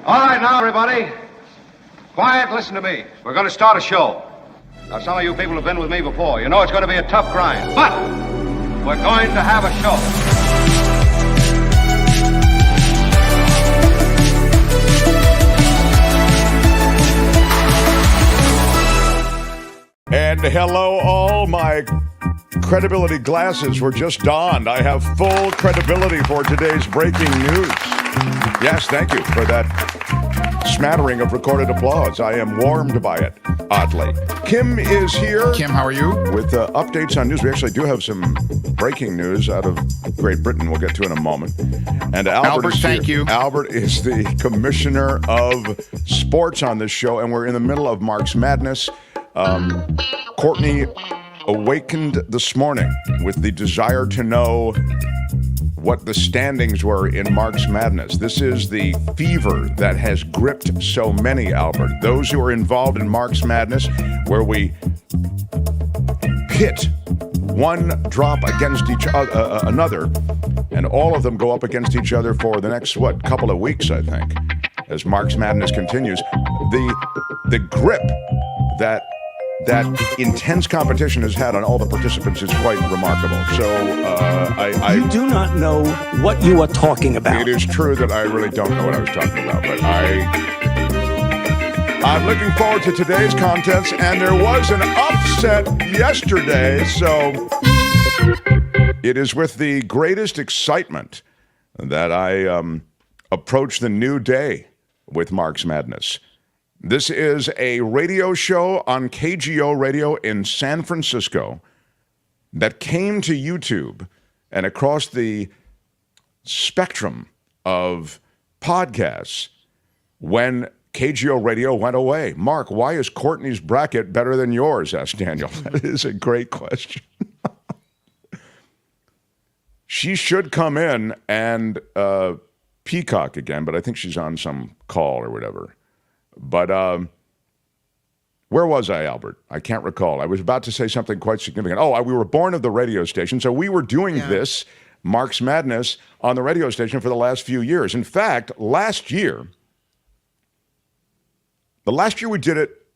All right, now, everybody. Quiet, listen to me. We're going to start a show. Now, some of you people have been with me before. You know it's going to be a tough grind. But we're going to have a show. And hello, all. My credibility glasses were just donned. I have full credibility for today's breaking news. Yes, thank you for that smattering of recorded applause. I am warmed by it, oddly. Kim is here. Kim, how are you? With updates on news. We actually do have some breaking news out of Great Britain we'll get to in a moment. And Albert is thank here. you. Albert is the commissioner of sports on this show, and we're in the middle of March Madness. Courtney awakened this morning with the desire to know what the standings were in March Madness. This is the fever that has gripped so many, Albert. Those who are involved in March Madness, where we pit one drop against each other, another, and all of them go up against each other for the next, couple of weeks, I think, as March Madness continues. The grip that intense competition has had on all the participants is quite remarkable. So you do not know what you are talking about. It is true that I really don't know what I was talking about, but I'm looking forward to today's contents, and there was an upset yesterday, so it is with the greatest excitement that I approach the new day with March Madness. This is a radio show on KGO Radio in San Francisco that came to YouTube and across the spectrum of podcasts when KGO Radio went away. Mark, why is Courtney's bracket better than yours? Asked Daniel. That is a great question. She should come in and peacock again, but I think she's on some call or whatever. But where was I, Albert? I can't recall. I was about to say something quite significant. Oh, we were born of the radio station. So we were doing this, March Madness, on the radio station for the last few years. In fact, the last year we did it,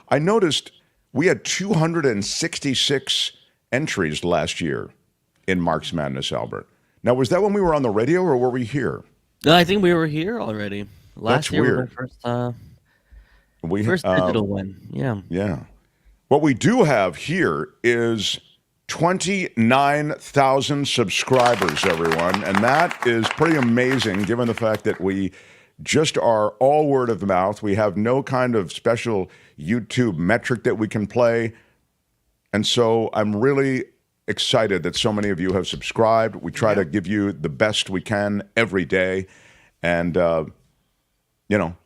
I noticed we had 266 entries last year in March Madness, Albert. Now, was that when we were on the radio or were we here? No, I think we were here already. Last year weird. was our first digital one. Yeah. Yeah. What we do have here is 29,000 subscribers, everyone. And that is pretty amazing given the fact that we just are all word of mouth. We have no kind of special YouTube metric that we can play. And so I'm really excited that so many of you have subscribed. We try to give you the best we can every day. And,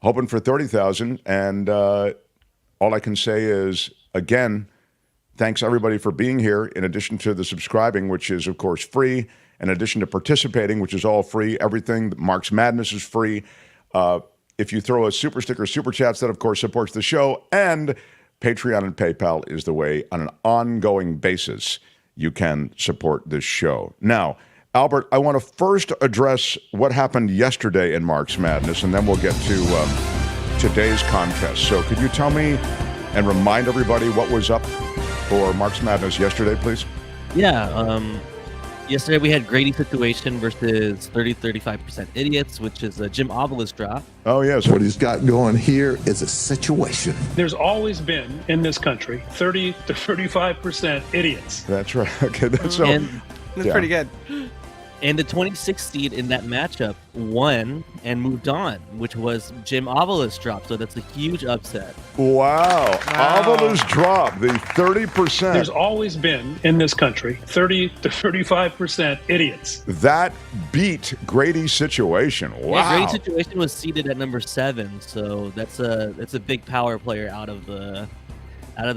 hoping for 30,000. And all I can say is, again, thanks everybody for being here, in addition to the subscribing, which is, of course, free, in addition to participating, which is all free. Everything, March Madness is free. If you throw a super sticker, super chats, that, of course, supports the show. And Patreon and PayPal is the way, on an ongoing basis, you can support this show. Now, Albert, I want to first address what happened yesterday in March Madness, and then we'll get to today's contest. So could you tell me and remind everybody what was up for March Madness yesterday, please? Yeah. Yesterday we had Grady Situation versus 35% Idiots, which is a Jim Ovilus drop. Oh, yes. What he's got going here is a situation. There's always been, in this country, 30 to 35% idiots. That's right. Okay, that's pretty good. And the 26th seed in that matchup won and moved on, which was Jim Ovilus drop. So that's a huge upset. Wow. Ovilus drop, the 30%. There's always been, in this country, 30 to 35% idiots. That beat Grady Situation. Wow. Yeah, Grady Situation was seeded at number 7, so that's a big power player out of the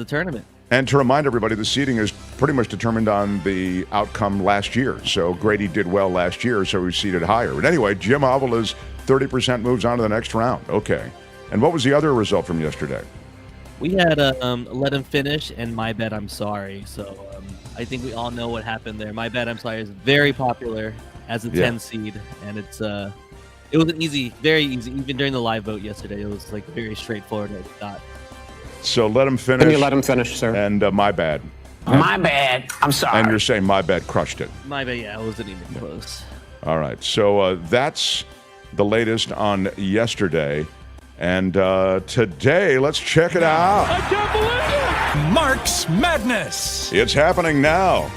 tournament. And to remind everybody, the seeding is pretty much determined on the outcome last year. So Grady did well last year, so he's seeded higher. But anyway, Jim Ovilus, 30% moves on to the next round. Okay. And what was the other result from yesterday? We had Let Him Finish and My Bad I'm Sorry. So I think we all know what happened there. My Bad I'm Sorry is very popular as a 10 seed, and it's It was an easy, very easy. Even during the live vote yesterday, it was like very straightforward. I thought. So let him finish. Can you let him finish, sir? And my bad. My bad. I'm sorry. And you're saying my bad crushed it. My bad. Yeah, it wasn't even close. All right. So that's the latest on yesterday. And today, let's check it out. I can't believe it! Mark's Madness. It's happening now.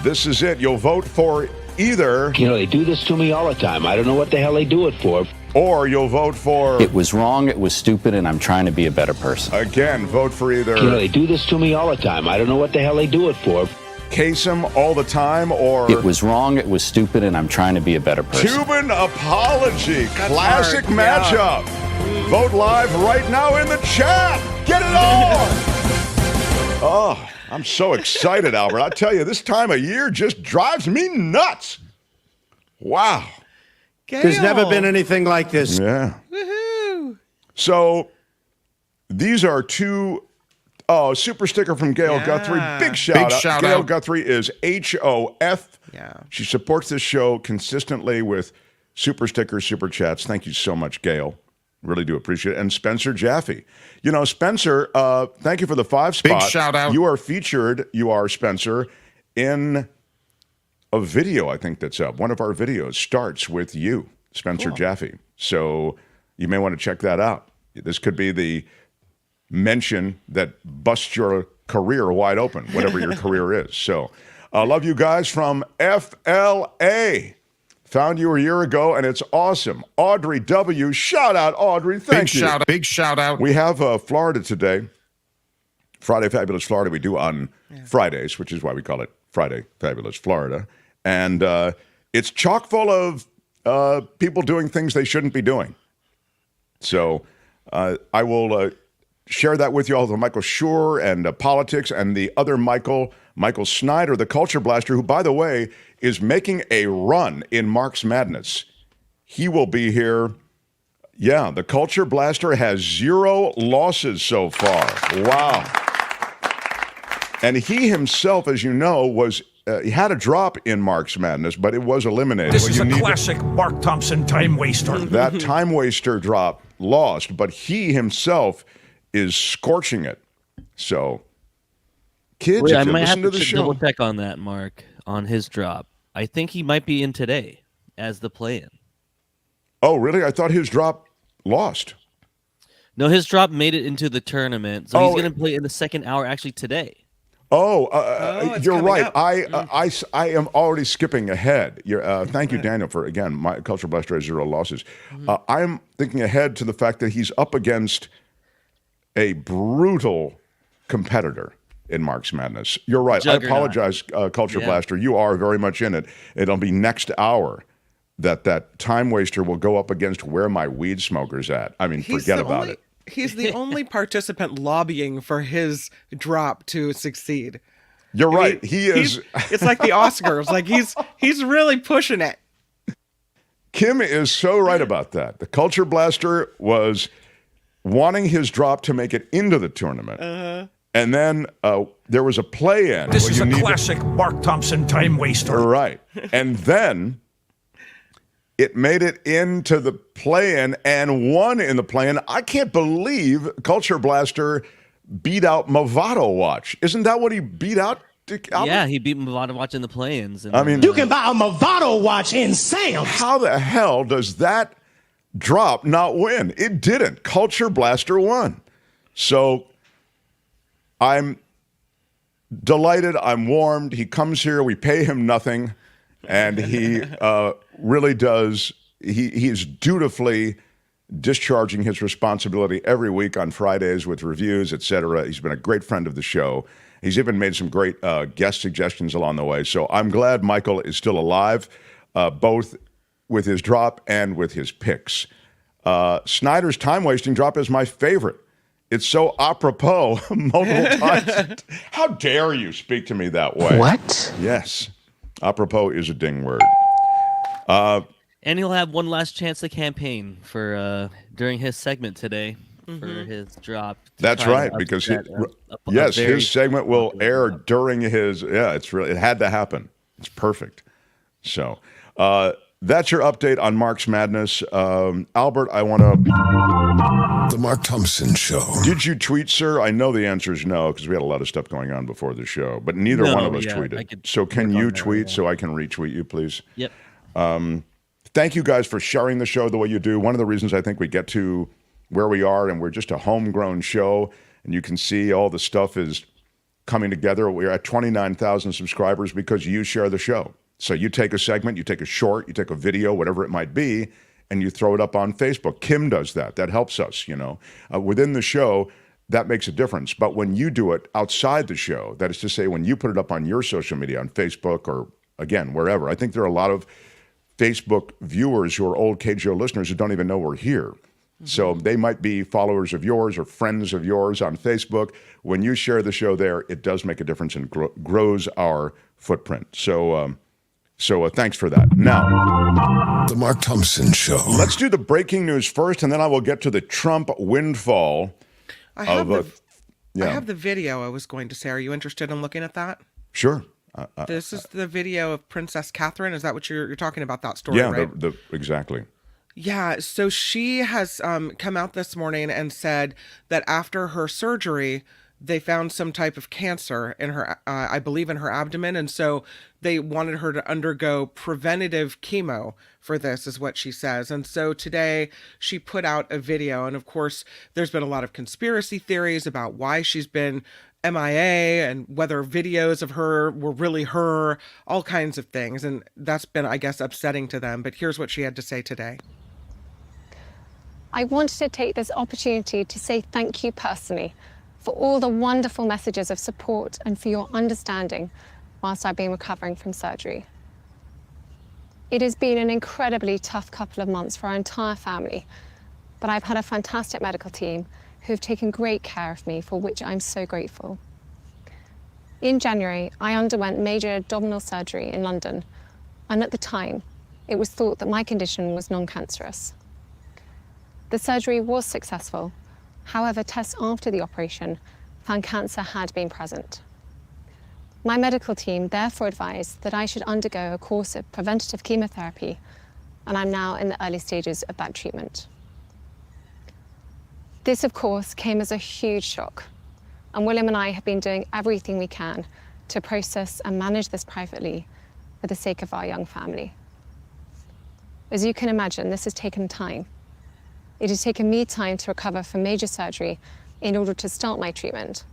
This is it. You'll vote for either. You know, they do this to me all the time. I don't know what the hell they do it for. Or you'll vote for. It was wrong, it was stupid, and I'm trying to be a better person. Again, vote for either. You know, they do this to me all the time. I don't know what the hell they do it for. Case him all the time, or. It was wrong, it was stupid, and I'm trying to be a better person. Cuban apology. Classic matchup. Vote live right now in the chat. Get it on. Oh, I'm so excited, Albert. I tell you, this time of year just drives me nuts. Wow. Gail. There's never been anything like this. Yeah. Woohoo. So these are two. Oh, super sticker from Gail Guthrie. Big shout out. Gail Guthrie is HOF. Yeah. She supports this show consistently with super stickers, super chats. Thank you so much, Gail. Really do appreciate it. And Spencer Jaffe. You know, Spencer, thank you for the 5 spot. Big shout out. You are featured, Spencer, in a video, I think that's up. One of our videos starts with you, Spencer Jaffe. So you may want to check that out. This could be the mention that busts your career wide open, whatever your career is. So love you guys from FLA. Found you a year ago, and it's awesome. Audrey W. Shout out, Audrey. Thank you. Big shout out. We have Florida today. Friday Fabulous Florida we do on Fridays, which is why we call it Friday Fabulous Florida. And it's chock full of people doing things they shouldn't be doing. So I will share that with you all, the Michael Shure and politics, and the other Michael Snyder, the culture blaster, who, by the way, is making a run in Mark's Madness. He will be here. Yeah, the culture blaster has 0 losses so far. Wow. And he himself, as you know, was he had a drop in Mark's Madness, but it was eliminated. This is a classic Mark Thompson time waster. That time waster drop lost, but he himself is scorching it. So, kids, I if you might listen have to the show, double check on that, Mark, on his drop. I think he might be in today as the play-in. Oh, really? I thought his drop lost. No, his drop made it into the tournament, so he's going to play in the second hour actually today. You're right. I am already skipping ahead. Thank you, Daniel, for, again, my culture blaster has 0 losses. I'm thinking ahead to the fact that he's up against a brutal competitor in Mark's Madness. You're right. Juggernaut. I apologize, Culture Blaster. You are very much in it. It'll be next hour that time waster will go up against where my weed smoker's at. I mean, forget about it. He's the only participant lobbying for his drop to succeed. You're right. He is. It's like the Oscars. Like he's really pushing it. Kim is so right about that. The Culture Blaster was wanting his drop to make it into the tournament. And then there was a play-in. This is a classic Mark Thompson time waster. Right. And then it made it into the play-in and won in the play-in. I can't believe Culture Blaster beat out Movado Watch. Isn't that what he beat out? Yeah, he beat Movado Watch in the play-ins. I mean, You can buy a Movado watch in Sam's. how the hell does that drop not win? It didn't. Culture Blaster won. So I'm delighted. I'm warmed. He comes here. We pay him nothing. And he really does. He is dutifully discharging his responsibility every week on Fridays with reviews, etc. He's been a great friend of the show. He's even made some great guest suggestions along the way. So I'm glad Michael is still alive, both with his drop and with his picks. Snyder's time-wasting drop is my favorite. It's so apropos multiple times. How dare you speak to me that way? What? Yes. Apropos is a ding word. And he'll have one last chance to campaign for during his segment today for his drop. That's right, because his segment will air during his. Yeah, it had to happen. It's perfect. So that's your update on Mark's Madness. Albert, I want to... The Mark Thompson Show. Did you tweet, sir? I know the answer is no, because we had a lot of stuff going on before the show, but neither one of us tweeted. So can you tweet so I can retweet you, please? Yep. Thank you guys for sharing the show the way you do. One of the reasons I think we get to where we are, and we're just a homegrown show, and you can see all the stuff is coming together. We're at 29,000 subscribers because you share the show. So you take a segment, you take a short, you take a video, whatever it might be, and you throw it up on Facebook. Kim does that. That helps us, you know. Within the show, that makes a difference. But when you do it outside the show, that is to say, when you put it up on your social media, on Facebook or, again, wherever, I think there are a lot of Facebook viewers who are old KJO listeners who don't even know we're here. So they might be followers of yours or friends of yours on Facebook. When you share the show there, it does make a difference and grows our footprint. So thanks for that. Now, The Mark Thompson Show. Let's do the breaking news first, and then I will get to the Trump windfall. I have the video I was going to say. Are you interested in looking at that? Sure. This is the video of Princess Catherine. Is that what you're talking about, that story, right? Yeah, exactly. Yeah, so she has come out this morning and said that after her surgery, they found some type of cancer in her, I believe in her abdomen. And so they wanted her to undergo preventative chemo for this, is what she says. And so today she put out a video. And of course, there's been a lot of conspiracy theories about why she's been MIA and whether videos of her were really her, all kinds of things. And that's been, I guess, upsetting to them. But here's what she had to say today. I wanted to take this opportunity to say thank you personally for all the wonderful messages of support and for your understanding whilst I've been recovering from surgery. It has been an incredibly tough couple of months for our entire family, but I've had a fantastic medical team who have taken great care of me, for which I'm so grateful. In January, I underwent major abdominal surgery in London, and at the time, it was thought that my condition was non-cancerous. The surgery was successful. However, tests after the operation found cancer had been present. My medical team therefore advised that I should undergo a course of preventative chemotherapy, and I'm now in the early stages of that treatment. This, of course, came as a huge shock, and William and I have been doing everything we can to process and manage this privately for the sake of our young family. As you can imagine, this has taken time. It has taken me time to recover from major surgery in order to start my treatment.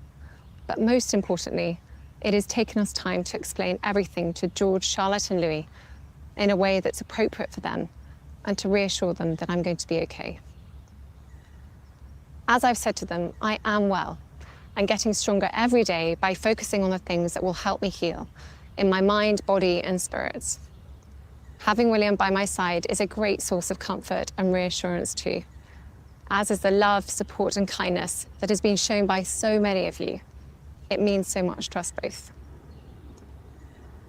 But most importantly, it has taken us time to explain everything to George, Charlotte, and Louis in a way that's appropriate for them and to reassure them that I'm going to be okay. As I've said to them, I am well and getting stronger every day by focusing on the things that will help me heal in my mind, body, and spirits. Having William by my side is a great source of comfort and reassurance too, as is the love, support, and kindness that has been shown by so many of you. It means so much to us both.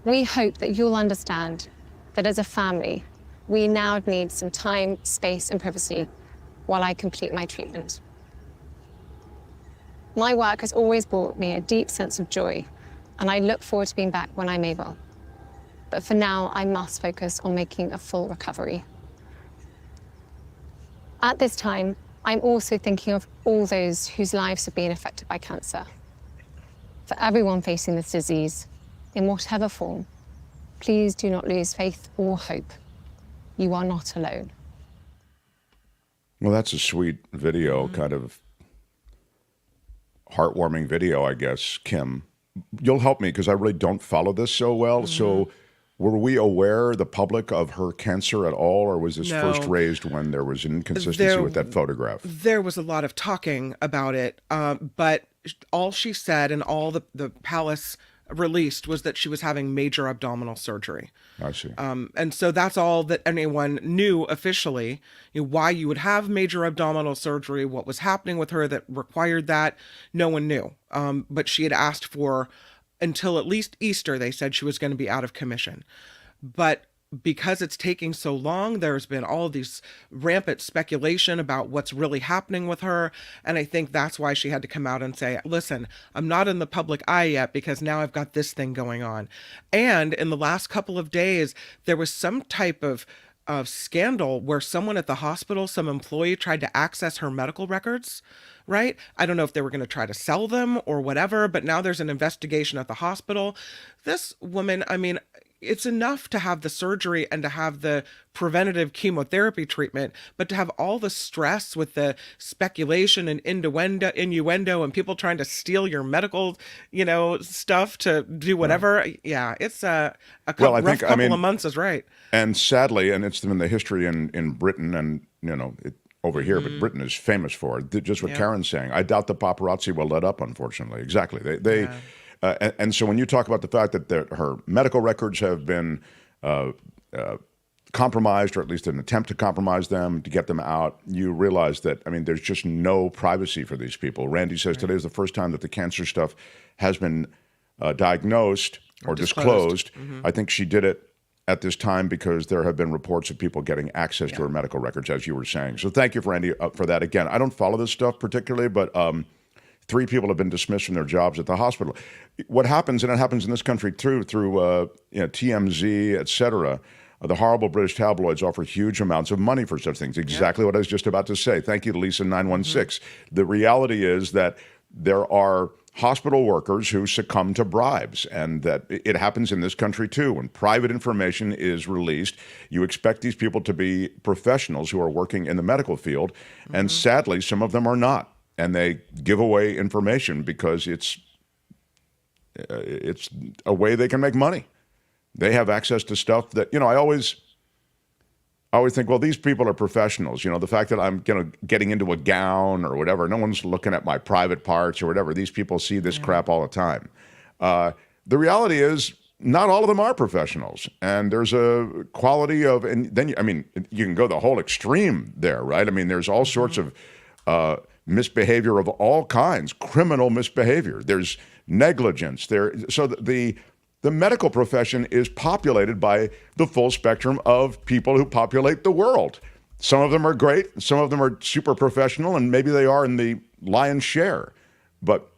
We hope that you'll understand that as a family, we now need some time, space, and privacy while I complete my treatment. My work has always brought me a deep sense of joy, and I look forward to being back when I'm able. But for now, I must focus on making a full recovery. At this time, I'm also thinking of all those whose lives have been affected by cancer. For everyone facing this disease, in whatever form, please do not lose faith or hope. You are not alone. Well, that's a sweet video, kind of heartwarming video, I guess, Kim. You'll help me because I really don't follow this so well. So were we aware, the public, of her cancer at all, or was this first raised when there was an inconsistency with that photograph? There was a lot of talking about it, but all she said and all the palace released was that she was having major abdominal surgery. I see. And so that's all that anyone knew officially. Why you would have major abdominal surgery, what was happening with her that required that, no one knew. But she had asked for, until at least Easter, they said she was going to be out of commission. But because it's taking so long, there's been all these rampant speculation about what's really happening with her. And I think that's why she had to come out and say, listen, I'm not in the public eye yet because now I've got this thing going on. And in the last couple of days, there was some type of scandal where someone at the hospital, some employee, tried to access her medical records, right? I don't know if they were going to try to sell them or whatever, but now there's an investigation at the hospital. This woman, I mean, it's enough to have the surgery and to have the preventative chemotherapy treatment, but to have all the stress with the speculation and innuendo and people trying to steal your medical, stuff to do whatever. Right. Yeah, it's a couple of months is right. And sadly, and it's been the history in Britain and, over here, but Britain is famous for it. Just what Karen's saying. I doubt the paparazzi will let up, unfortunately. Exactly. They and so when you talk about the fact that her medical records have been compromised, or at least an attempt to compromise them, to get them out, you realize that, there's just no privacy for these people. Randy says today is the first time that the cancer stuff has been diagnosed or disclosed. I think she did it at this time because there have been reports of people getting access to her medical records, as you were saying. So thank you, Randy, for that. Again, I don't follow this stuff particularly, but 3 people have been dismissed from their jobs at the hospital. What happens, and it happens in this country through TMZ, et cetera, the horrible British tabloids offer huge amounts of money for such things. Exactly what I was just about to say. Thank you to Lisa 916. The reality is that there are hospital workers who succumb to bribes, and that it happens in this country too. When private information is released, you expect these people to be professionals who are working in the medical field, and sadly, some of them are not. And they give away information because it's a way they can make money. They have access to stuff that, I always think, well, these people are professionals. The fact that I'm getting into a gown or whatever, no one's looking at my private parts or whatever. These people see this crap all the time. The reality is, not all of them are professionals, and there's a quality of, and then you can go the whole extreme there, right? There's all sorts of misbehavior of all kinds, criminal misbehavior. There's negligence there. So the medical profession is populated by the full spectrum of people who populate the world. Some of them are great, some of them are super professional, and maybe they are in the lion's share. But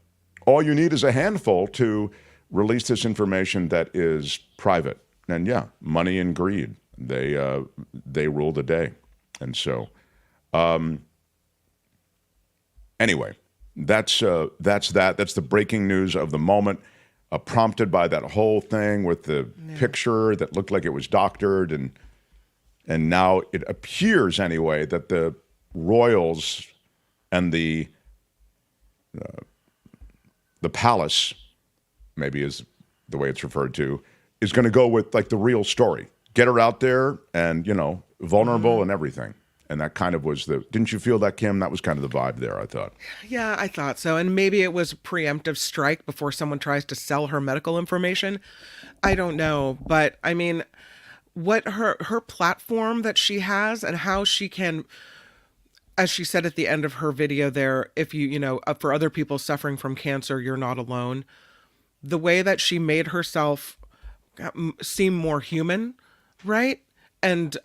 all you need is a handful to release this information that is private. And money and greed, they rule the day. And so anyway, that's that. That's the breaking news of the moment, prompted by that whole thing with the picture that looked like it was doctored, and now it appears anyway that the royals and the palace, maybe is the way it's referred to, is going to go with like the real story. Get her out there and, vulnerable and everything. And that kind of was didn't you feel that, Kim? That was kind of the vibe there, I thought. Yeah, I thought so. And maybe it was a preemptive strike before someone tries to sell her medical information. I don't know. But what her platform that she has and how she can, as she said at the end of her video there, if for other people suffering from cancer, you're not alone. The way that she made herself seem more human, right? And,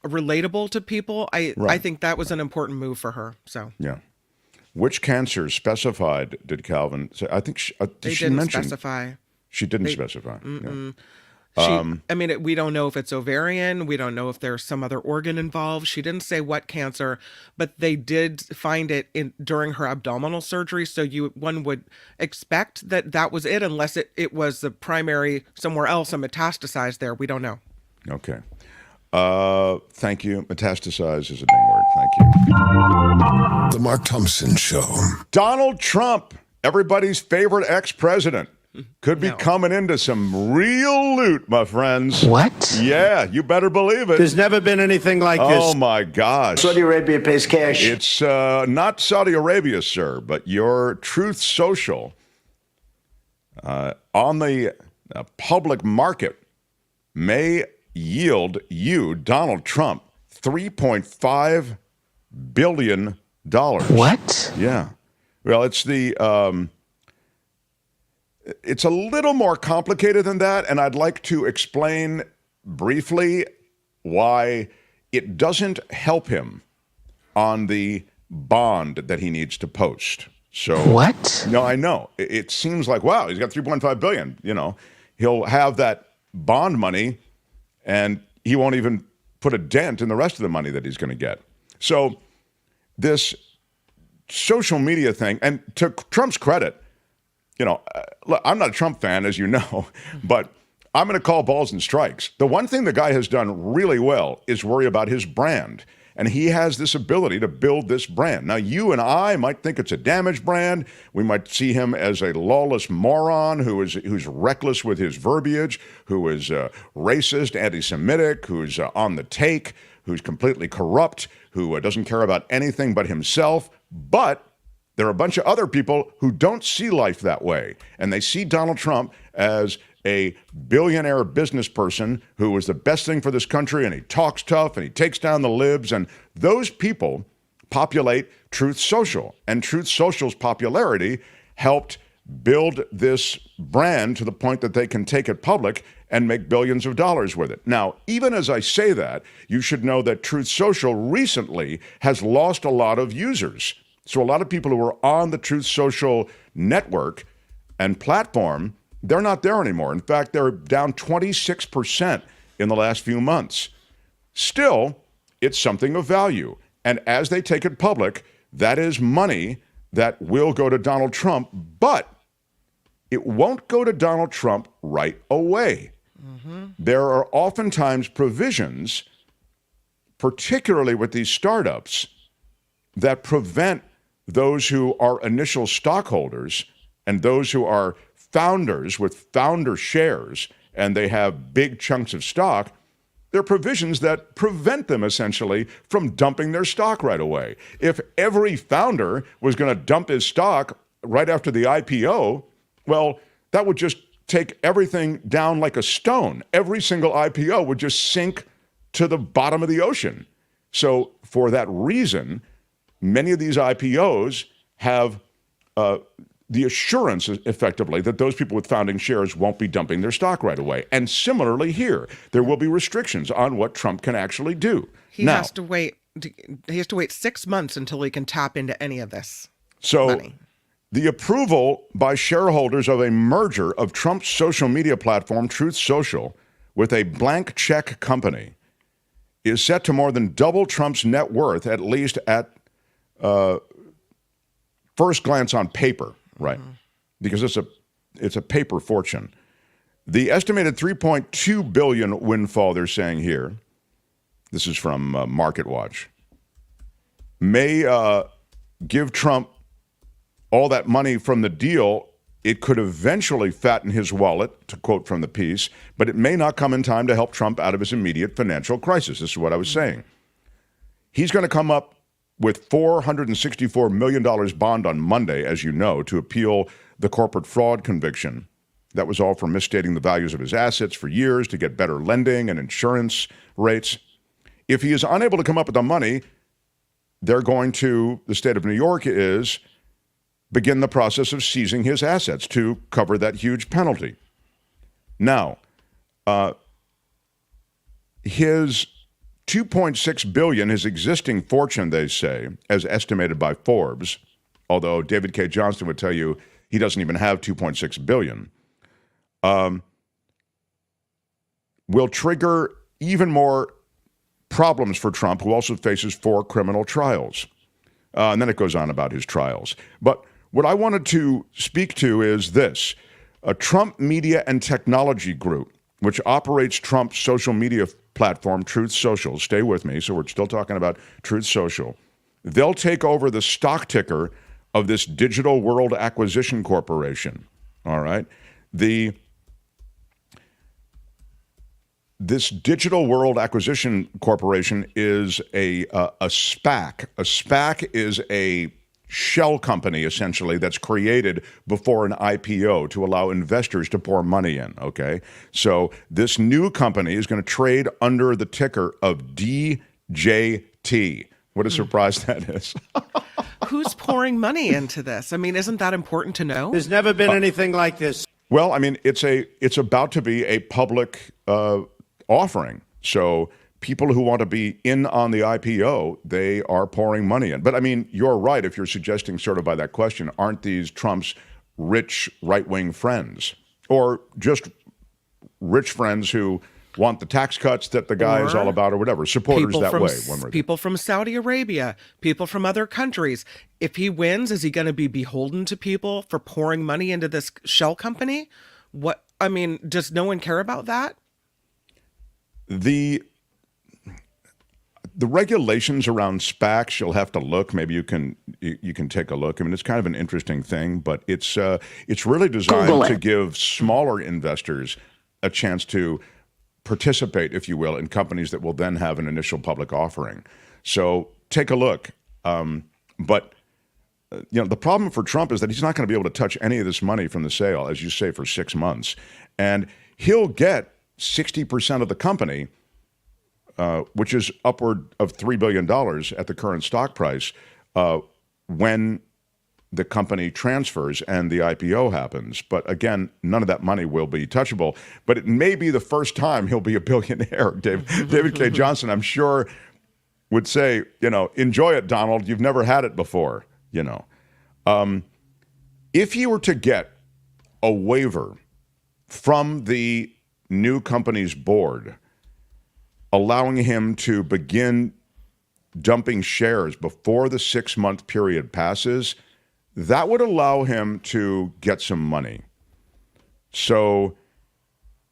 relatable to people. I think that was an important move for her. So which cancers specified did Calvin say? I think she didn't specify. She didn't specify. We don't know if it's ovarian. We don't know if there's some other organ involved. She didn't say what cancer, but they did find it during her abdominal surgery. So one would expect that was it, unless it was the primary somewhere else and metastasized there. We don't know. Okay. Thank you. Metastasize is a dang word. Thank you. The Mark Thompson Show. Donald Trump, everybody's favorite ex-president, could be coming into some real loot, my friends. What? Yeah, you better believe it. There's never been anything like this. Oh, my gosh. Saudi Arabia pays cash. It's not Saudi Arabia, sir, but your Truth Social on the public market may yield you, Donald Trump, $3.5 billion. What? Yeah. Well, it's it's a little more complicated than that, and I'd like to explain briefly why it doesn't help him on the bond that he needs to post. So what? No, I know. It seems like, wow, he's got $3.5 billion. He'll have that bond money, and he won't even put a dent in the rest of the money that he's going to get. So this social media thing, and to Trump's credit, look, I'm not a Trump fan, as you know, but I'm going to call balls and strikes. The one thing the guy has done really well is worry about his brand. And he has this ability to build this brand. Now, you and I might think it's a damaged brand. We might see him as a lawless moron who's reckless with his verbiage, who is racist, anti-Semitic, who's on the take, who's completely corrupt, who doesn't care about anything but himself. But there are a bunch of other people who don't see life that way. And they see Donald Trump as a billionaire business person who was the best thing for this country, and he talks tough, and he takes down the libs, and those people populate Truth Social. And Truth Social's popularity helped build this brand to the point that they can take it public and make billions of dollars with it. Now, even as I say that, you should know that Truth Social recently has lost a lot of users. So a lot of people who are on the Truth Social network and platform, they're not there anymore. In fact, they're down 26% in the last few months. Still, it's something of value. And as they take it public, that is money that will go to Donald Trump, but it won't go to Donald Trump right away. There are oftentimes provisions, particularly with these startups, that prevent those who are initial stockholders and those who are founders with founder shares, and they have big chunks of stock, there are provisions that prevent them essentially from dumping their stock right away. If every founder was going to dump his stock right after the IPO, well, that would just take everything down like a stone. Every single IPO would just sink to the bottom of the ocean. So for that reason, many of these IPOs have the assurance, effectively, that those people with founding shares won't be dumping their stock right away. And similarly here, there will be restrictions on what Trump can actually do. He has to wait 6 months until he can tap into any of this money. The approval by shareholders of a merger of Trump's social media platform, Truth Social, with a blank check company is set to more than double Trump's net worth, at least at first glance on paper. Right, because it's a paper fortune. The estimated $3.2 billion windfall they're saying here, this is from MarketWatch, may give Trump all that money from the deal. It could eventually fatten his wallet, to quote from the piece, but it may not come in time to help Trump out of his immediate financial crisis. This is what I was saying. He's going to come up with $464 million bond on Monday, as you know, to appeal the corporate fraud conviction. That was all for misstating the values of his assets for years to get better lending and insurance rates. If he is unable to come up with the money, they're going to, the state of New York begin the process of seizing his assets to cover that huge penalty. Now, his $2.6 billion, his existing fortune, they say, as estimated by Forbes, although David K. Johnston would tell you he doesn't even have $2.6 billion, will trigger even more problems for Trump, who also faces 4 criminal trials. And then it goes on about his trials. But what I wanted to speak to is this. A Trump Media and Technology Group, which operates Trump's social media platform, Truth Social. Stay with me. So we're still talking about Truth Social. They'll take over the stock ticker of this Digital World Acquisition Corporation. All right. This Digital World Acquisition Corporation is a SPAC. A SPAC is a shell company, essentially, that's created before an IPO to allow investors to pour money in, okay? So this new company is going to trade under the ticker of DJT. What a surprise that is. Who's pouring money into this? I mean, isn't that important to know? There's never been anything like this. Well, I mean, it's about to be a public offering. So people who want to be in on the IPO, they are pouring money in. But I mean, you're right if you're suggesting sort of by that question, aren't these Trump's rich right-wing friends? Or just rich friends who want the tax cuts that the guy is all about or whatever. Supporters people that from, way. People from Saudi Arabia, people from other countries. If he wins, is he going to be beholden to people for pouring money into this shell company? Does no one care about that? The regulations around SPACs, you'll have to look. Maybe you can take a look. I mean, it's kind of an interesting thing, but it's really designed to give smaller investors a chance to participate, if you will, in companies that will then have an initial public offering. So take a look. But the problem for Trump is that he's not going to be able to touch any of this money from the sale, as you say, for 6 months, and he'll get 60% of the company. Which is upward of $3 billion at the current stock price when the company transfers and the IPO happens. But again, none of that money will be touchable. But it may be the first time he'll be a billionaire. David K. Johnson, I'm sure, would say, enjoy it, Donald. You've never had it before, If he were to get a waiver from the new company's board, allowing him to begin dumping shares before the 6-month period passes, that would allow him to get some money. So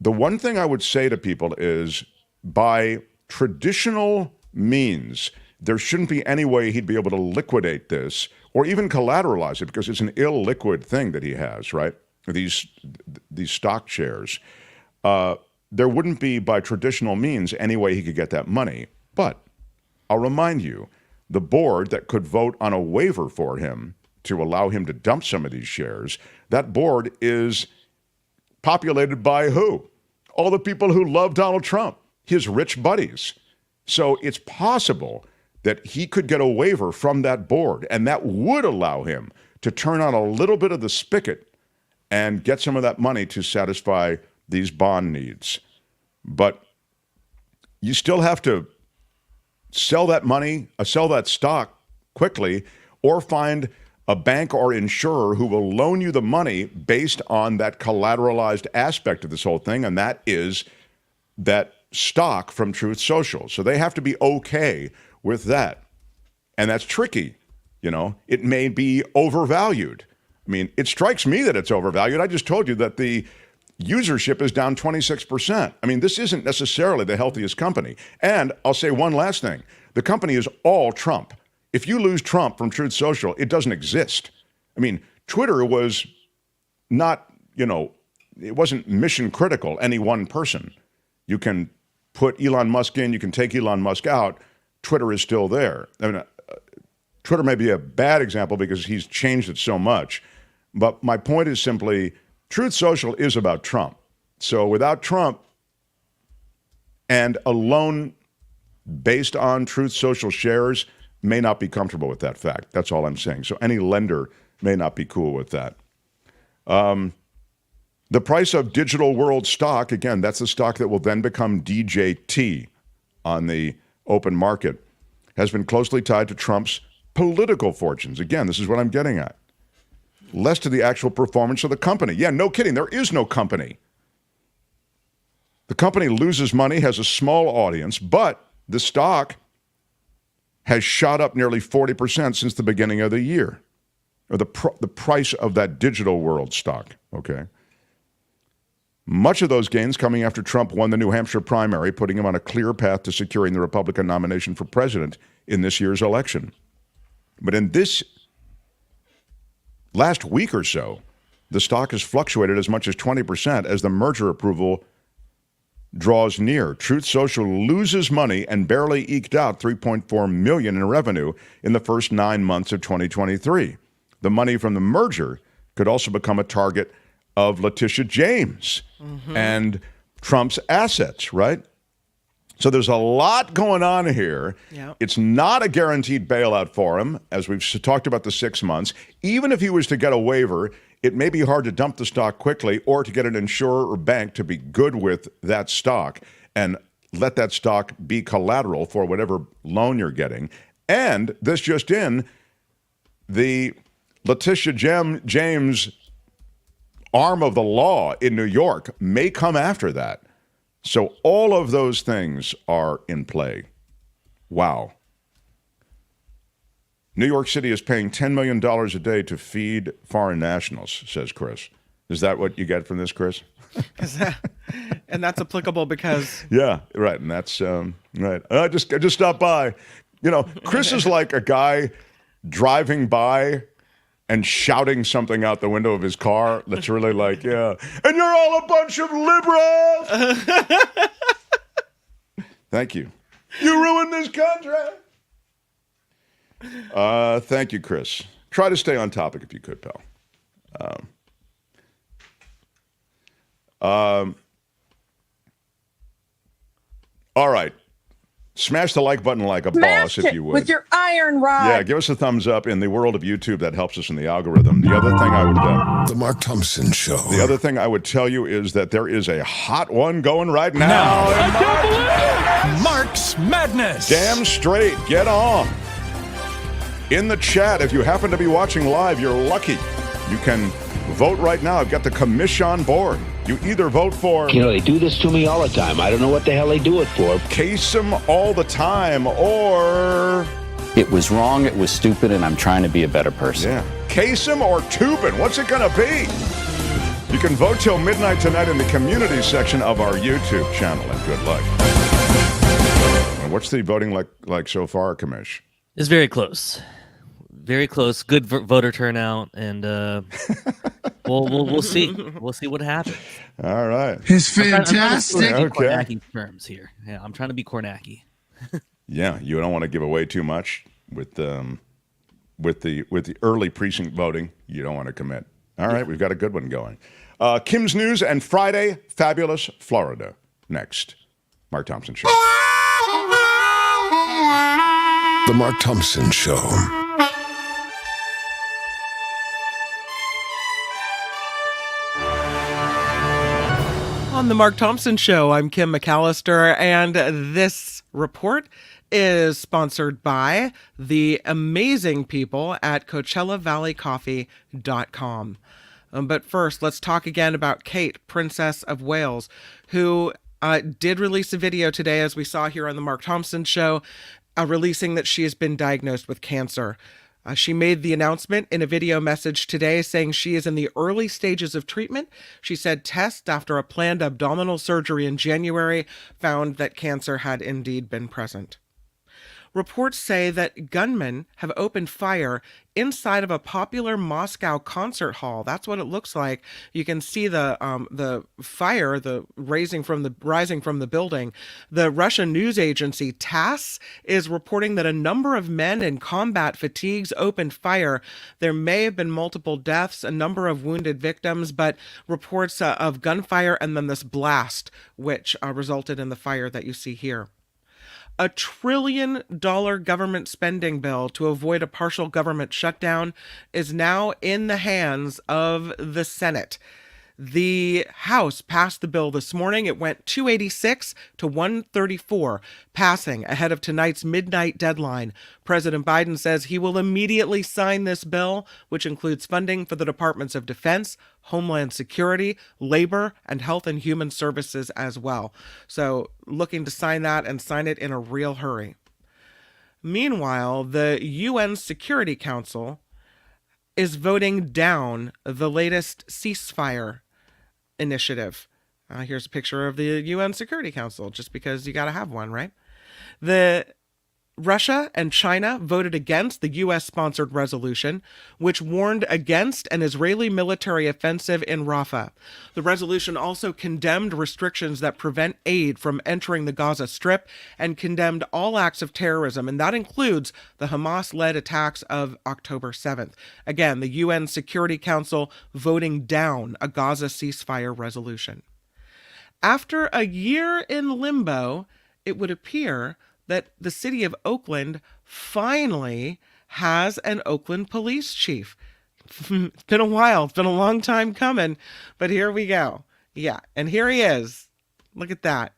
the one thing I would say to people is, by traditional means, there shouldn't be any way he'd be able to liquidate this or even collateralize it, because it's an illiquid thing that he has, right? These stock shares. There wouldn't be, by traditional means, any way he could get that money. But I'll remind you, the board that could vote on a waiver for him to allow him to dump some of these shares, that board is populated by who? All the people who love Donald Trump, his rich buddies. So it's possible that he could get a waiver from that board, and that would allow him to turn on a little bit of the spigot and get some of that money to satisfy these bond needs. But you still have to sell that money, sell that stock quickly, or find a bank or insurer who will loan you the money based on that collateralized aspect of this whole thing, and that is that stock from Truth Social. So they have to be okay with that. And that's tricky. It may be overvalued. I mean, it strikes me that it's overvalued. I just told you that the usership is down 26%. I mean, this isn't necessarily the healthiest company. And I'll say one last thing. The company is all Trump. If you lose Trump from Truth Social, it doesn't exist. I mean, Twitter was not, it wasn't mission critical, any one person. You can put Elon Musk in, you can take Elon Musk out. Twitter is still there. I mean, Twitter may be a bad example because he's changed it so much. But my point is simply, Truth Social is about Trump. So without Trump and a loan based on Truth Social shares may not be comfortable with that fact. That's all I'm saying. So any lender may not be cool with that. The price of Digital World stock, again, that's the stock that will then become DJT on the open market, has been closely tied to Trump's political fortunes. Again, this is what I'm getting at. Less to the actual performance of the company. Yeah, no kidding. There is no company. The company loses money, has a small audience, but the stock has shot up nearly 40% since the beginning of the year. Or the price of that Digital World stock, okay? Much of those gains coming after Trump won the New Hampshire primary, putting him on a clear path to securing the Republican nomination for president in this year's election. But in this last week or so, the stock has fluctuated as much as 20% as the merger approval draws near. Truth Social loses money and barely eked out $3.4 million in revenue in the first 9 months of 2023. The money from the merger could also become a target of Letitia James and Trump's assets, right? So there's a lot going on here. Yep. It's not a guaranteed bailout for him, as we've talked about the 6 months. Even if he was to get a waiver, it may be hard to dump the stock quickly or to get an insurer or bank to be good with that stock and let that stock be collateral for whatever loan you're getting. And this just in, the Letitia James arm of the law in New York may come after that. So all of those things are in play. Wow. New York City is paying $10 million a day to feed foreign nationals, says Chris. Is that what you get from this, Chris? And that's applicable because... Yeah, right. And that's right. I just stopped by. You know, Chris is like a guy driving by and shouting something out the window of his car that's really like, yeah, and you're all a bunch of liberals. Thank you. You ruined this country. Thank you, Chris. Try to stay on topic if you could, pal. All right. Smash the like button like a boss, if you would. With your iron rod. Yeah, give us a thumbs up. In the world of YouTube, that helps us in the algorithm. The other thing I would... The Mark Thompson Show. The other thing I would tell you is that there is a hot one going right now. Mark's Madness. Damn straight. Get on. In the chat, if you happen to be watching live, you're lucky. You can vote right now. I've got the commission board. You either vote for... You know, they do this to me all the time. I don't know what the hell they do it for. Case them all the time, or... It was wrong, it was stupid, and I'm trying to be a better person. Yeah. Case them or tubing. What's it going to be? You can vote till midnight tonight in the community section of our YouTube channel, and good luck. And what's the voting like so far, Kamish? It's very close. Very close. Good voter turnout, and we'll see. We'll see what happens. All right. It's fantastic. I'm trying to be Kornacki terms here. Yeah, I'm trying to be Kornacki. Yeah, you don't want to give away too much with the early precinct voting. You don't want to commit. All right, we've got a good one going. Kim's News and Friday, Fabulous Florida. Next, Mark Thompson Show. The Mark Thompson Show. On the Mark Thompson Show, I'm Kim McAllister, and this report is sponsored by the amazing people at CoachellaValleyCoffee.com. But first, let's talk again about Kate, Princess of Wales, who did release a video today, as we saw here on the Mark Thompson Show, releasing that she has been diagnosed with cancer. She made the announcement in a video message today saying she is in the early stages of treatment. She said tests after a planned abdominal surgery in January found that cancer had indeed been present. Reports say that gunmen have opened fire inside of a popular Moscow concert hall. That's what it looks like. You can see the fire, rising from the building. The Russian news agency TASS is reporting that a number of men in combat fatigues opened fire. There may have been multiple deaths, a number of wounded victims, but reports of gunfire and then this blast, which resulted in the fire that you see here. A $1 trillion government spending bill to avoid a partial government shutdown is now in the hands of the Senate. The House passed the bill this morning. It went 286 to 134, passing ahead of tonight's midnight deadline. President Biden says he will immediately sign this bill, which includes funding for the Departments of Defense, Homeland Security, Labor, and Health and Human Services as well. So looking to sign that and sign it in a real hurry. Meanwhile, the UN Security Council is voting down the latest ceasefire initiative. Here's a picture of the UN Security Council, just because you got to have one, right? Russia and China voted against the U.S.-sponsored resolution, which warned against an Israeli military offensive in Rafah. The resolution also condemned restrictions that prevent aid from entering the Gaza Strip and condemned all acts of terrorism, and that includes the Hamas-led attacks of October 7th. Again, the UN Security Council voting down a Gaza ceasefire resolution. After a year in limbo, it would appear that the city of Oakland finally has an Oakland police chief. It's been a while. It's been a long time coming, but here we go. Yeah, and here he is. Look at that.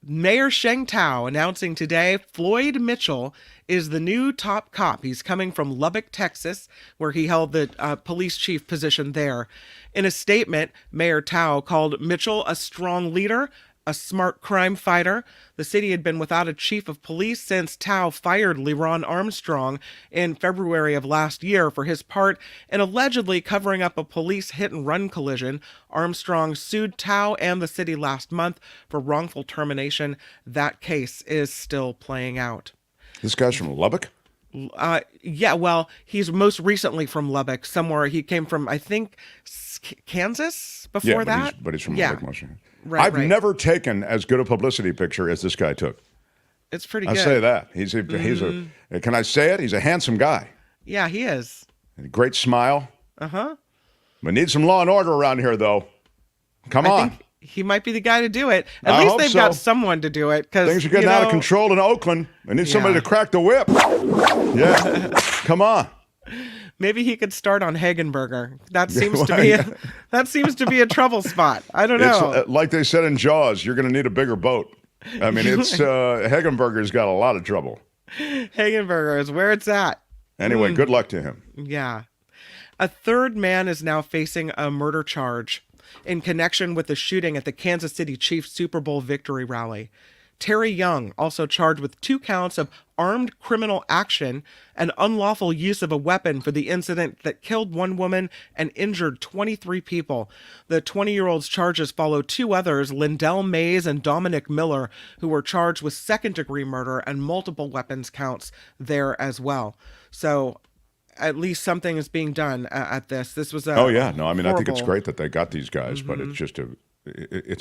Mayor Sheng Tao announcing today Floyd Mitchell is the new top cop. He's coming from Lubbock, Texas, where he held the police chief position there. In a statement, Mayor Tao called Mitchell a strong leader a smart crime fighter. The city had been without a chief of police since Tao fired LeRon Armstrong in February of last year for his part in allegedly covering up a police hit-and-run collision. Armstrong sued Tao and the city last month for wrongful termination. That case is still playing out. This guy's from Lubbock? Yeah, well, he's most recently from Lubbock. Somewhere he came from, I think, Kansas before that. But he's from Lubbock, mostly. Right, I've never taken as good a publicity picture as this guy took. It's pretty good. I'll say that. He's a. Can I say it? He's a handsome guy. Yeah, he is. A great smile. Uh-huh. We need some law and order around here, though. Come on. I think he might be the guy to do it. At least they've got someone to do it. Things are getting out of control in Oakland. They need somebody to crack the whip. Yeah. Come on. Maybe he could start on Hagenberger. That seems to be a trouble spot. I don't know. It's, like they said in Jaws, you're going to need a bigger boat. I mean, it's Hagenberger's got a lot of trouble. Hagenberger is where it's at. Anyway, good luck to him. Yeah. A third man is now facing a murder charge in connection with the shooting at the Kansas City Chiefs Super Bowl victory rally. Terry Young, also charged with 2 counts of armed criminal action and unlawful use of a weapon for the incident that killed 1 woman and injured 23 people. The 20-year-old's charges follow 2 others, Lindell Mays and Dominic Miller, who were charged with second-degree murder and multiple weapons counts there as well. So at least something is being done at this. This was a I think it's great that they got these guys, but it's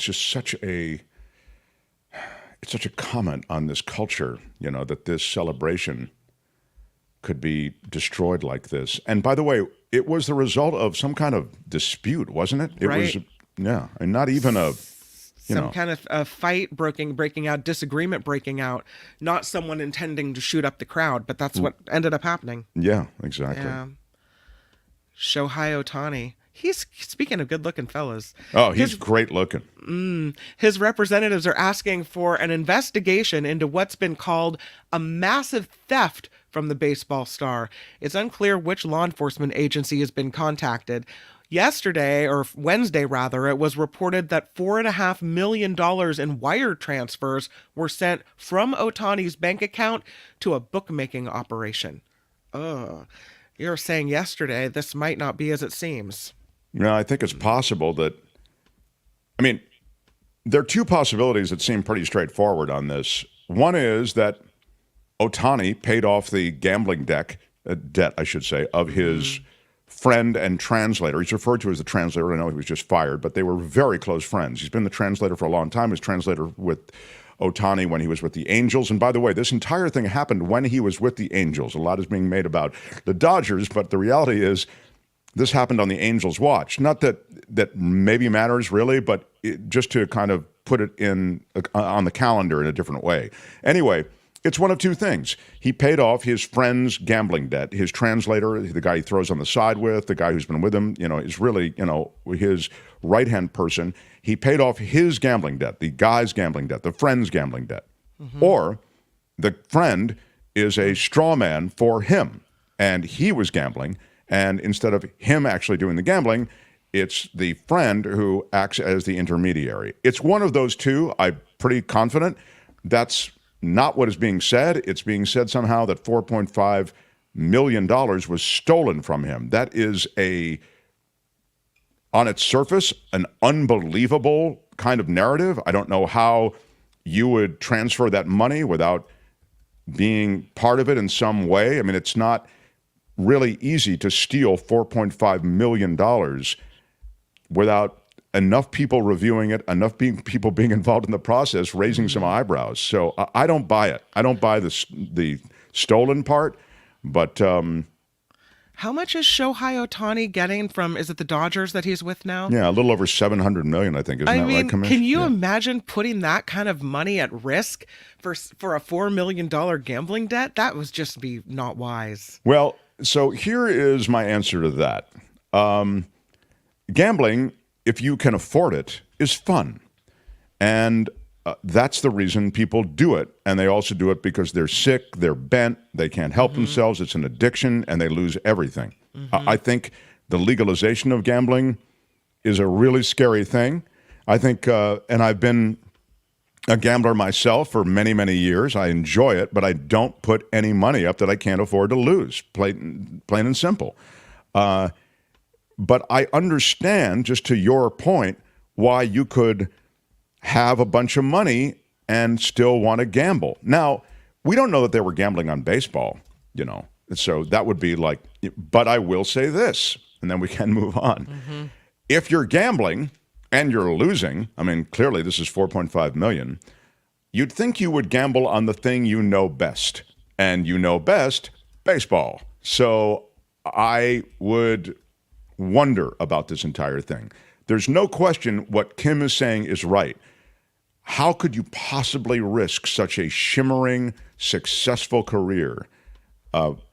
just such a comment on this culture, that this celebration could be destroyed like this. And by the way, it was the result of some kind of dispute, wasn't it? It was, and not even some kind of a fight breaking out, disagreement breaking out, not someone intending to shoot up the crowd, but that's what ended up happening. Yeah, exactly. Yeah. Shohei Ohtani. He's, speaking of good-looking fellas. Oh, he's great looking. His representatives are asking for an investigation into what's been called a massive theft from the baseball star. It's unclear which law enforcement agency has been contacted. Yesterday, or Wednesday rather, it was reported that $4.5 million in wire transfers were sent from Ohtani's bank account to a bookmaking operation. You're saying yesterday this might not be as it seems. No, I think it's possible that, there are 2 possibilities that seem pretty straightforward on this. One is that Ohtani paid off the gambling debt, of his friend and translator. He's referred to as the translator. I know he was just fired, but they were very close friends. He's been the translator for a long time. He was translator with Ohtani when he was with the Angels. And by the way, this entire thing happened when he was with the Angels. A lot is being made about the Dodgers, but the reality is this happened on the Angels' watch. Not that maybe matters really, but just to kind of put it on the calendar in a different way. Anyway, it's one of 2 things. He paid off his friend's gambling debt. His translator, the guy he throws on the side with, the guy who's been with him, is really, his right-hand person. He paid off his gambling debt, the guy's gambling debt, the friend's gambling debt. Or the friend is a straw man for him, and he was gambling. And instead of him actually doing the gambling, it's the friend who acts as the intermediary. It's one of those 2. I'm pretty confident. That's not what is being said. It's being said somehow that $4.5 million was stolen from him. That is on its surface, an unbelievable kind of narrative. I don't know how you would transfer that money without being part of it in some way. It's not really easy to steal $4.5 million without enough people reviewing it, enough people being involved in the process, raising some eyebrows. So I don't buy it. I don't buy the stolen part, but... How much is Shohei Ohtani getting from, is it the Dodgers that he's with now? Yeah, a little over $700 million, I think. Isn't that right, Commissioner? Can you imagine putting that kind of money at risk for a $4 million gambling debt? That would just be not wise. Well, so here is my answer to that. Gambling, if you can afford it, is fun. And that's the reason people do it. And they also do it because they're sick, they're bent, they can't help themselves. It's an addiction, and they lose everything. I think the legalization of gambling is a really scary thing. I think, and I've been a gambler myself for many, many years. I enjoy it, but I don't put any money up that I can't afford to lose, plain and simple. But I understand, just to your point, why you could have a bunch of money and still want to gamble. Now, we don't know that they were gambling on baseball, so that would be like, but I will say this, and then we can move on. Mm-hmm. If you're gambling and you're losing, I mean, clearly this is $4.5 million, you'd think you would gamble on the thing you know best, and you know best, baseball. So I would wonder about this entire thing. There's no question what Kim is saying is right. How could you possibly risk such a shimmering, successful career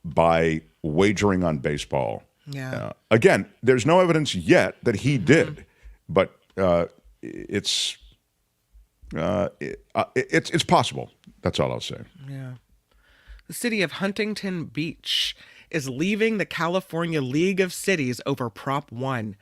by wagering on baseball? Yeah. Again, there's no evidence yet that he did, but it's possible. That's all I'll say. Yeah. The city of Huntington Beach is leaving the California League of Cities over Prop 1.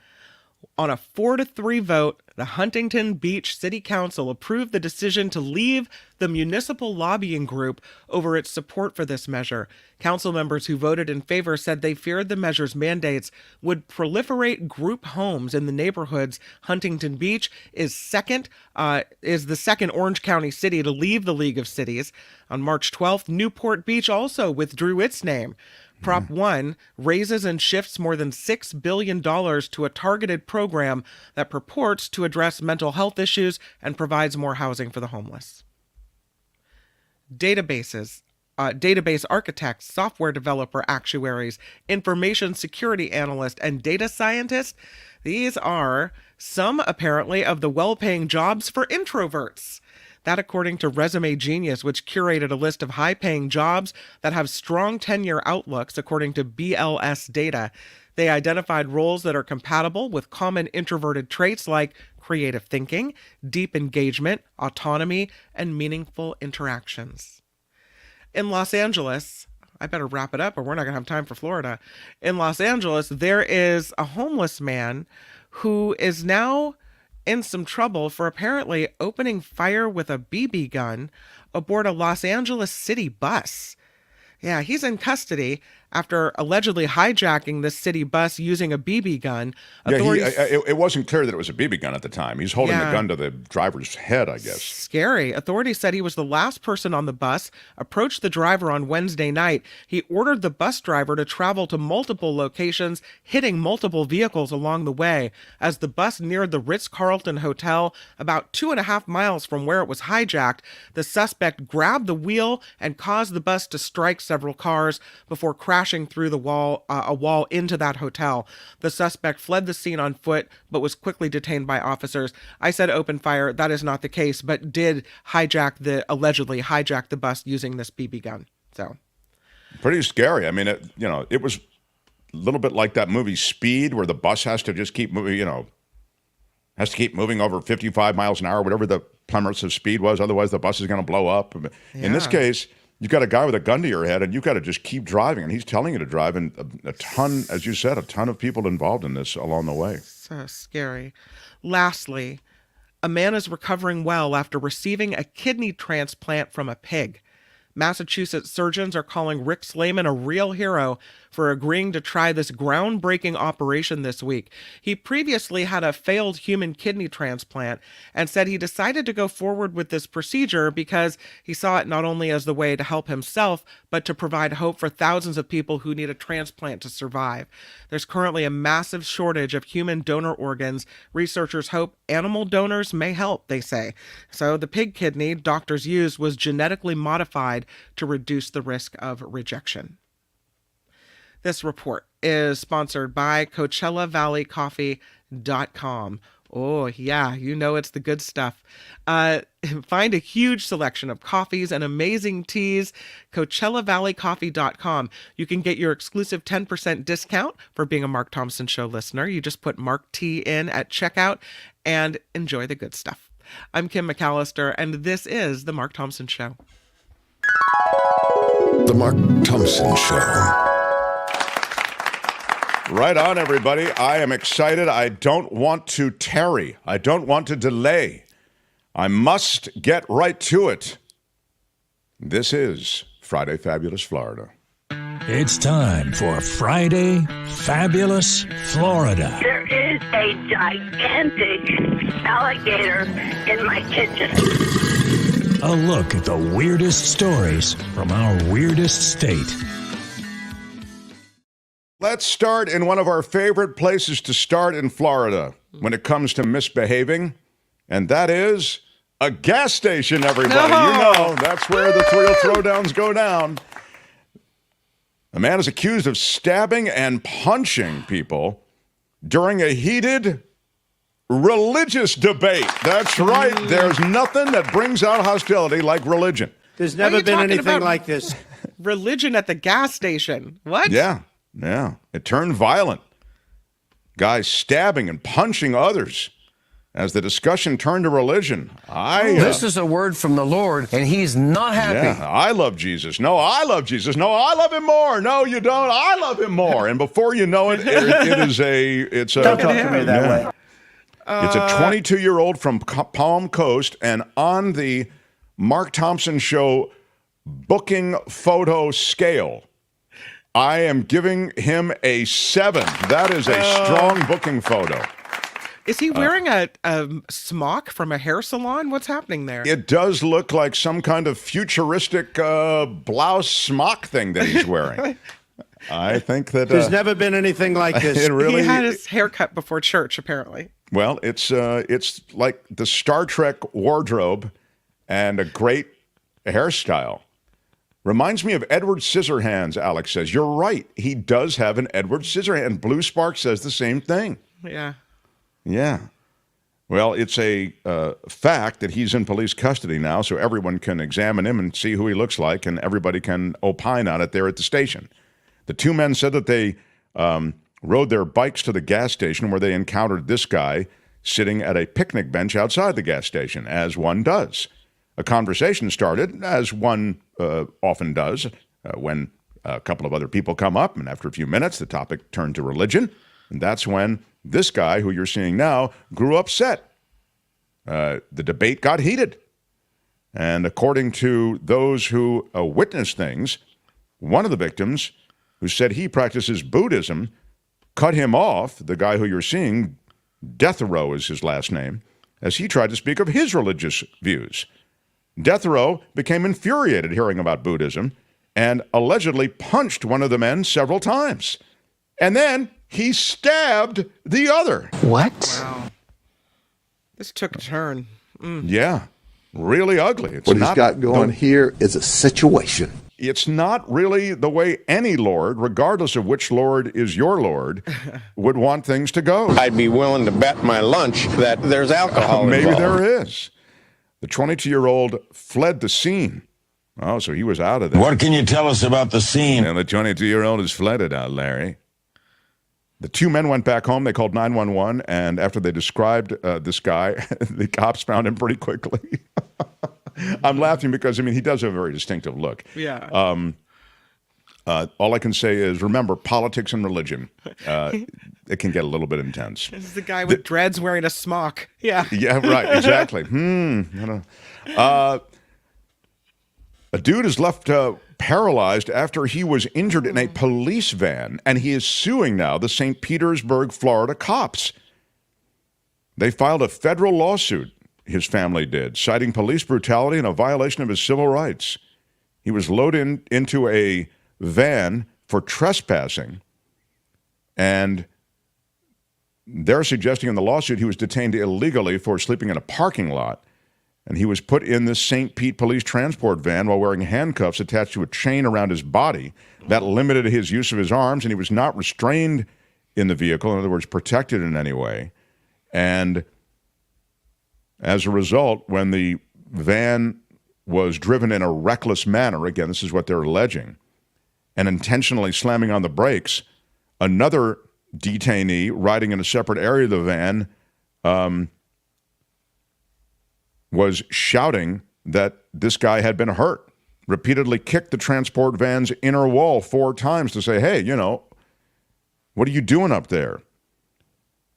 On a 4-3 vote, the Huntington Beach City Council approved the decision to leave the municipal lobbying group over its support for this measure. Council members who voted in favor said they feared the measure's mandates would proliferate group homes in the neighborhoods. Huntington Beach is the second Orange County city to leave the League of Cities. On March 12th, Newport Beach also withdrew its name. Prop 1 raises and shifts more than $6 billion to a targeted program that purports to address mental health issues and provides more housing for the homeless. Database architects, software developer, actuaries, information security analysts, and data scientists, these are some, apparently, of the well-paying jobs for introverts. That according to Resume Genius, which curated a list of high-paying jobs that have strong tenure outlooks, according to BLS data. They identified roles that are compatible with common introverted traits like creative thinking, deep engagement, autonomy, and meaningful interactions. In Los Angeles, I better wrap it up or we're not going to have time for Florida. In Los Angeles, there is a homeless man who is now in some trouble for apparently opening fire with a BB gun aboard a Los Angeles city bus. Yeah, he's in custody after allegedly hijacking this city bus using a BB gun. It wasn't clear that it was a BB gun at the time. He's holding the gun to the driver's head, I guess. Scary. Authorities said he was the last person on the bus, approached the driver on Wednesday night. He ordered the bus driver to travel to multiple locations, hitting multiple vehicles along the way. As the bus neared the Ritz-Carlton Hotel, about 2.5 miles from where it was hijacked, the suspect grabbed the wheel and caused the bus to strike several cars before crashing through a wall into that hotel. The suspect fled the scene on foot, but was quickly detained by officers. I said open fire. That is not the case, but did allegedly hijack the bus using this BB gun. So, pretty scary. I mean, it was a little bit like that movie Speed, where the bus has to just keep moving, has to keep moving over 55 miles an hour, whatever the permissive speed was. Otherwise, the bus is going to blow up. Yeah. In this case, you've got a guy with a gun to your head, and you've got to just keep driving, and he's telling you to drive, and a ton, as you said, a ton of people involved in this along the way. So scary. Lastly, a man is recovering well after receiving a kidney transplant from a pig. Massachusetts surgeons are calling Rick Slayman a real hero for agreeing to try this groundbreaking operation this week. He previously had a failed human kidney transplant and said he decided to go forward with this procedure because he saw it not only as the way to help himself, but to provide hope for thousands of people who need a transplant to survive. There's currently a massive shortage of human donor organs. Researchers hope animal donors may help, they say. So the pig kidney doctors used was genetically modified to reduce the risk of rejection. This report is sponsored by CoachellaValleyCoffee.com. Oh, yeah, it's the good stuff. Find a huge selection of coffees and amazing teas. CoachellaValleyCoffee.com. You can get your exclusive 10% discount for being a Mark Thompson Show listener. You just put Mark T in at checkout and enjoy the good stuff. I'm Kim McAllister, and this is The Mark Thompson Show. The Mark Thompson Show. Right on, everybody. I am excited. I don't want to tarry. I don't want to delay. I must get right to it. This is Friday Fabulous Florida. It's time for Friday Fabulous Florida. There is a gigantic alligator in my kitchen. A look at the weirdest stories from our weirdest state. Let's start in one of our favorite places to start in Florida when it comes to misbehaving, and that is a gas station, everybody. No. You know, that's where the real throwdowns go down. A man is accused of stabbing and punching people during a heated religious debate. That's right. There's nothing that brings out hostility like religion. There's never been anything like this. Religion at the gas station. What? Yeah. It turned violent. Guys stabbing and punching others as the discussion turned to religion. This is a word from the Lord, and he's not happy. Yeah, I love Jesus. No, I love Jesus. No, I love him more. No, you don't. I love him more. And before you know it, it's a. Don't talk to me that way. It's a 22-year-old from Palm Coast, and on the Mark Thompson Show booking photo scale, I am giving him a 7. That is a strong booking photo. Is he wearing a smock from a hair salon? What's happening there? It does look like some kind of futuristic blouse smock thing that he's wearing. I think that there's never been anything like this. He had his hair cut before church, apparently. Well, it's like the Star Trek wardrobe and a great hairstyle. Reminds me of Edward Scissorhands, Alex says. You're right. He does have an Edward Scissorhands. And Blue Spark says the same thing. Yeah. Well, it's a fact that he's in police custody now, so everyone can examine him and see who he looks like, and everybody can opine on it there at the station. The two men said that they rode their bikes to the gas station where they encountered this guy sitting at a picnic bench outside the gas station, as one does. A conversation started, as one often does, when a couple of other people come up, and after a few minutes, the topic turned to religion, and that's when this guy, who you're seeing now, grew upset. The debate got heated. And according to those who witnessed things, one of the victims, who said he practices Buddhism, cut him off, the guy who you're seeing, Death Row is his last name, as he tried to speak of his religious views. Death Row became infuriated hearing about Buddhism and allegedly punched one of the men several times. And then he stabbed the other. What? Wow. This took a turn. Yeah, really ugly. What he's got going here is a situation. It's not really the way any Lord, regardless of which Lord is your Lord, would want things to go. I'd be willing to bet my lunch that there's alcohol maybe involved. there is. The 22-year-old fled the scene. Oh, so he was out of there. What can you tell us about the scene? And the 22-year-old has fled it out, Larry. The two men went back home. They called 911, and after they described this guy, the cops found him pretty quickly. I'm laughing because, he does have a very distinctive look. Yeah. All I can say is, remember, politics and religion, it can get a little bit intense. This is the guy with dreads wearing a smock. Yeah. Yeah, right, exactly. A dude is left paralyzed after he was injured in a police van, and he is suing now the St. Petersburg, Florida cops. They filed a federal lawsuit, his family did, citing police brutality and a violation of his civil rights. He was loaded into a van for trespassing, and they're suggesting in the lawsuit he was detained illegally for sleeping in a parking lot. And he was put in this St. Pete police transport van while wearing handcuffs attached to a chain around his body. That limited his use of his arms, and he was not restrained in the vehicle, in other words, protected in any way. And as a result, when the van was driven in a reckless manner, again, this is what they're alleging, and intentionally slamming on the brakes, another detainee riding in a separate area of the van was shouting that this guy had been hurt, repeatedly kicked the transport van's inner wall 4 times to say, hey, what are you doing up there?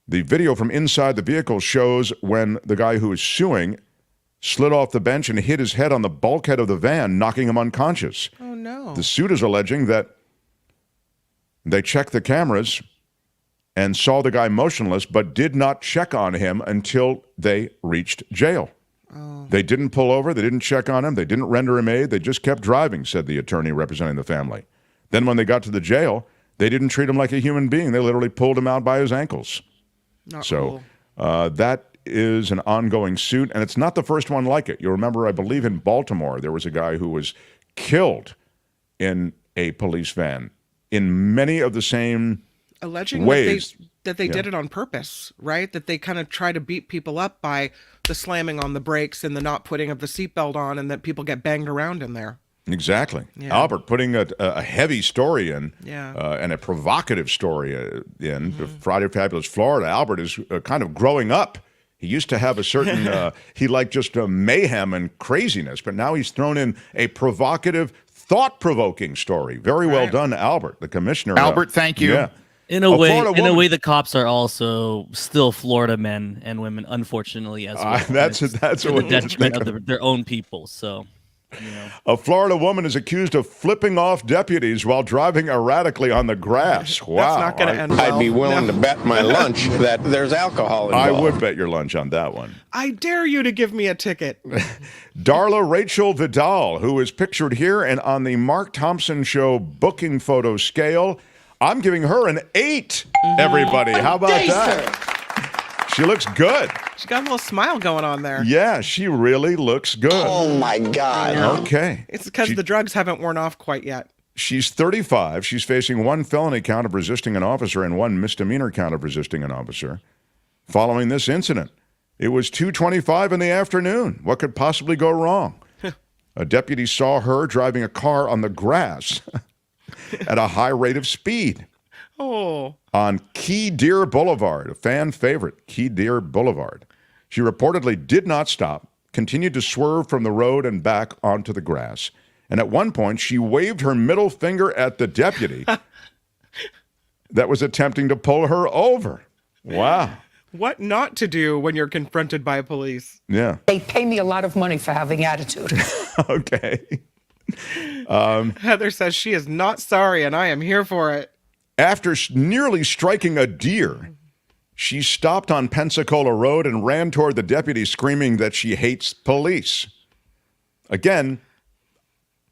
The video from inside the vehicle shows when the guy who is suing slid off the bench and hit his head on the bulkhead of the van, knocking him unconscious. Oh, no. The suit is alleging that they checked the cameras and saw the guy motionless, but did not check on him until they reached jail. Oh. They didn't pull over. They didn't check on him. They didn't render him aid. They just kept driving, said the attorney representing the family. Then when they got to the jail, they didn't treat him like a human being. They literally pulled him out by his ankles. Not so cool. That is an ongoing suit, and it's not the first one like it. You remember, I believe in Baltimore, there was a guy who was killed in a police van in many of the same alleging ways. that they did it on purpose, right? That they kind of try to beat people up by the slamming on the brakes and the not putting of the seatbelt on, and that people get banged around in there. Exactly. Yeah. Albert putting a heavy story in and a provocative story in Friday Fabulous Florida. Albert is kind of growing up. He used to have a certain, he liked just mayhem and craziness, but now he's thrown in a provocative, thought-provoking story. Very well done, Albert, the commissioner. Albert, thank you. Yeah. In a way, the cops are also still Florida men and women, unfortunately, as well. That's to the what detriment of their own people. So, A Florida woman is accused of flipping off deputies while driving erratically on the grass. Wow. That's not going to end well. I'd be willing to bet my lunch that there's alcohol involved. I would bet your lunch on that one. I dare you to give me a ticket. Darla Rachel Vidal, who is pictured here and on the Mark Thompson Show booking photo scale, I'm giving her an 8, everybody. How about that? She looks good. She's got a little smile going on there. Yeah, she really looks good. Oh, my God. Okay. It's because the drugs haven't worn off quite yet. She's 35. She's facing 1 felony count of resisting an officer and 1 misdemeanor count of resisting an officer following this incident. It was 2:25 in the afternoon. What could possibly go wrong? A deputy saw her driving a car on the grass at a high rate of speed. Oh. On Key Deer Boulevard, a fan favorite, Key Deer Boulevard. She reportedly did not stop, continued to swerve from the road and back onto the grass. And at one point, she waved her middle finger at the deputy that was attempting to pull her over. Wow. What not to do when you're confronted by police. Yeah. They pay me a lot of money for having attitude. Okay. Heather says she is not sorry, and I am here for it. After nearly striking a deer, she stopped on Pensacola Road and ran toward the deputy, screaming that she hates police. Again,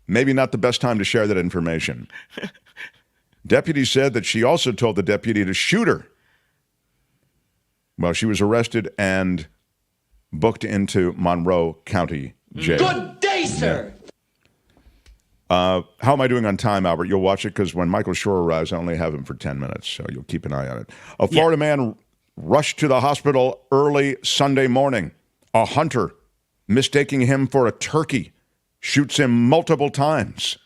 maybe not the best time to share that information. Deputy said that she also told the deputy to shoot her. Well, she was arrested and booked into Monroe County Jail. Good day, sir. How am I doing on time, Albert? You'll watch it because when Michael Shure arrives, I only have him for 10 minutes, so you'll keep an eye on it. A Florida man rushed to the hospital early Sunday morning. A hunter, mistaking him for a turkey, shoots him multiple times.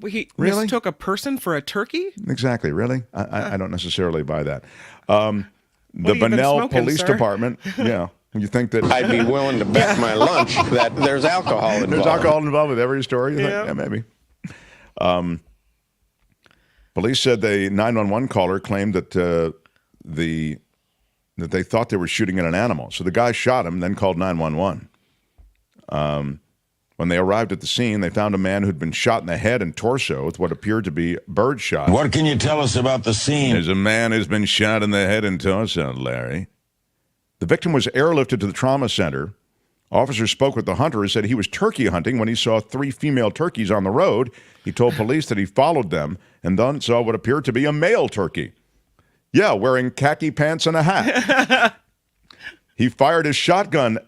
He Really? mistook a person for a turkey? Exactly, really? I don't necessarily buy that. What The have you been Bunnell smoking, Police sir? Department, yeah. You think that I'd be willing to bet my lunch that there's alcohol involved. there's alcohol involved with every story? You think? Yeah. Yeah, maybe. Police said the 911 caller claimed that that they thought they were shooting at an animal. So the guy shot him, then called 911. When they arrived at the scene, they found a man who'd been shot in the head and torso with what appeared to be birdshot. What can you tell us about the scene? There's a man who's been shot in the head and torso, Larry. The victim was airlifted to the trauma center. Officers spoke with the hunter who said he was turkey hunting when he saw 3 female turkeys on the road. He told police that he followed them and then saw what appeared to be a male turkey. Yeah, wearing khaki pants and a hat. He fired his shotgun,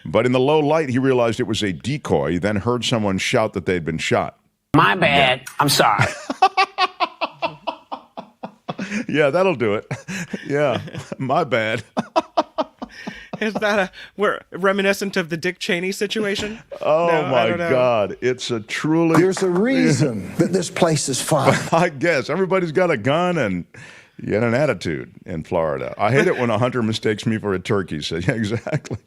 but in the low light, he realized it was a decoy. He then heard someone shout that they'd been shot. My bad. Yeah. I'm sorry. Yeah, that'll do it. Yeah, my bad. Is that we're reminiscent of the Dick Cheney situation? Oh, No, I my don't know. God. It's a truly... There's a reason that this place is fun. I guess. Everybody's got a gun and an attitude in Florida. I hate it when a hunter mistakes me for a turkey. So, yeah, exactly.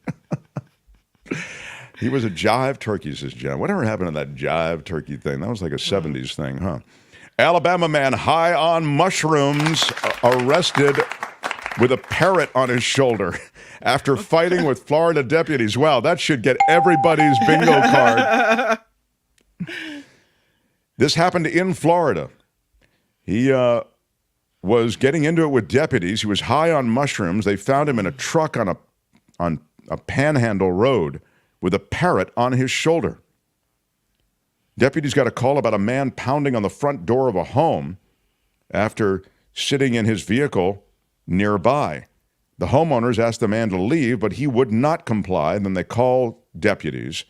He was a jive turkey, says John. Whatever happened to that jive turkey thing? That was like a 70s thing, huh? Alabama man high on mushrooms arrested with a parrot on his shoulder after fighting with Florida deputies. Wow, that should get everybody's bingo card. This happened in Florida. He was getting into it with deputies. He was high on mushrooms. They found him in a truck on a panhandle road with a parrot on his shoulder. Deputies got a call about a man pounding on the front door of a home after sitting in his vehicle nearby. The homeowners asked the man to leave, but he would not comply. Then they called deputies.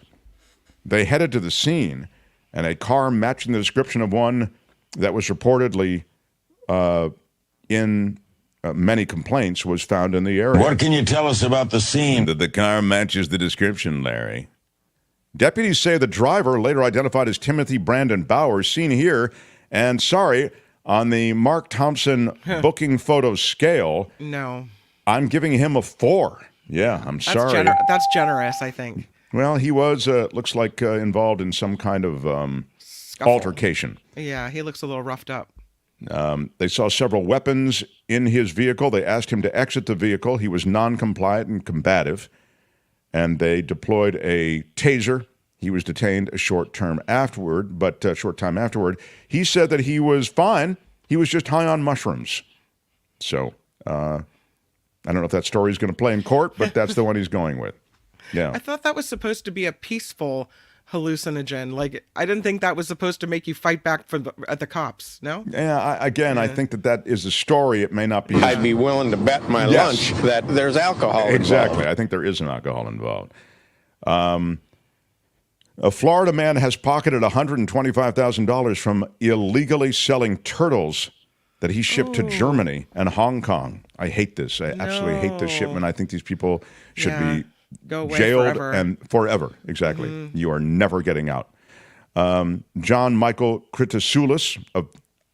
They headed to the scene, and a car matching the description of one that was reportedly in many complaints was found in the area. What can you tell us about the scene? That the car matches the description, Larry. Deputies say the driver, later identified as Timothy Brandon Bowers, seen here, and sorry, on the Mark Thompson booking photo scale, no, I'm giving him a 4. Yeah, I'm sorry. That's generous, I think. Well, he was, looks like, involved in some kind of altercation. Yeah, he looks a little roughed up. They saw several weapons in his vehicle. They asked him to exit the vehicle. He was non-compliant and combative, and they deployed a taser. He was detained a short time afterward. He said that he was fine. He was just high on mushrooms. So I don't know if that story is going to play in court, but that's the one he's going with. Yeah. I thought that was supposed to be a peaceful hallucinogen. Like, I didn't think that was supposed to make you fight back at the cops. No? Yeah, I think that is a story. It may not be. I'd be willing to bet my lunch that there's alcohol involved. Exactly. I think there is an alcohol involved. A Florida man has pocketed $125,000 from illegally selling turtles that he shipped to Germany and Hong Kong. I hate this. I absolutely hate this shipment. I think these people should be jailed forever. Exactly. You are never getting out. John Michael Kritisoulis of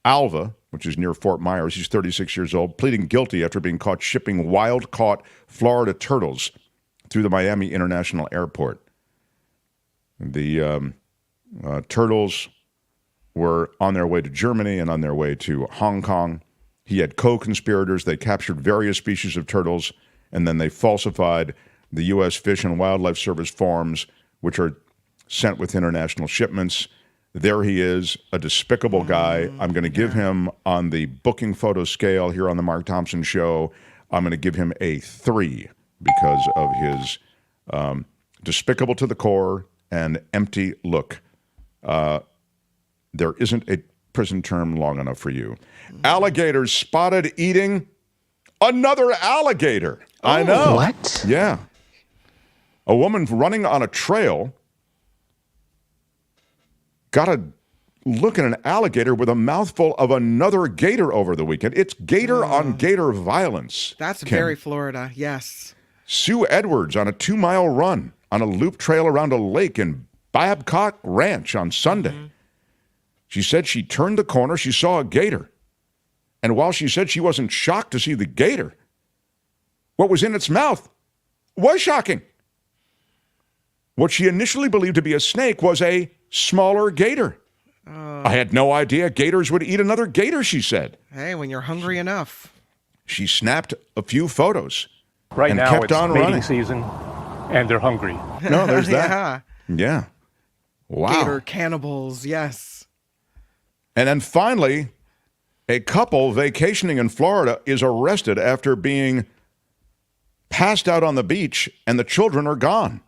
Alva, which is near Fort Myers, he's 36 years old, pleading guilty after being caught shipping wild-caught Florida turtles through the Miami International Airport. The turtles were on their way to Germany and on their way to Hong Kong. He had co-conspirators. They captured various species of turtles, and then they falsified the U.S. Fish and Wildlife Service forms, which are sent with international shipments. There he is, a despicable guy. I'm going to give him, on the booking photo scale here on the Mark Thompson Show, I'm going to give him a 3 because of his despicable to the core and empty look. There isn't a prison term long enough for you. Alligators spotted eating another alligator. I know. What? Yeah. A woman running on a trail got a look at an alligator with a mouthful of another gator over the weekend. It's gator on gator violence. That's very Florida, yes. Sue Edwards on a 2-mile run on a loop trail around a lake in Babcock Ranch on Sunday. She said she turned the corner, she saw a gator. And while she said she wasn't shocked to see the gator, what was in its mouth was shocking. What she initially believed to be a snake was a smaller gator. I had no idea gators would eat another gator, she said. Hey, when you're hungry enough. She snapped a few photos and now kept it's on mating running. season, and they're hungry. No, there's that. Yeah. Wow. Gator cannibals, yes. And then finally, a couple vacationing in Florida is arrested after being passed out on the beach, and the children are gone.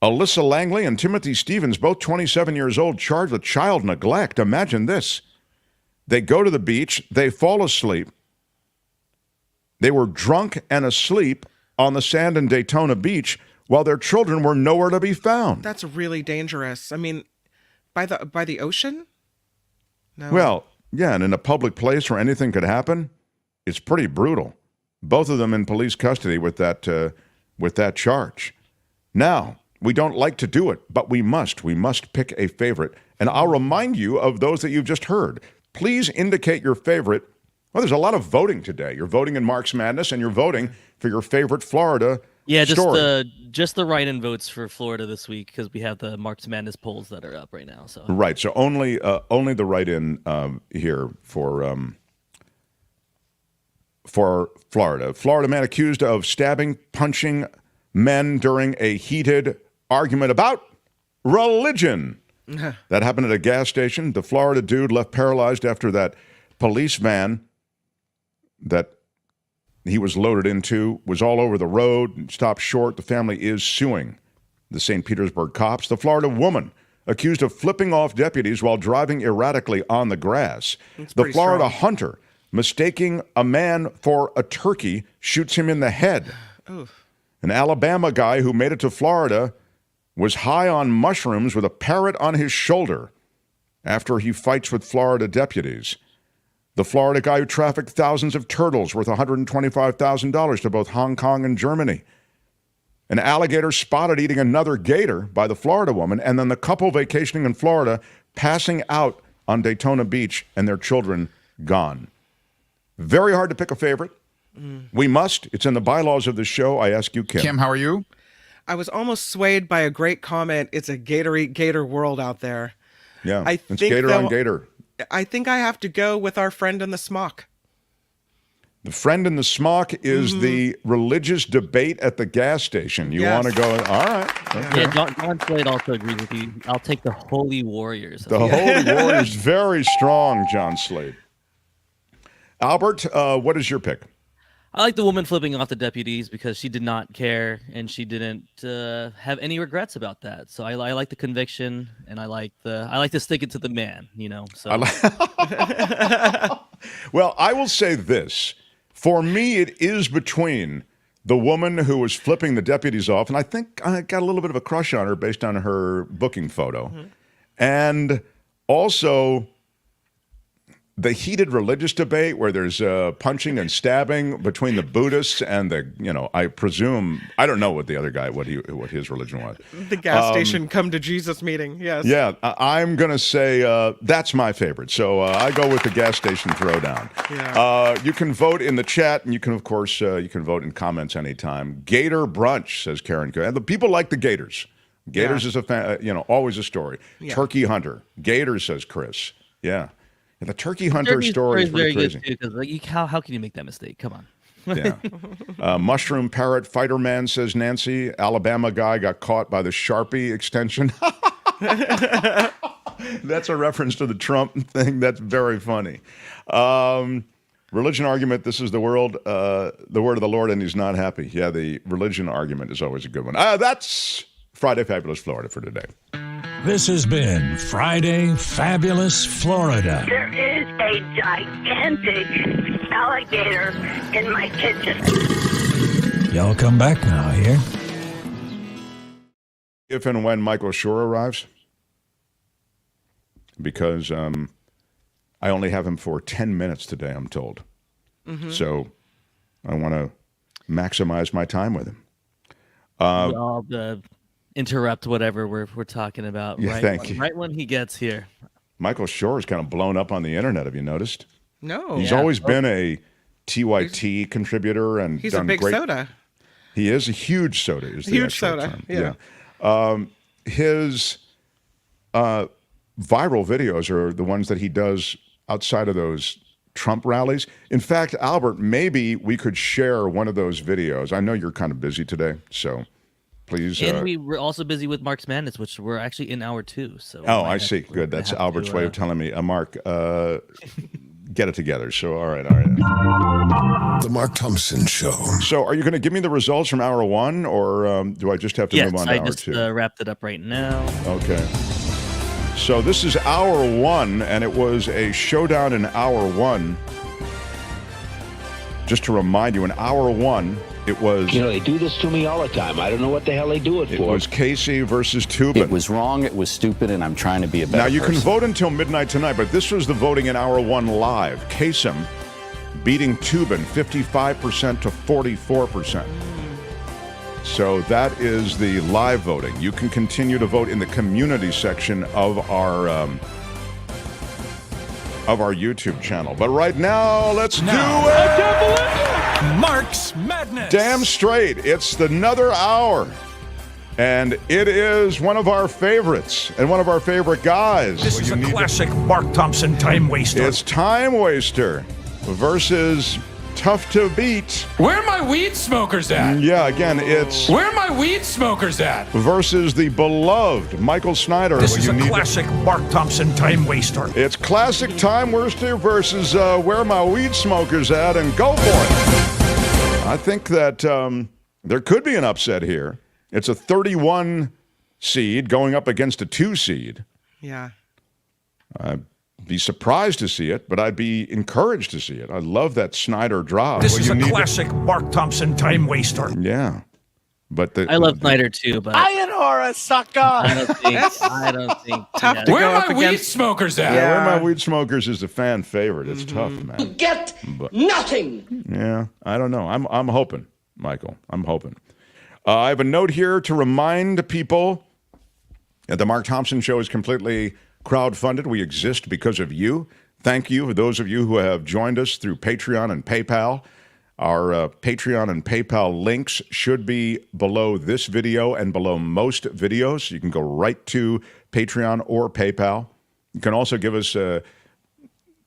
Alyssa Langley and Timothy Stevens, both 27 years old, charged with child neglect. Imagine this. They go to the beach, they fall asleep. They were drunk and asleep on the sand in Daytona Beach while their children were nowhere to be found. That's really dangerous. I mean, by the ocean? No. Well, yeah, and in a public place where anything could happen, it's pretty brutal. Both of them in police custody with that charge. Now, we don't like to do it, but we must. We must pick a favorite. And I'll remind you of those that you've just heard. Please indicate your favorite. Well, there's a lot of voting today. You're voting in Mark's Madness, and you're voting for your favorite Florida story. Just the write-in votes for Florida this week, because we have the Mark's Madness polls that are up right now. So right. So only the write-in here for for Florida. Florida man accused of stabbing, punching men during a heated argument about religion. That happened at a gas station. The Florida dude left paralyzed after that police van that he was loaded into was all over the road, stopped short. The family is suing the St. Petersburg cops. The Florida woman accused of flipping off deputies while driving erratically on the grass. The Florida hunter, mistaking a man for a turkey, shoots him in the head. Oof. An Alabama guy who made it to Florida was high on mushrooms with a parrot on his shoulder after he fights with Florida deputies. The Florida guy who trafficked thousands of turtles worth $125,000 to both Hong Kong and Germany. An alligator spotted eating another gator by the Florida woman, and then the couple vacationing in Florida passing out on Daytona Beach and their children gone. Very hard to pick a favorite. We must. It's in the bylaws of the show. I ask you, Kim. Kim, how are you? I was almost swayed by a great comment. It's a gator eat gator world out there. Yeah, it's gator on gator. I think I have to go with our friend in the smock. The friend in the smock is the religious debate at the gas station. You want to go? All right. Okay. Yeah, John Slade also agrees with you. I'll take the Holy Warriors. The Holy Warriors, very strong, John Slade. Albert, what is your pick? I like the woman flipping off the deputies because she did not care and she didn't have any regrets about that. So I like the conviction, and I like to stick it to the man, you know. So well, I will say this. For me, it is between the woman who was flipping the deputies off, and I think I got a little bit of a crush on her based on her booking photo, and also the heated religious debate where there's punching and stabbing between the Buddhists and the, I presume, I don't know what the other guy, what his religion was. The gas station come to Jesus meeting, yes. Yeah, I'm going to say that's my favorite. So I go with the gas station throwdown. Yeah. You can vote in the chat, and you can, of course, you can vote in comments anytime. Gator brunch, says Karen. And the people like the Gators. Gators is always a story. Yeah. Turkey hunter. Gators, says Chris. Yeah. And the turkey hunter story is pretty crazy. Good, how can you make that mistake? Come on. Yeah. Mushroom parrot fighter man, says Nancy. Alabama guy got caught by the Sharpie extension. That's a reference to the Trump thing. That's very funny. Religion argument. This is the word of the Lord, and he's not happy. Yeah, the religion argument is always a good one. That's Friday Fabulous Florida for today. This has been Friday Fabulous Florida. There is a gigantic alligator in my kitchen. Y'all come back now, here. If and when Michael Shure arrives, because I only have him for 10 minutes today, I'm told. So I want to maximize my time with him. Interrupt whatever we're talking about. Yeah, thank you. Right when he gets here. Michael Shure is kind of blown up on the internet. Have you noticed? No. He's always been a TYT contributor and he's done a big great. soda. He is a huge soda. Is the huge actual soda. term. Yeah. His viral videos are the ones that he does outside of those Trump rallies. In fact, Albert, maybe we could share one of those videos. I know you're kind of busy today, so. Please, and we were also busy with Mark's Madness, which we're actually in hour 2. So I see. Good. That's Albert's way of telling me, Mark, get it together. So, all right. The Mark Thompson Show. So, are you going to give me the results from hour 1, or do I just have to move on to hour 2? Yes, I just wrapped it up right now. Okay. So, this is hour 1, and it was a showdown in hour 1. Just to remind you, in hour 1, it was... they do this to me all the time. I don't know what the hell they do it for. It was Casey versus Tubin. It was wrong, it was stupid, and I'm trying to be a better person. Now, you can vote until midnight tonight, but this was the voting in hour 1 live. Kasem beating Tubin 55% to 44%. So that is the live voting. You can continue to vote in the community section of our YouTube channel. But right now, let's do it! Mark's Madness. Damn straight. It's another hour. And it is one of our favorites and one of our favorite guys. This is a classic Mark Thompson time waster. It's Time Waster versus tough to beat. Where are my weed smokers at? Yeah, again, it's... Where are my weed smokers at? Versus the beloved Michael Snyder. This is a classic Mark Thompson time waster. It's classic time waster versus where are my weed smokers at, and go for it. I think that there could be an upset here. It's a 31 seed going up against a 2 seed. Yeah. I'd be surprised to see it, but I'd be encouraged to see it. I love that Snyder drop. This is a classic Mark Thompson time waster. Yeah. But I love Snyder too, but Sayonara, sucker. I don't think Tough to Where go are up my weed against. smokers at? Where are my weed smokers is the fan favorite. It's tough, man. Get nothing. Yeah, I don't know. I'm hoping, Michael. I'm hoping. I have a note here to remind people that the Mark Thompson Show is completely crowdfunded. We exist because of you. Thank you for those of you who have joined us through Patreon and PayPal. Our Patreon and PayPal links should be below this video and below most videos. You can go right to Patreon or PayPal. You can also give us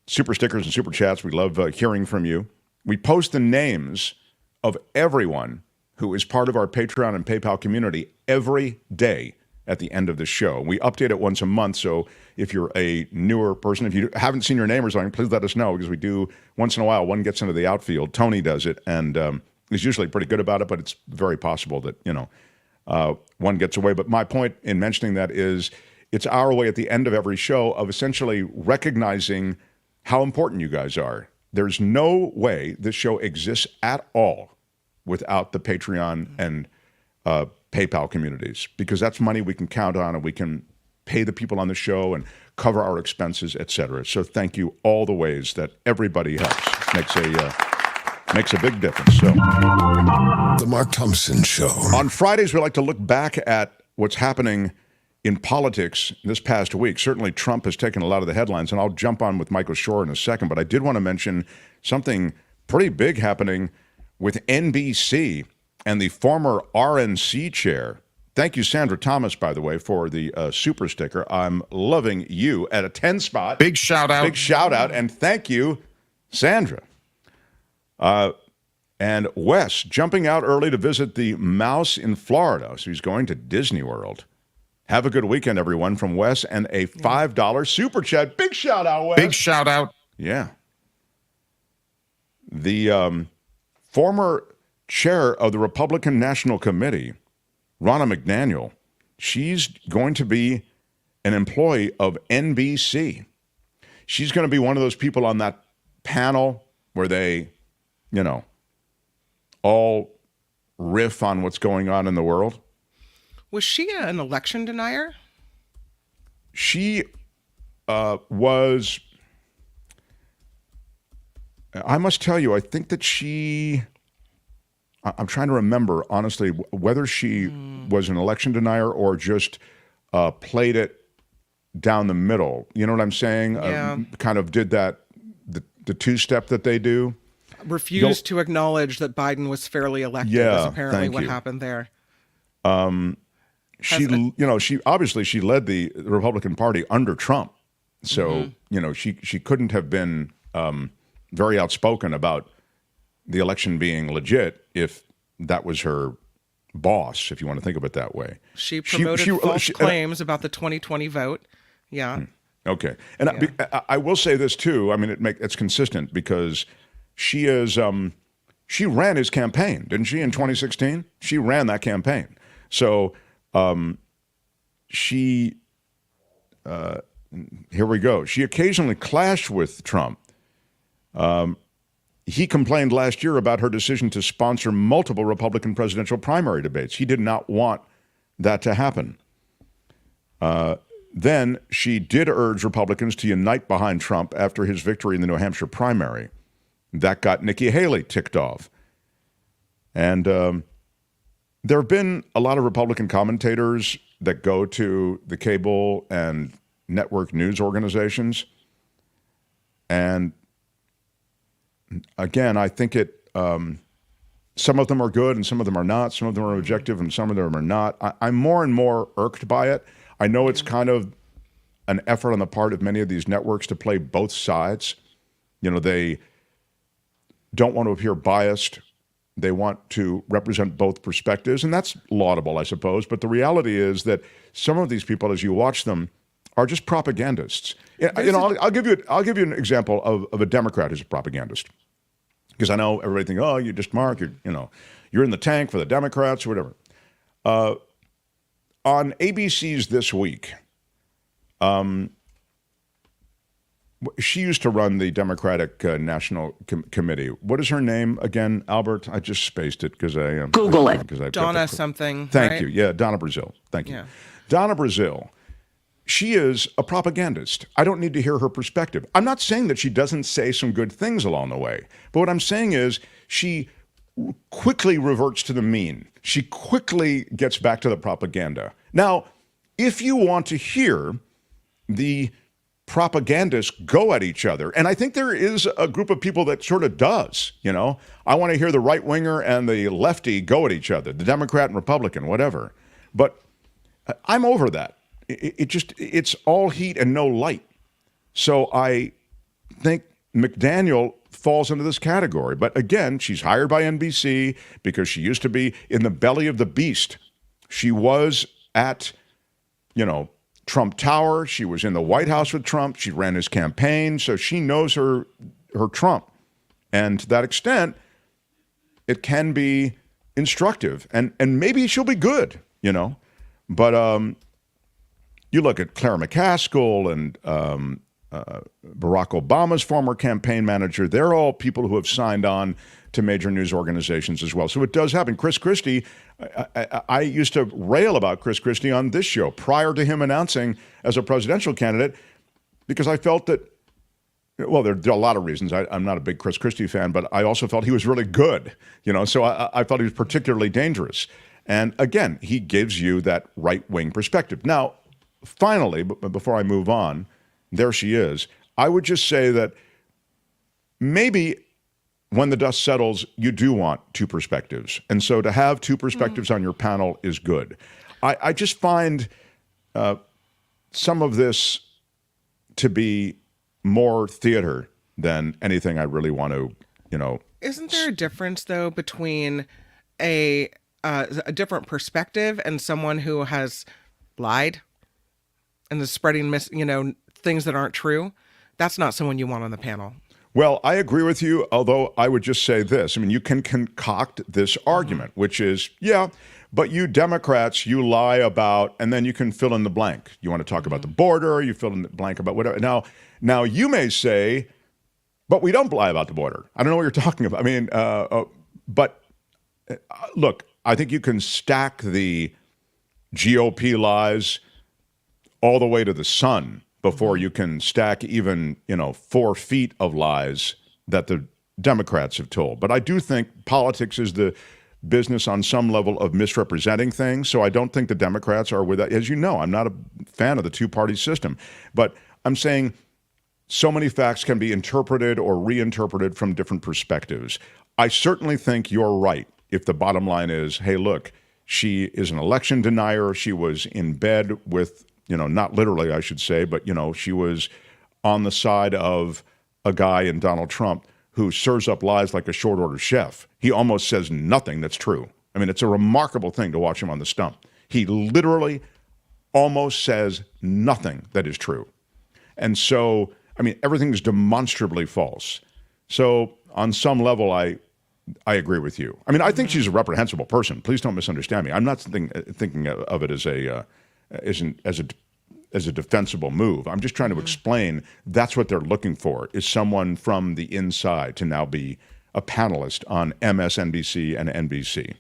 super stickers and super chats. We love hearing from you. We post the names of everyone who is part of our Patreon and PayPal community every day at the end of the show. We update it once a month, so if you're a newer person, if you haven't seen your name or something, please let us know, because we do, once in a while, one gets into the outfield. Tony does it, and he's usually pretty good about it, but it's very possible that, one gets away. But my point in mentioning that is it's our way at the end of every show of essentially recognizing how important you guys are. There's no way this show exists at all without the Patreon and PayPal communities, because that's money we can count on, and we can pay the people on the show and cover our expenses, etc. So thank you all the ways that everybody helps. Makes a big difference. So, The Mark Thompson Show. On Fridays, we like to look back at what's happening in politics this past week. Certainly Trump has taken a lot of the headlines, and I'll jump on with Michael Shure in a second, but I did want to mention something pretty big happening with NBC and the former RNC chair. Thank you, Sandra Thomas, by the way, for the super sticker. I'm loving you at a 10 spot. Big shout out. Big shout out, and thank you, Sandra. And Wes jumping out early to visit the mouse in Florida. So he's going to Disney World. Have a good weekend, everyone, from Wes, and a $5 super chat. Big shout out, Wes. Big shout out. Yeah. The former chair of the Republican National Committee, Ronna McDaniel, she's going to be an employee of NBC. She's going to be one of those people on that panel where they, all riff on what's going on in the world. Was she an election denier? She was, I must tell you, I think that I'm trying to remember, honestly, whether she was an election denier or just played it down the middle. You know what I'm saying? Yeah. Kind of did that, the two-step that they do. Refused to acknowledge that Biden was fairly elected, is apparently what happened there. She obviously she led the Republican Party under Trump. So, she couldn't have been very outspoken about the election being legit if that was her boss, if you want to think of it that way. She promoted false claims about the 2020 vote. Yeah. Okay. And I will say this too. I mean, it's consistent because she ran his campaign, didn't she, in 2016? She ran that campaign. So here we go. She occasionally clashed with Trump. He complained last year about her decision to sponsor multiple Republican presidential primary debates. He did not want that to happen. Then she did urge Republicans to unite behind Trump after his victory in the New Hampshire primary. That got Nikki Haley ticked off. And there have been a lot of Republican commentators that go to the cable and network news organizations. And again, I think some of them are good and some of them are not. Some of them are objective and some of them are not. I'm more and more irked by it. I know it's kind of an effort on the part of many of these networks to play both sides. don't want to appear biased. They want to represent both perspectives, and that's laudable, I suppose. But the reality is that some of these people, as you watch them, are just propagandists. I'll give you an example of a Democrat who's a propagandist, because I know everybody thinks, oh, you just Mark, you're in the tank for the Democrats or whatever. On ABC's This Week, she used to run the Democratic National Committee. What is her name again, Albert? I just spaced it because I Google it. Donna something. Thank you. Yeah, Donna Brazile. Thank you. Yeah. Donna Brazile. She is a propagandist. I don't need to hear her perspective. I'm not saying that she doesn't say some good things along the way, but what I'm saying is she quickly reverts to the mean. She quickly gets back to the propaganda. Now, if you want to hear the propagandists go at each other, and I think there is a group of people that sort of does, I want to hear the right-winger and the lefty go at each other, the Democrat and Republican, whatever. But I'm over that. It's all heat and no light. So I think McDaniel falls into this category. But again, she's hired by NBC because she used to be in the belly of the beast. She was at, Trump Tower. She was in the White House with Trump. She ran his campaign. So she knows her Trump. And to that extent, it can be instructive. And maybe she'll be good, But you look at Claire McCaskill and Barack Obama's former campaign manager. They're all people who have signed on to major news organizations as well. So it does happen. Chris Christie, I used to rail about Chris Christie on this show prior to him announcing as a presidential candidate because I felt that, well, there are a lot of reasons. I'm not a big Chris Christie fan, but I also felt he was really good, so I felt he was particularly dangerous. And again, he gives you that right-wing perspective. Now, finally, before I move on, there she is. I would just say that maybe when the dust settles, you do want two perspectives. And so to have two perspectives on your panel is good. I just find some of this to be more theater than anything I really want to, Isn't there a difference, though, between a different perspective and someone who has lied and is spreading things that aren't true? That's not someone you want on the panel. Well, I agree with you, although I would just say this. I mean, you can concoct this argument, which is, yeah, but you Democrats, you lie about, and then you can fill in the blank. You want to talk about the border, you fill in the blank about whatever. Now you may say, but we don't lie about the border. I don't know what you're talking about. I mean, but look, I think you can stack the GOP lies all the way to the sun before you can stack even, 4 feet of lies that the Democrats have told. But I do think politics is the business on some level of misrepresenting things. So I don't think the Democrats are with that. As you know, I'm not a fan of the two-party system. But I'm saying so many facts can be interpreted or reinterpreted from different perspectives. I certainly think you're right if the bottom line is, hey, look, she is an election denier. She was in bed with, not literally, I should say, but, she was on the side of a guy in Donald Trump who serves up lies like a short order chef. He almost says nothing that's true. I mean, it's a remarkable thing to watch him on the stump. He literally almost says nothing that is true. And so, I mean, everything is demonstrably false. So on some level, I agree with you. I mean, I think she's a reprehensible person. Please don't misunderstand me. I'm not thinking of it as a defensible move. I'm just trying to explain that's what they're looking for, is someone from the inside to now be a panelist on MSNBC and NBC.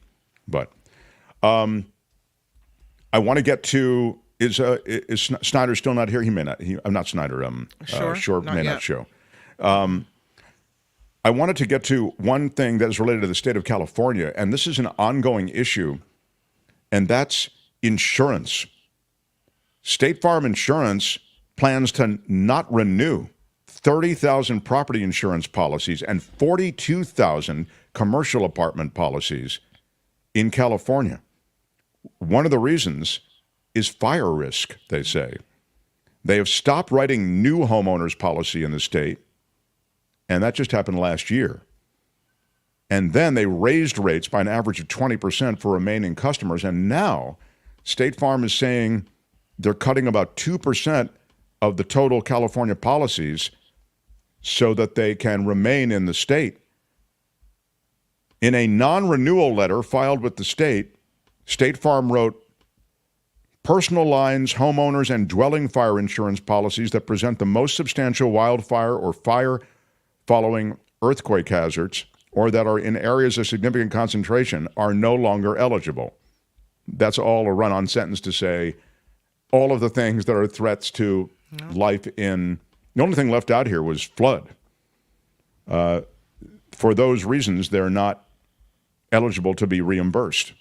But I want to get to, is Snyder still not here? He may not. I'm not Snyder. Shure may not show. I wanted to get to one thing that is related to the state of California, and this is an ongoing issue, and that's insurance. State Farm Insurance plans to not renew 30,000 property insurance policies and 42,000 commercial apartment policies in California. One of the reasons is fire risk, they say. They have stopped writing new homeowners policy in the state, and that just happened last year. And then they raised rates by an average of 20% for remaining customers. And now State Farm is saying they're cutting about 2% of the total California policies so that they can remain in the state. In a non-renewal letter filed with the state, State Farm wrote, personal lines, homeowners, and dwelling fire insurance policies that present the most substantial wildfire or fire following earthquake hazards or that are in areas of significant concentration are no longer eligible. That's all a run-on sentence to say all of the things that are threats to life in... The only thing left out here was flood. For those reasons, they're not eligible to be reimbursed.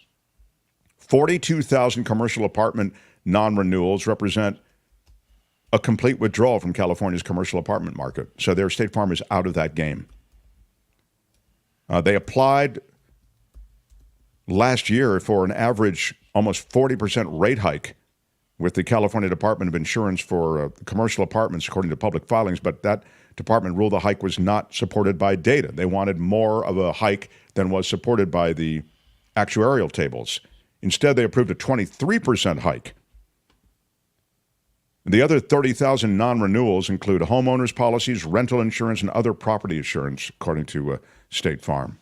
42,000 commercial apartment non-renewals represent a complete withdrawal from California's commercial apartment market. So their State Farm is out of that game. They applied last year for an average almost 40% rate hike with the California Department of Insurance for commercial apartments, according to public filings, but that department ruled the hike was not supported by data. They wanted more of a hike than was supported by the actuarial tables. Instead, they approved a 23% hike. The other 30,000 non-renewals include homeowners policies, rental insurance, and other property insurance, according to State Farm.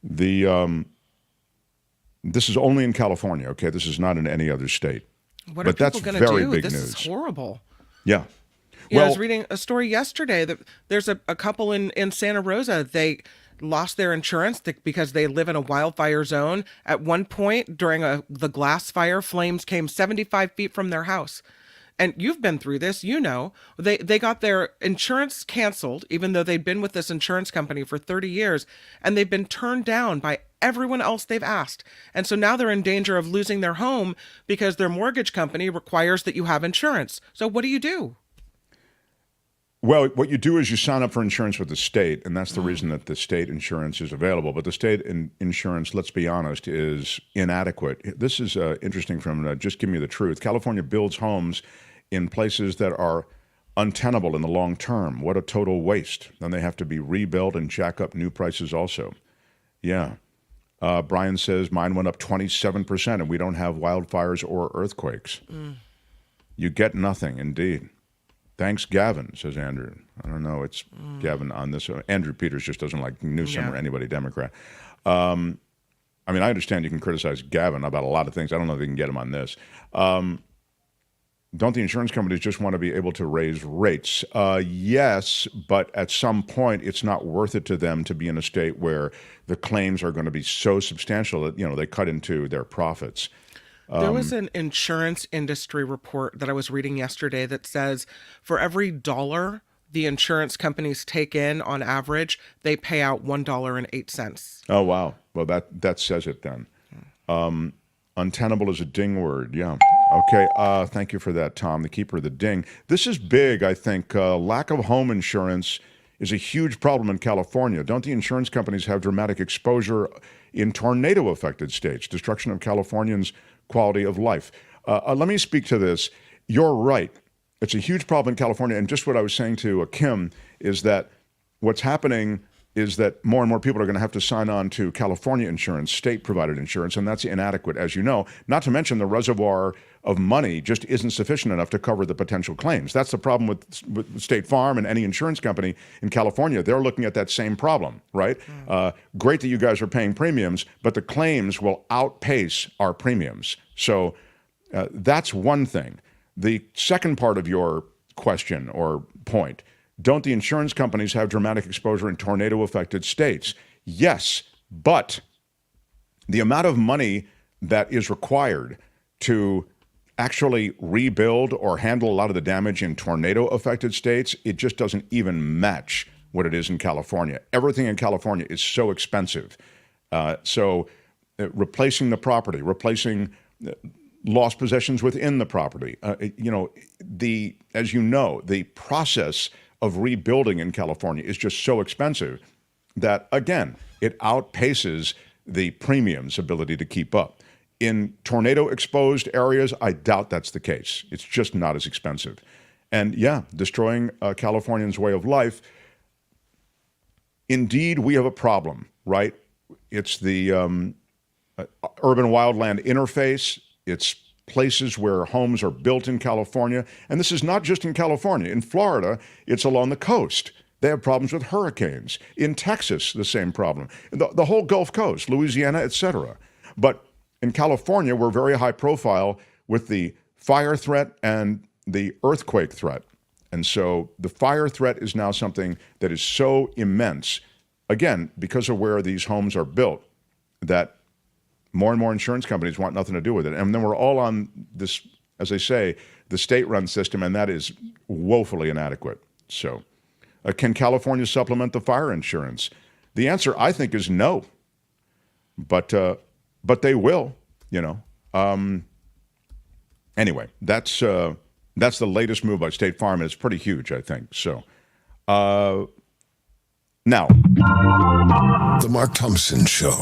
This is only in California, okay? This is not in any other state. What are people going to do? Big This news. is horrible. Yeah. I was reading a story yesterday that there's a couple in Santa Rosa. They lost their insurance because they live in a wildfire zone. At one point during the glass fire, flames came 75 feet from their house. And you've been through this, you know. They got their insurance canceled, even though they'd been with this insurance company for 30 years, and they've been turned down by everyone else they've asked. And so now they're in danger of losing their home because their mortgage company requires that you have insurance. So what do you do? Well, what you do is you sign up for insurance with the state, and that's the reason that the state insurance is available. But the state insurance, let's be honest, is inadequate. This is interesting from Just Give Me the Truth. California builds homes in places that are untenable in the long term. What a total waste. Then they have to be rebuilt and jack up new prices also. Yeah. Brian says, mine went up 27%, and we don't have wildfires or earthquakes. You get nothing, indeed. Thanks, Gavin, says Andrew. I don't know. It's Gavin on this. Andrew Peters just doesn't like Newsom or anybody Democrat. I mean, I understand you can criticize Gavin about a lot of things. I don't know if you can get him on this. Don't the insurance companies just want to be able to raise rates? Yes, but at some point, it's not worth it to them to be in a state where the claims are going to be so substantial that, they cut into their profits. There was an insurance industry report that I was reading yesterday that says for every dollar the insurance companies take in on average, they pay out $1.08. Oh, wow. Well, that says it then. Untenable is a ding word. Yeah. Okay. Thank you for that, Tom, the keeper of the ding. This is big, I think. Lack of home insurance is a huge problem in California. Don't the insurance companies have dramatic exposure in tornado-affected states, destruction of Californians' quality of life? Let me speak to this. You're right. It's a huge problem in California. And just what I was saying to Kim is that what's happening is that more and more people are going to have to sign on to California insurance, state-provided insurance, and that's inadequate, as you know. Not to mention the reservoir of money just isn't sufficient enough to cover the potential claims. That's the problem with State Farm and any insurance company in California. They're looking at that same problem, right? Great that you guys are paying premiums, but the claims will outpace our premiums. So that's one thing. The second part of your question or point, don't the insurance companies have dramatic exposure in tornado-affected states? Yes, but the amount of money that is required to actually rebuild or handle a lot of the damage in tornado-affected states, it just doesn't even match what it is in California. Everything in California is so expensive. So replacing the property, replacing lost possessions within the property, as you know, the process of rebuilding in California is just so expensive that, again, it outpaces the premium's ability to keep up. In tornado-exposed areas, I doubt that's the case. It's just not as expensive. And yeah, destroying Californians' way of life. indeed we have a problem, right? It's the urban wildland interface. It's places where homes are built in California. And this is not just in California. In Florida, it's along the coast. They have problems with hurricanes. In Texas, the same problem. The whole Gulf Coast, Louisiana, etc. But in California, we're very high profile with the fire threat and the earthquake threat. And so the fire threat is now something that is so immense, again, because of where these homes are built, that more and more insurance companies want nothing to do with it. And then we're all on this, as I say, the state-run system, and that is woefully inadequate. So can California supplement the fire insurance? The answer, I think, is no. But they will, you know. Anyway, that's the latest move by State Farm, and it's pretty huge, I think. So now, The Mark Thompson Show.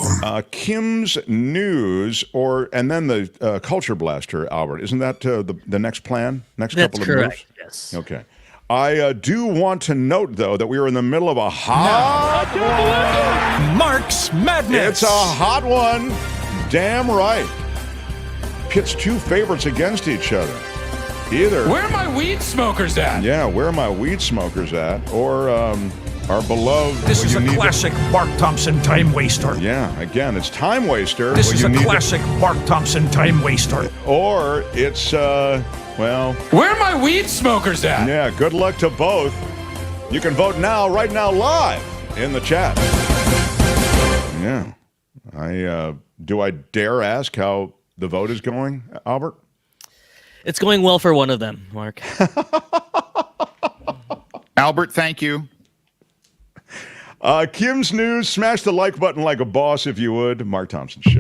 Kim's News, and then the Culture Blaster, Albert. Isn't that the next plan? Next That's couple of correct, moves? yes. Okay. I do want to note, though, that we are in the middle of a hot Mark's Madness. It's a hot one. Damn right. Pits two favorites against each other. Either. Where are my weed smokers at? Yeah, where are my weed smokers at? Or our beloved. This is a classic Mark Thompson time waster. Yeah, again, it's time waster. This is a classic Mark Thompson time waster. Or it's, well. Where are my weed smokers at? Yeah, good luck to both. You can vote now, right now, live in the chat. Yeah. Do I dare ask how the vote is going, Albert? It's going well for one of them, Mark. Albert, thank you. Kim's News, smash the like button like a boss if you would. Mark Thompson Show.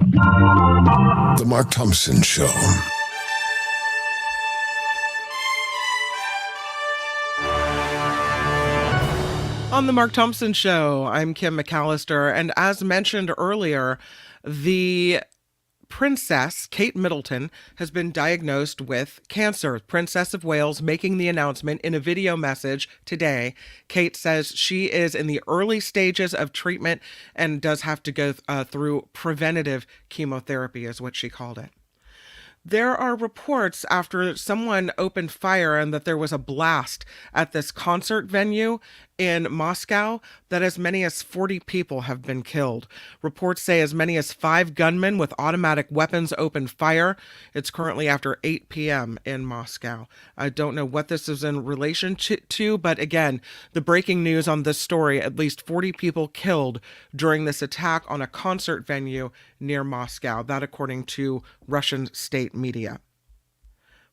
The Mark Thompson Show. On the Mark Thompson Show, I'm Kim McAllister, and as mentioned earlier, the Princess, Kate Middleton, has been diagnosed with cancer. Princess of Wales making the announcement in a video message today. Kate says she is in the early stages of treatment and does have to go through preventative chemotherapy, is what she called it. There are reports after someone opened fire and that there was a blast at this concert venue in Moscow that as many as 40 people have been killed. Reports say as many as 5 gunmen with automatic weapons opened fire. It's currently after 8 p.m. in Moscow. I don't know what this is in relation to, but again, the breaking news on this story, at least 40 people killed during this attack on a concert venue near Moscow. That according to Russian state media.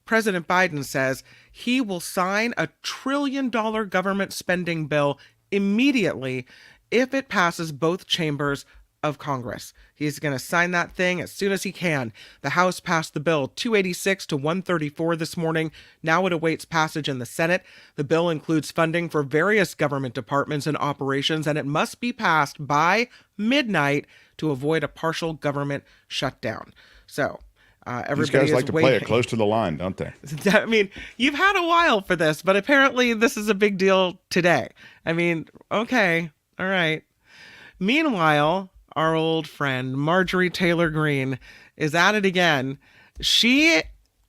President Biden says he will sign a $1 trillion government spending bill immediately if it passes both chambers of Congress. He's going to sign that thing as soon as he can. The House passed the bill 286 to 134 this morning. Now it awaits passage in the Senate. The bill includes funding for various government departments and operations, and it must be passed by midnight to avoid a partial government shutdown. So everybody These guys like to waiting. play it close to the line, don't they? I mean, you've had a while for this, but apparently this is a big deal today. I mean, okay, all right. Meanwhile, our old friend Marjorie Taylor Greene is at it again. She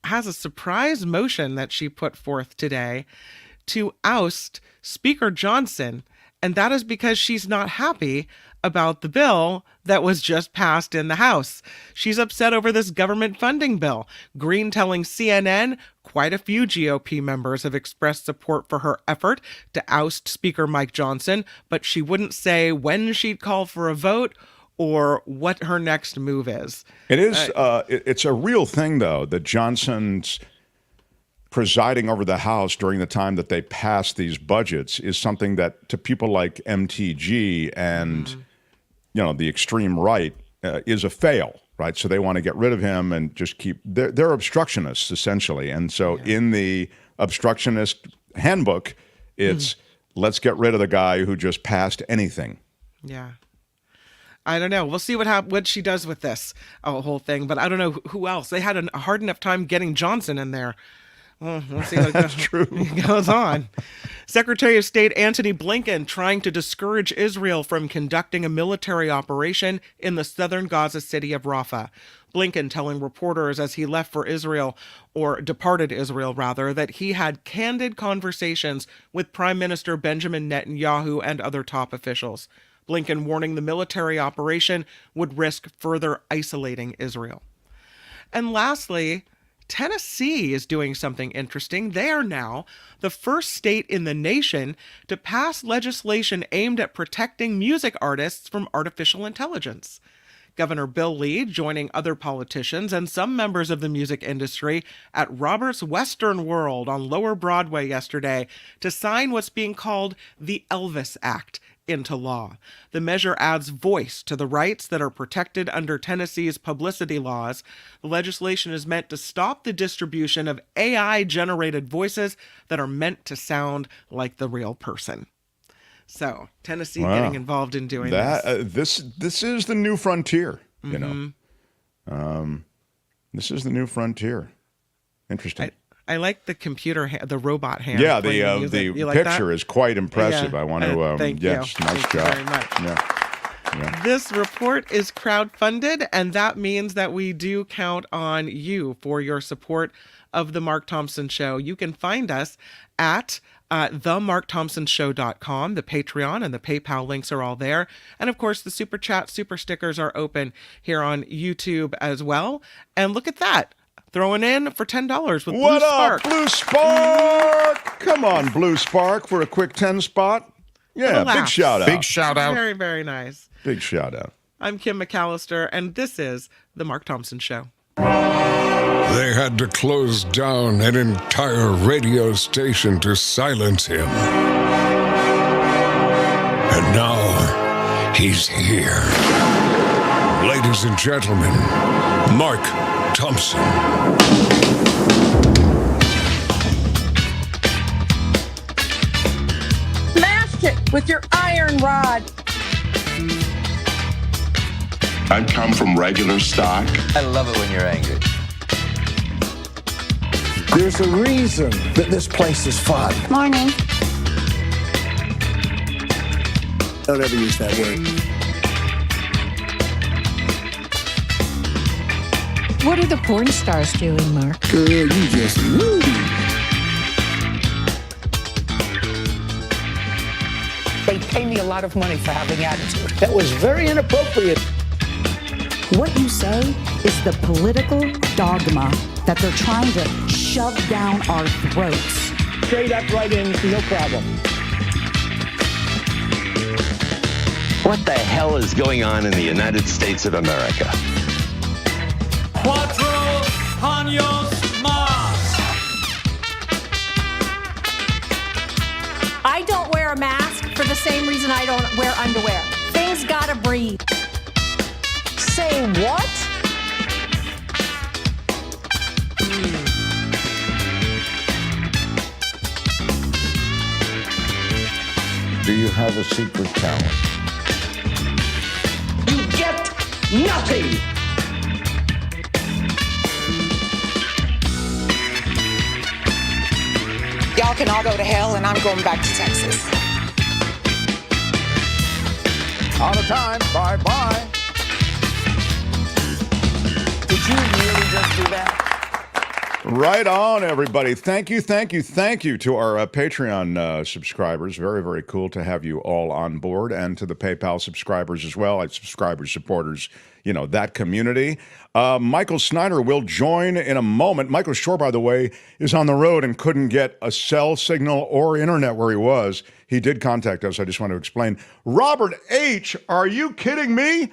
has a surprise motion that she put forth today to oust Speaker Johnson, and that is because she's not happy about the bill that was just passed in the House. She's upset over this government funding bill. Greene telling CNN quite a few GOP members have expressed support for her effort to oust Speaker Mike Johnson, but she wouldn't say when she'd call for a vote or what her next move is. It is. It's a real thing, though, that Johnson's presiding over the House during the time that they pass these budgets is something that to people like MTG and the extreme right is a fail, right? So they want to get rid of him and just keep. They're obstructionists essentially, and so in the obstructionist handbook, it's let's get rid of the guy who just passed anything. Yeah. I don't know. We'll see what she does with this whole thing, but I don't know who else. They had a hard enough time getting Johnson in there. Well, we'll see what That's true. goes on. Secretary of State Antony Blinken trying to discourage Israel from conducting a military operation in the southern Gaza city of Rafah. Blinken telling reporters as he left for Israel, or departed Israel rather, that he had candid conversations with Prime Minister Benjamin Netanyahu and other top officials. Blinken warning the military operation would risk further isolating Israel. And lastly, Tennessee is doing something interesting. They are now the first state in the nation to pass legislation aimed at protecting music artists from artificial intelligence. Governor Bill Lee joining other politicians and some members of the music industry at Robert's Western World on Lower Broadway yesterday to sign what's being called the Elvis Act into law. The measure adds voice to the rights that are protected under Tennessee's publicity laws. The legislation is meant to stop the distribution of AI-generated voices that are meant to sound like the real person. So, Tennessee getting involved in doing this. This is the new frontier, you know. This is the new frontier. Interesting. I like the computer, the robot hand. Yeah, the like picture that? is quite impressive. I want to, thank yes, you. nice Thank job. you very much. Yeah. This report is crowdfunded, and that means that we do count on you for your support of The Mark Thompson Show. You can find us at themarkthompsonshow.com. The Patreon and the PayPal links are all there. And of course, the Super Chat, Super Stickers are open here on YouTube as well. And look at that. Throwing in for $10 with Blue What Spark. up, Blue Spark? Come on, Blue Spark, for a quick 10 spot. Yeah, big shout out. Big shout out. Very, very nice. Big shout out. I'm Kim McAllister, and this is The Mark Thompson Show. They had to close down an entire radio station to silence him. And now, he's here. Ladies and gentlemen, Mark Thompson. Smash it with your iron rod. I come from regular stock. I love it when you're angry. There's a reason that this place is fun. Morning. Don't ever use that word. What are the porn stars doing, Mark? Girl, you just woo. They pay me a lot of money for having attitude. That was very inappropriate. What you say is the political dogma that they're trying to shove down our throats. Straight up right in, no problem. What the hell is going on in the United States of America? Cuatro años más. I don't wear a mask for the same reason I don't wear underwear. Things gotta breathe. Say what? Do you have a secret talent? You get nothing. Y'all can all go to hell, and I'm going back to Texas. Out of time. Bye-bye. Did you really just do that? Right on, everybody. Thank you to our Patreon subscribers. Very, very cool to have you all on board, and to the PayPal subscribers as well, like subscribers, supporters, you know, that community. Michael Snyder will join in a moment. Michael Shure, by the way, is on the road and couldn't get a cell signal or internet where he was. He did contact us. I just want to explain. Robert H., are you kidding me?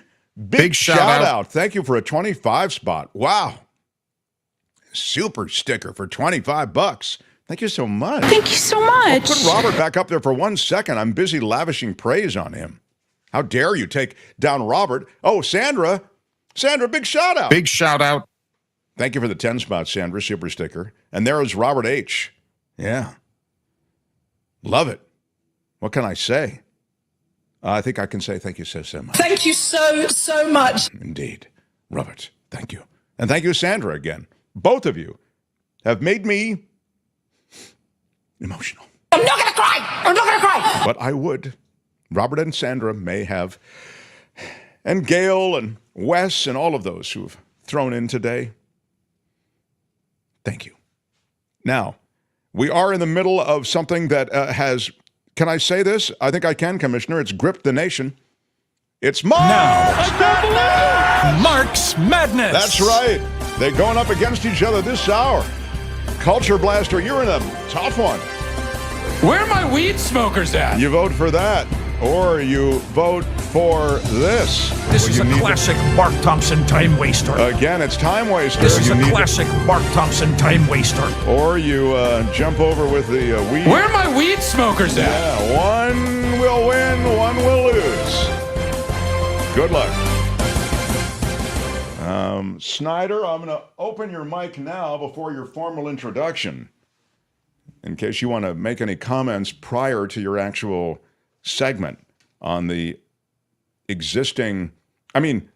Big shout out. Thank you for a 25 spot. Wow. Super sticker for $25. Thank you so much. Thank you so much. Put Robert back up there for 1 second. I'm busy lavishing praise on him. How dare you take down Robert? Oh, Sandra, big shout out. Big shout out. Thank you for the 10 spot, Sandra, super sticker. And there is Robert H. Yeah. Love it. What can I say? I think I can say thank you so much. Thank you so much. Indeed. Robert, thank you. And thank you, Sandra, again. Both of you have made me emotional. I'm not going to cry. I'm not going to cry. But I would. Robert and Sandra may have, and Gail and Wes and all of those who have thrown in today. Thank you. Now, we are in the middle of something that has, can I say this? I think I can, Commissioner. It's gripped the nation. It's Mark's Madness! Mark's Madness! That's right. They're going up against each other this hour. Culture Blaster, you're in a tough one. Where are my weed smokers at? You vote for that, or you vote for this. This is a classic Mark Thompson time waster. Again, it's time waster. This is a classic Mark Thompson time waster. Or you jump over with the weed. Where are my weed smokers at? Yeah, one will win, one will lose. Good luck. Snyder, I'm going to open your mic now before your formal introduction, in case you want to make any comments prior to your actual segment on the existing. I mean,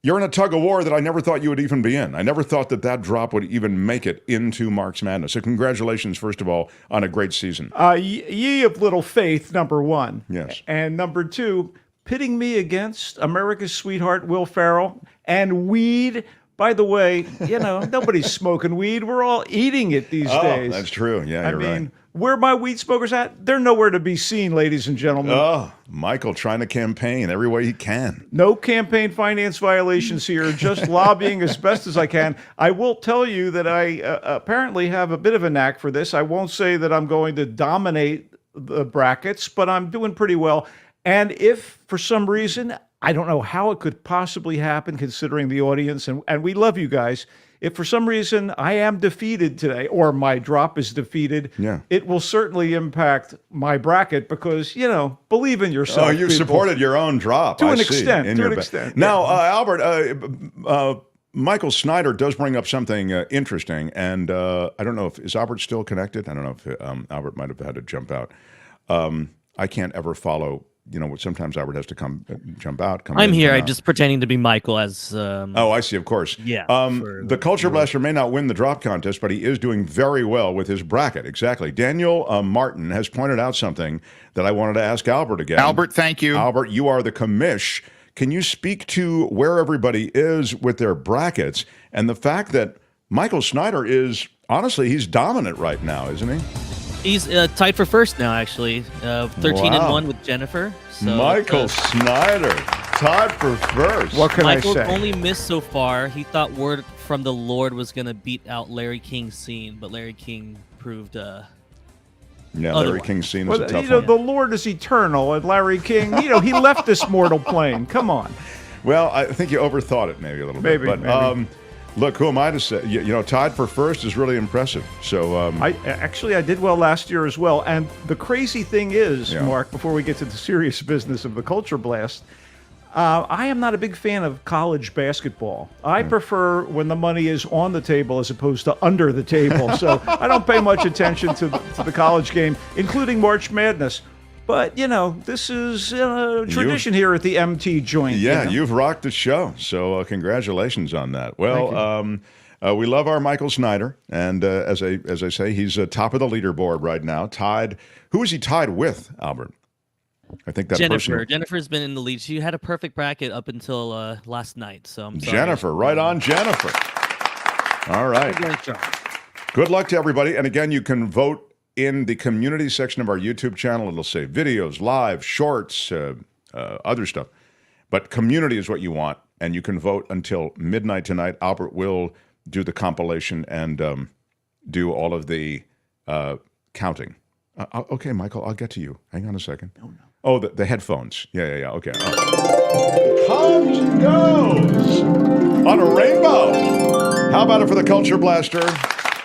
you're in a tug of war that I never thought you would even be in. I never thought that that drop would even make it into Mark's Madness. So congratulations, first of all, on a great season. Ye of little faith, number one. Yes. And number two, pitting me against America's sweetheart, Will Ferrell, and weed. By the way, nobody's smoking weed. We're all eating it these days. That's true. Yeah, I you're mean, right. where are my weed smokers at? They're nowhere to be seen, ladies and gentlemen. Oh, Michael trying to campaign every way he can. No campaign finance violations here, just lobbying as best as I can. I will tell you that I apparently have a bit of a knack for this. I won't say that I'm going to dominate the brackets, but I'm doing pretty well. And if for some reason, I don't know how it could possibly happen considering the audience, and we love you guys. If for some reason I am defeated today, or my drop is defeated, it will certainly impact my bracket because, believe in yourself. Oh, you people. supported your own drop. To I an see, extent. in To your an ba- extent. Now, Albert, Michael Snyder does bring up something interesting, and I don't know is Albert still connected? I don't know if Albert might have had to jump out. I can't ever follow. Sometimes Albert has to jump out. I'm here. I'm just pretending to be Michael as. Oh, I see. Of course. Yeah. The Culture Blaster may not win the drop contest, but he is doing very well with his bracket. Exactly. Daniel Martin has pointed out something that I wanted to ask Albert again. Albert, thank you. Albert, you are the commish. Can you speak to where everybody is with their brackets and the fact that Michael Snyder is, honestly, he's dominant right now, isn't he? He's tied for first now, actually. 13-1 with Jennifer. So Michael Snyder, tied for first. What can Michael I say? only missed so far. He thought Word from the Lord was going to beat out Larry King's scene, but Larry King proved Larry King's scene is a tough one. The Lord is eternal, and Larry King, he left this mortal plane. Come on. Well, I think you overthought it maybe a little bit. But look, who am I to say? Tied for first is really impressive. So I did well last year as well. And the crazy thing is, Mark, before we get to the serious business of the Culture Blast, I am not a big fan of college basketball. I prefer when the money is on the table as opposed to under the table. So I don't pay much attention to the college game, including March Madness. But, this is a tradition here at the MT joint. Yeah, you've rocked the show. So congratulations on that. Well, we love our Michael Snyder. And as I say, he's top of the leaderboard right now. Tied. Who is he tied with, Albert? I think that Jennifer. Jennifer's been in the lead. She had a perfect bracket up until last night. So I'm sorry. Jennifer, right on Jennifer. All right. Good luck to everybody. And again, you can vote in the community section of our YouTube channel. It'll say videos, live, shorts, other stuff. But community is what you want, and you can vote until midnight tonight. Albert will do the compilation and do all of the counting. Okay, Michael, I'll get to you. Hang on a second. Oh, the headphones. Yeah. Okay. Comes and goes on a rainbow. How about it for the Culture Blaster,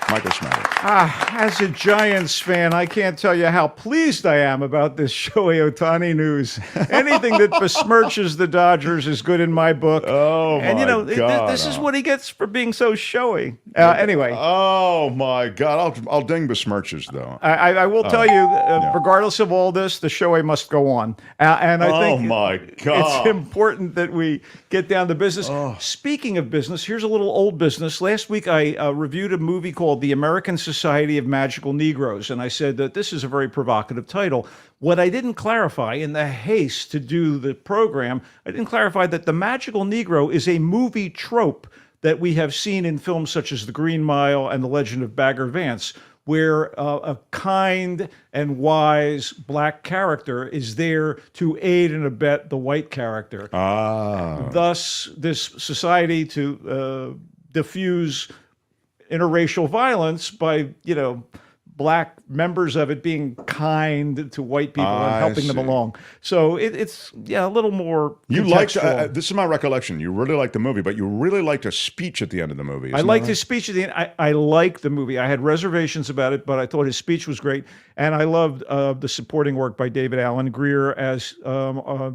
Michael Snyder? As a Giants fan, I can't tell you how pleased I am about this Shohei Ohtani news. Anything that besmirches the Dodgers is good in my book. Oh, and God. This is what he gets for being so showy. Anyway. Oh my God! I'll ding besmirches though. I will tell you, regardless of all this, the Shohei must go on. And I think my God, it's important that we get down to business. Speaking of business, here's a little old business. Last week I reviewed a movie called The American Society of Magical Negroes. And I said that this is a very provocative title. What I didn't clarify in the haste to do the program, I didn't clarify that the magical Negro is a movie trope that we have seen in films such as The Green Mile and The Legend of Bagger Vance, where a kind and wise black character is there to aid and abet the white character. Thus, this society to diffuse interracial violence by, black members of it being kind to white people and helping them along. So it's a little more You contextual. liked, this is my recollection, you really liked the movie, but you really liked a speech at the end of the movie. I liked his speech at the end. I liked the movie. I had reservations about it, but I thought his speech was great. And I loved the supporting work by David Allen Greer as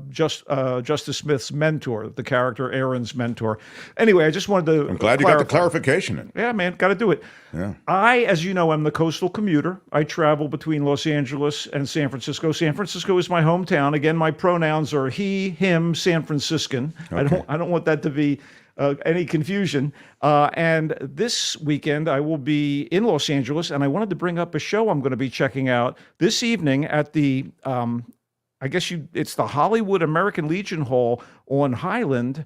Justice Smith's mentor, the character Aaron's mentor. Anyway, I just wanted to I'm glad you got the clarification in. Yeah, man, got to do it. Yeah. I, as you know, am the coastal commuter. I travel between Los Angeles and San Francisco. San Francisco is my hometown. Again, my pronouns are he, him, San Franciscan. Okay. I don't want that to be any confusion. And this weekend, I will be in Los Angeles, and I wanted to bring up a show I'm going to be checking out this evening at the, it's the Hollywood American Legion Hall on Highland.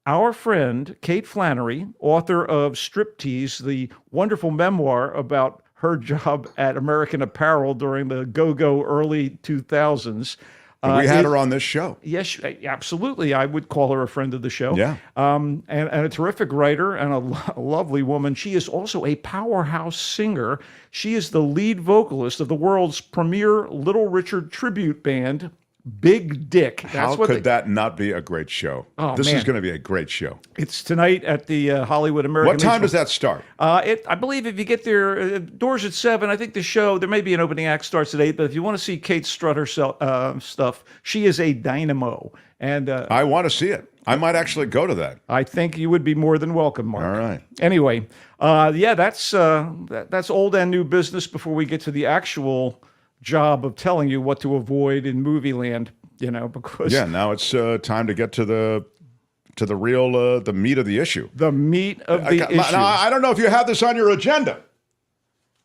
Our friend, Kate Flannery, author of Striptease, the wonderful memoir about her job at American Apparel during the go-go early 2000s. We had her on this show. Yes, absolutely. I would call her a friend of the show. Yeah. And a terrific writer and a lovely woman. She is also a powerhouse singer. She is the lead vocalist of the world's premier Little Richard tribute band, Big Dick. How could that not be a great show? Oh, this man. is going to be a great show. It's tonight at the Hollywood American What time Legion. does that start? I believe if you get there, doors at 7. I think the show, there may be an opening act, starts at 8. But if you want to see Kate strut her stuff, she is a dynamo. And I want to see it. I might actually go to that. I think you would be more than welcome, Mark. All right. Anyway, that's old and new business before we get to the actual job of telling you what to avoid in movie land, because now it's time to get to the real the meat of the issue. The meat of the issue. Now, I don't know if you have this on your agenda.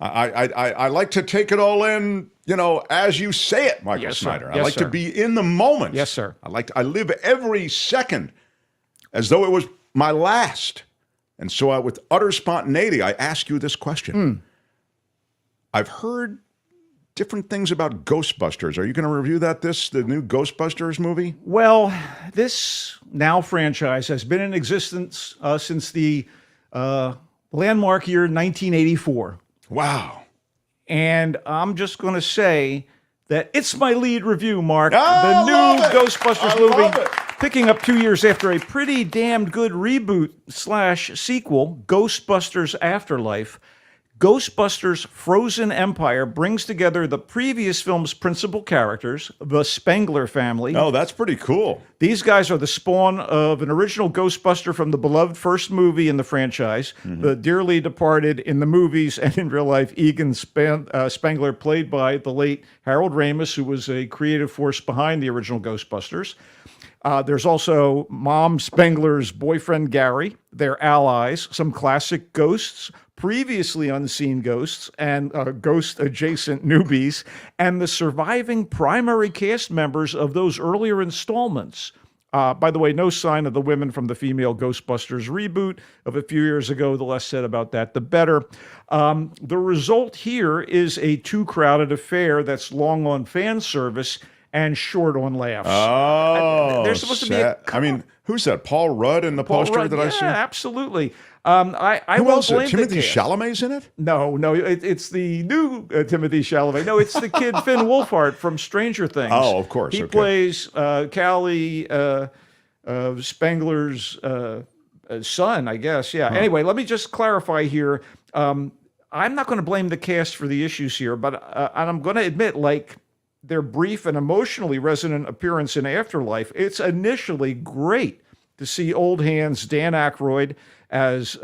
I like to take it all in, as you say it, Michael Snyder. I like to be in the moment. Yes, sir. I live every second as though it was my last. And so with utter spontaneity, I ask you this question. I've heard different things about Ghostbusters. Are you going to review the new Ghostbusters movie? Well, this now franchise has been in existence since the landmark year 1984. Wow. And I'm just going to say that it's my lead review, Mark. Oh, the new Ghostbusters movie, it. picking up 2 years after a pretty damned good reboot / sequel, Ghostbusters Afterlife. Ghostbusters Frozen Empire brings together the previous film's principal characters, the Spengler family. Oh, that's pretty cool. These guys are the spawn of an original Ghostbuster from the beloved first movie in the franchise, the dearly departed in the movies and in real life Egan Spengler, played by the late Harold Ramis, who was a creative force behind the original Ghostbusters. There's also Mom Spengler's boyfriend, Gary, their allies, some classic ghosts, previously unseen ghosts, and ghost-adjacent newbies, and the surviving primary cast members of those earlier installments. By the way, no sign of the women from the female Ghostbusters reboot of a few years ago. The less said about that, the better. The result here is a too-crowded affair that's long on fan service and short on laughs. Oh, there's supposed to be who's that? Paul Rudd in the poster that I see? Yeah, absolutely. I Who won't else? blame Timothy the cast. Chalamet's in it? No, it's the new Timothy Chalamet. No, it's the kid Finn Wolfhard from Stranger Things. Oh, of course. He okay. plays Callie Spengler's son, I guess. Yeah. Huh. Anyway, let me just clarify here. I'm not going to blame the cast for the issues here, but and I'm going to admit, like, their brief and emotionally resonant appearance in Afterlife, it's initially great to see old hands Dan Aykroyd as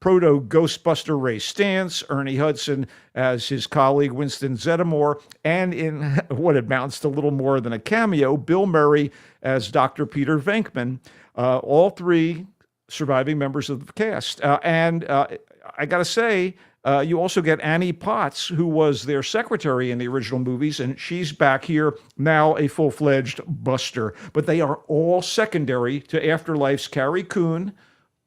proto-Ghostbuster Ray Stantz, Ernie Hudson as his colleague Winston Zeddemore, and in what amounts to little more than a cameo, Bill Murray as Dr. Peter Venkman, all three surviving members of the cast. And I got to say, You also get Annie Potts, who was their secretary in the original movies, and she's back here now, a full-fledged buster. But they are all secondary to Afterlife's Carrie Coon.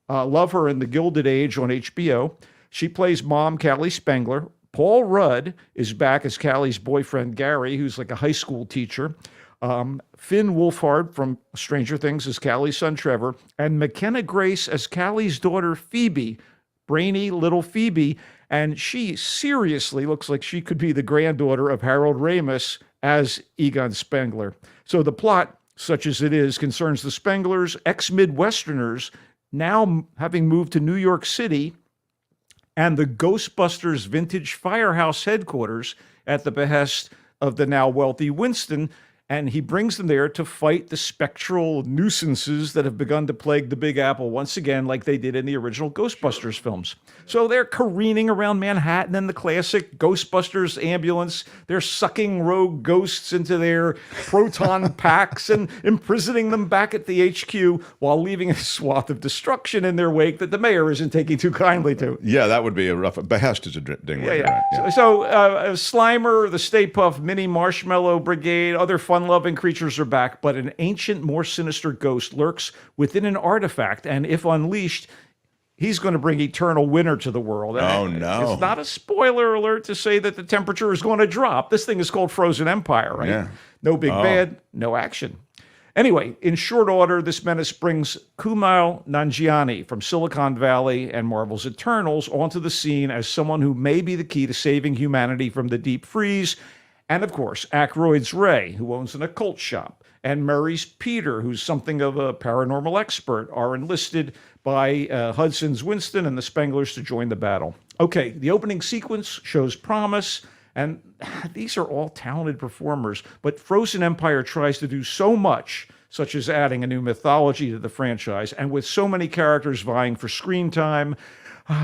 Love her in The Gilded Age on HBO. She plays Mom Callie Spengler. Paul Rudd is back as Callie's boyfriend, Gary, who's like a high school teacher. Finn Wolfhard from Stranger Things as Callie's son, Trevor. And McKenna Grace as Callie's daughter, Phoebe. Brainy little Phoebe. And she seriously looks like she could be the granddaughter of Harold Ramis as Egon Spengler. So the plot, such as it is, concerns the Spenglers, ex-Midwesterners, now having moved to New York City, and the Ghostbusters Vintage Firehouse headquarters at the behest of the now wealthy Winston. And he brings them there to fight the spectral nuisances that have begun to plague the Big Apple once again, like they did in the original Ghostbusters films. So they're careening around Manhattan in the classic Ghostbusters ambulance. They're sucking rogue ghosts into their proton packs and imprisoning them back at the HQ while leaving a swath of destruction in their wake that the mayor isn't taking too kindly to. Yeah, that would be a rough... Behest is a ding word. Yeah. Right? So Slimer, the Stay Puft Mini Marshmallow Brigade, other fun-loving creatures are back, but an ancient, more sinister ghost lurks within an artifact, and if unleashed, he's going to bring eternal winter to the world. Oh, no. It's not a spoiler alert to say that the temperature is going to drop. This thing is called Frozen Empire, right? Yeah. No big bad, no action. Anyway, in short order, this menace brings Kumail Nanjiani from Silicon Valley and Marvel's Eternals onto the scene as someone who may be the key to saving humanity from the deep freeze. And of course, Aykroyd's Ray, who owns an occult shop, and Murray's Peter, who's something of a paranormal expert, are enlisted by Hudson's Winston and the Spenglers to join the battle. Okay, the opening sequence shows promise, and these are all talented performers, but Frozen Empire tries to do so much, such as adding a new mythology to the franchise, and with so many characters vying for screen time,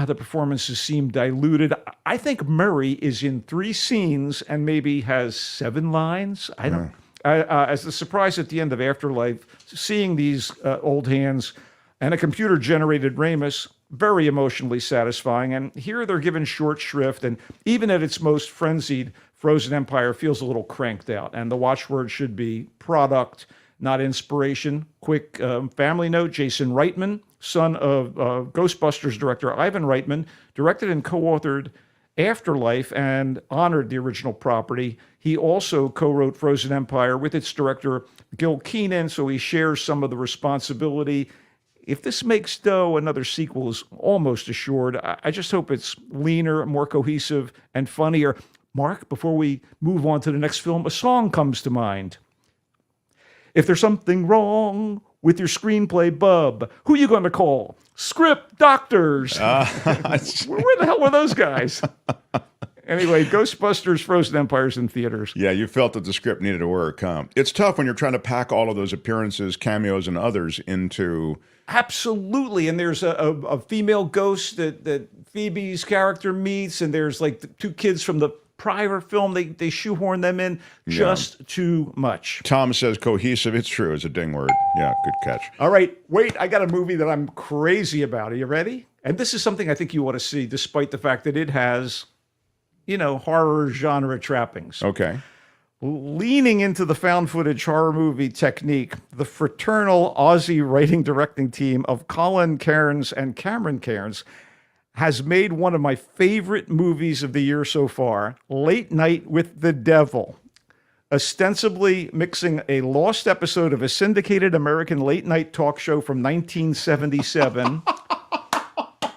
the performances seem diluted. I think Murray is in 3 scenes and maybe has 7 lines. I don't. As the surprise at the end of Afterlife, seeing these old hands and a computer-generated Ramis, very emotionally satisfying. And here they're given short shrift, and even at its most frenzied, Frozen Empire feels a little cranked out. And the watchword should be product, not inspiration. Quick family note, Jason Reitman, son of Ghostbusters director Ivan Reitman, directed and co-authored Afterlife and honored the original property. He also co-wrote Frozen Empire with its director Gil Keenan, so he shares some of the responsibility. If this makes dough, another sequel is almost assured. I just hope it's leaner, more cohesive, and funnier. Mark, before we move on to the next film, a song comes to mind. If there's something wrong with your screenplay, bub, who you going to call? Script doctors. Where the hell were those guys? Anyway, Ghostbusters Frozen Empire's in theaters. Yeah, you felt that the script needed to work, huh? It's tough when you're trying to pack all of those appearances, cameos, and others into... Absolutely. And there's a female ghost that Phoebe's character meets, and there's like the 2 kids from the prior film. They shoehorn them in just too much. Tom says cohesive. It's true. It's a ding word. Yeah, good catch. All right. Wait, I got a movie that I'm crazy about. Are you ready? And this is something I think you ought to see, despite the fact that it has, horror genre trappings. Okay. Leaning into the found footage horror movie technique, the fraternal Aussie writing directing team of Colin Cairns and Cameron Cairns has made one of my favorite movies of the year so far, Late Night with the Devil, ostensibly mixing a lost episode of a syndicated American late night talk show from 1977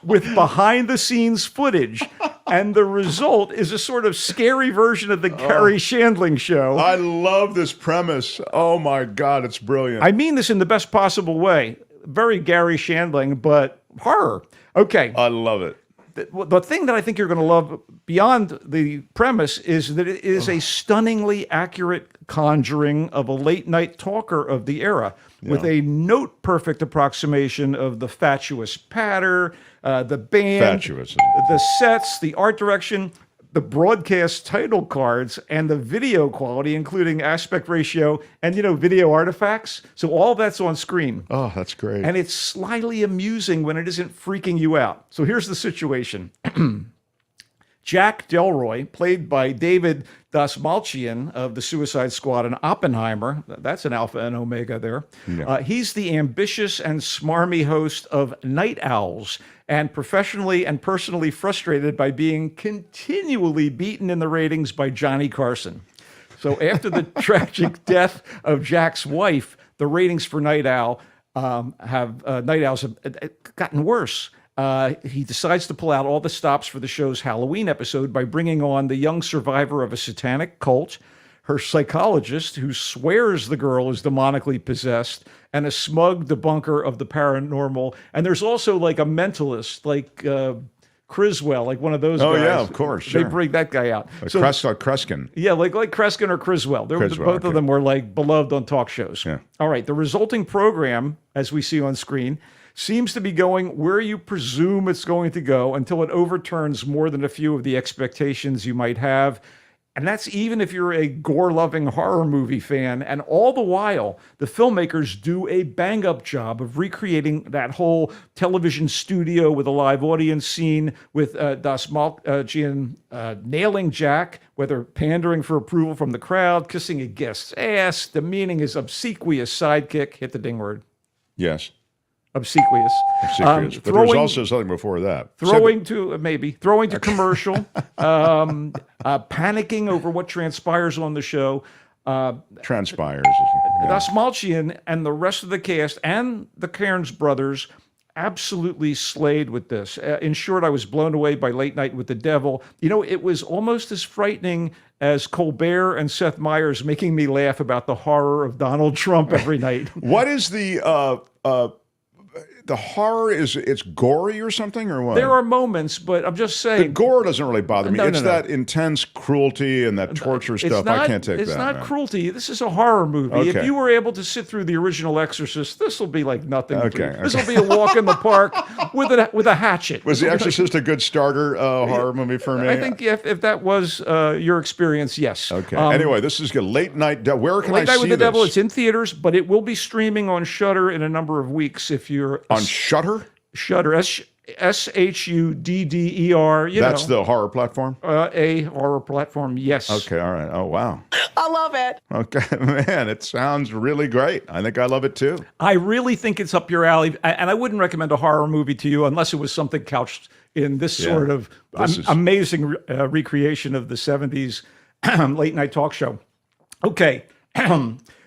with behind-the-scenes footage. And the result is a sort of scary version of the Gary Shandling show. I love this premise. Oh, my God, it's brilliant. I mean this in the best possible way. Very Gary Shandling, but horror. Okay. I love it. The thing that I think you're going to love beyond the premise is that it is a stunningly accurate conjuring of a late-night talker of the era with a note-perfect approximation of the fatuous patter, the band, the sets, the art direction, the broadcast title cards, and the video quality, including aspect ratio and, video artifacts. So all that's on screen. Oh, that's great. And it's slyly amusing when it isn't freaking you out. So here's the situation. Jack Delroy, played by David Dastmalchian of the Suicide Squad and Oppenheimer. That's an alpha and omega there. Yeah. He's the ambitious and smarmy host of Night Owls, and professionally and personally frustrated by being continually beaten in the ratings by Johnny Carson. So after the tragic death of Jack's wife, the ratings for Night Owls have gotten worse. He decides to pull out all the stops for the show's Halloween episode by bringing on the young survivor of a satanic cult, her psychologist, who swears the girl is demonically possessed, and a smug debunker of the paranormal. And there's also like a mentalist, like Criswell, like one of those guys. Oh, yeah, of course. They Sure. bring that guy out. So, Kreskin. Yeah, like Kreskin or Criswell. Criswell, Both okay. of them were like beloved on talk shows. Yeah. All right, the resulting program, as we see on screen, seems to be going where you presume it's going to go until it overturns more than a few of the expectations you might have. And that's even if you're a gore-loving horror movie fan. And all the while, the filmmakers do a bang-up job of recreating that whole television studio with a live audience scene, with Dastmalchian nailing Jack, whether pandering for approval from the crowd, kissing a guest's ass, demeaning his obsequious sidekick, hit the ding word, Yes. obsequious. But there's also something before that. Throwing to commercial, panicking over what transpires on the show. Transpires. Dastmalchian and the rest of the cast and the Cairns brothers absolutely slayed with this. In short, I was blown away by Late Night with the Devil. You know, it was almost as frightening as Colbert and Seth Meyers making me laugh about the horror of Donald Trump every night. What is the horror? It's gory or something, or what? There are moments, but I'm just saying. The gore doesn't really bother me. No, it's no, no. that intense cruelty and that torture stuff. I can't take that. It's not man. cruelty. This is a horror movie. Okay. If you were able to sit through The Original Exorcist, this will be like nothing. Okay, This will be a walk in the park with a hatchet. Was The Exorcist a good starter horror movie for me? I think if that was your experience, yes. Okay. Anyway, this is good. Late Night. Where can I Late Night see with the this? Devil. It's in theaters, but it will be streaming on Shudder in a number of weeks. If you're on Shudder. Shudder, SHUDDER. That's the horror platform? A horror platform, yes. Okay, all right. Oh, wow. I love it. Okay, man, it sounds really great. I think I love it too. I really think it's up your alley, and I wouldn't recommend a horror movie to you unless it was something couched in this sort of amazing recreation of the 70s late night talk show. Okay.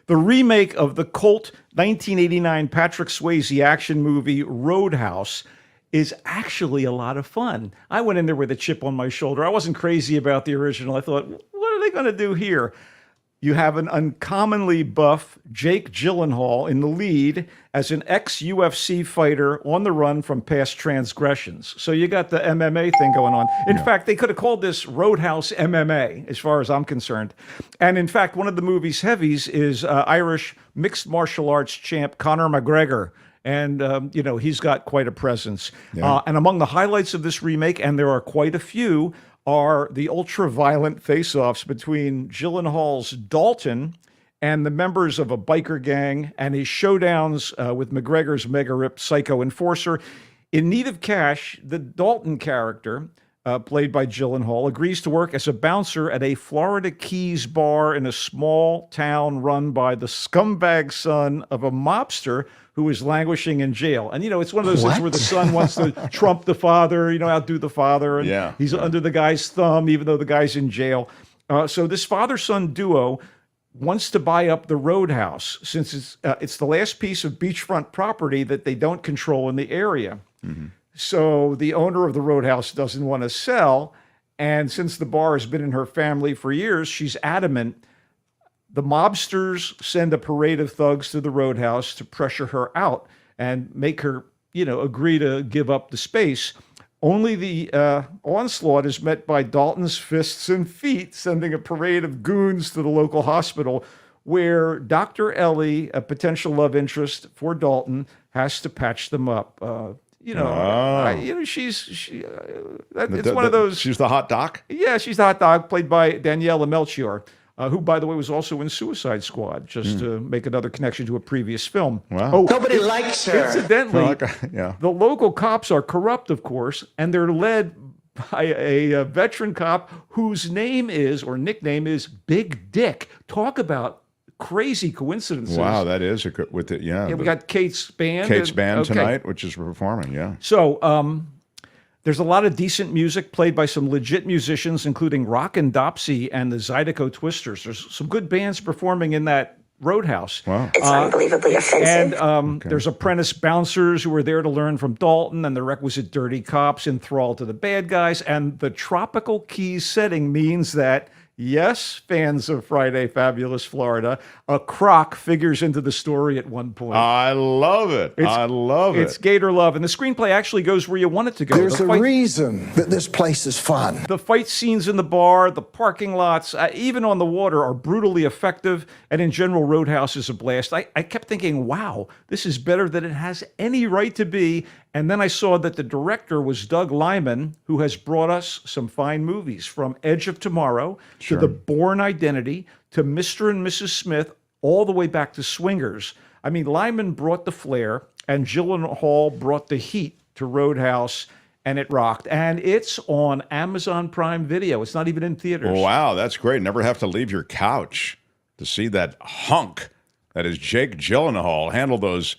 The remake of the cult 1989 Patrick Swayze action movie Roadhouse is actually a lot of fun. I went in there with a chip on my shoulder. I wasn't crazy about the original. I thought, what are they going to do here? You have an uncommonly buff Jake Gyllenhaal in the lead as an ex-UFC fighter on the run from past transgressions. So you got the MMA thing going on. In fact, they could have called this Roadhouse MMA, as far as I'm concerned. And in fact, one of the movie's heavies is Irish mixed martial arts champ Conor McGregor. And, he's got quite a presence. Yeah. And among the highlights of this remake, and there are quite a few, are the ultra-violent face-offs between Gyllenhaal's Dalton and the members of a biker gang, and his showdowns with McGregor's mega-ripped psycho enforcer. In need of cash, the Dalton character, played by Gyllenhaal, agrees to work as a bouncer at a Florida Keys bar in a small town run by the scumbag son of a mobster who is languishing in jail. And, it's one of those things where the son wants to trump the father, outdo the father. And he's under the guy's thumb, even though the guy's in jail. So this father-son duo wants to buy up the Roadhouse, since it's the last piece of beachfront property that they don't control in the area. Mm-hmm. So the owner of the Roadhouse doesn't want to sell. And since the bar has been in her family for years, she's adamant. The mobsters send a parade of thugs to the Roadhouse to pressure her out and make her, agree to give up the space. Only the onslaught is met by Dalton's fists and feet, sending a parade of goons to the local hospital, where Dr. Ellie, a potential love interest for Dalton, has to patch them up. It's one of those. She's the hot doc? Yeah, she's the hot doc, played by Daniela Melchior, who, by the way, was also in Suicide Squad, just to make another connection to a previous film. Wow. Nobody likes her. Incidentally, the local cops are corrupt, of course, and they're led by a veteran cop whose name is, or nickname is, Big Dick. Talk about crazy coincidences. Wow, that is with it. Yeah, we got Kate's band. Kate's band tonight, which is performing. Yeah. So there's a lot of decent music played by some legit musicians, including Rockin' Dopsy and the Zydeco Twisters. There's some good bands performing in that Roadhouse. Wow. It's unbelievably offensive. And there's apprentice bouncers who are there to learn from Dalton, and the requisite dirty cops enthralled to the bad guys. And the tropical Keys setting means that, yes, fans of Friday Fabulous Florida, a croc figures into the story at one point. I love it. I love it. It's Gator love. And the screenplay actually goes where you want it to go. There's a reason that this place is fun. The fight scenes in the bar, the parking lots, even on the water are brutally effective. And in general, Roadhouse is a blast. I kept thinking, wow, this is better than it has any right to be. And then I saw that the director was Doug Liman, who has brought us some fine movies, from Edge of Tomorrow to The Bourne Identity to Mr. and Mrs. Smith, all the way back to Swingers. I mean, Liman brought the flair, and Gyllenhaal brought the heat to Roadhouse, and it rocked. And it's on Amazon Prime Video. It's not even in theaters. Wow, that's great. Never have to leave your couch to see that hunk that is Jake Gyllenhaal handle those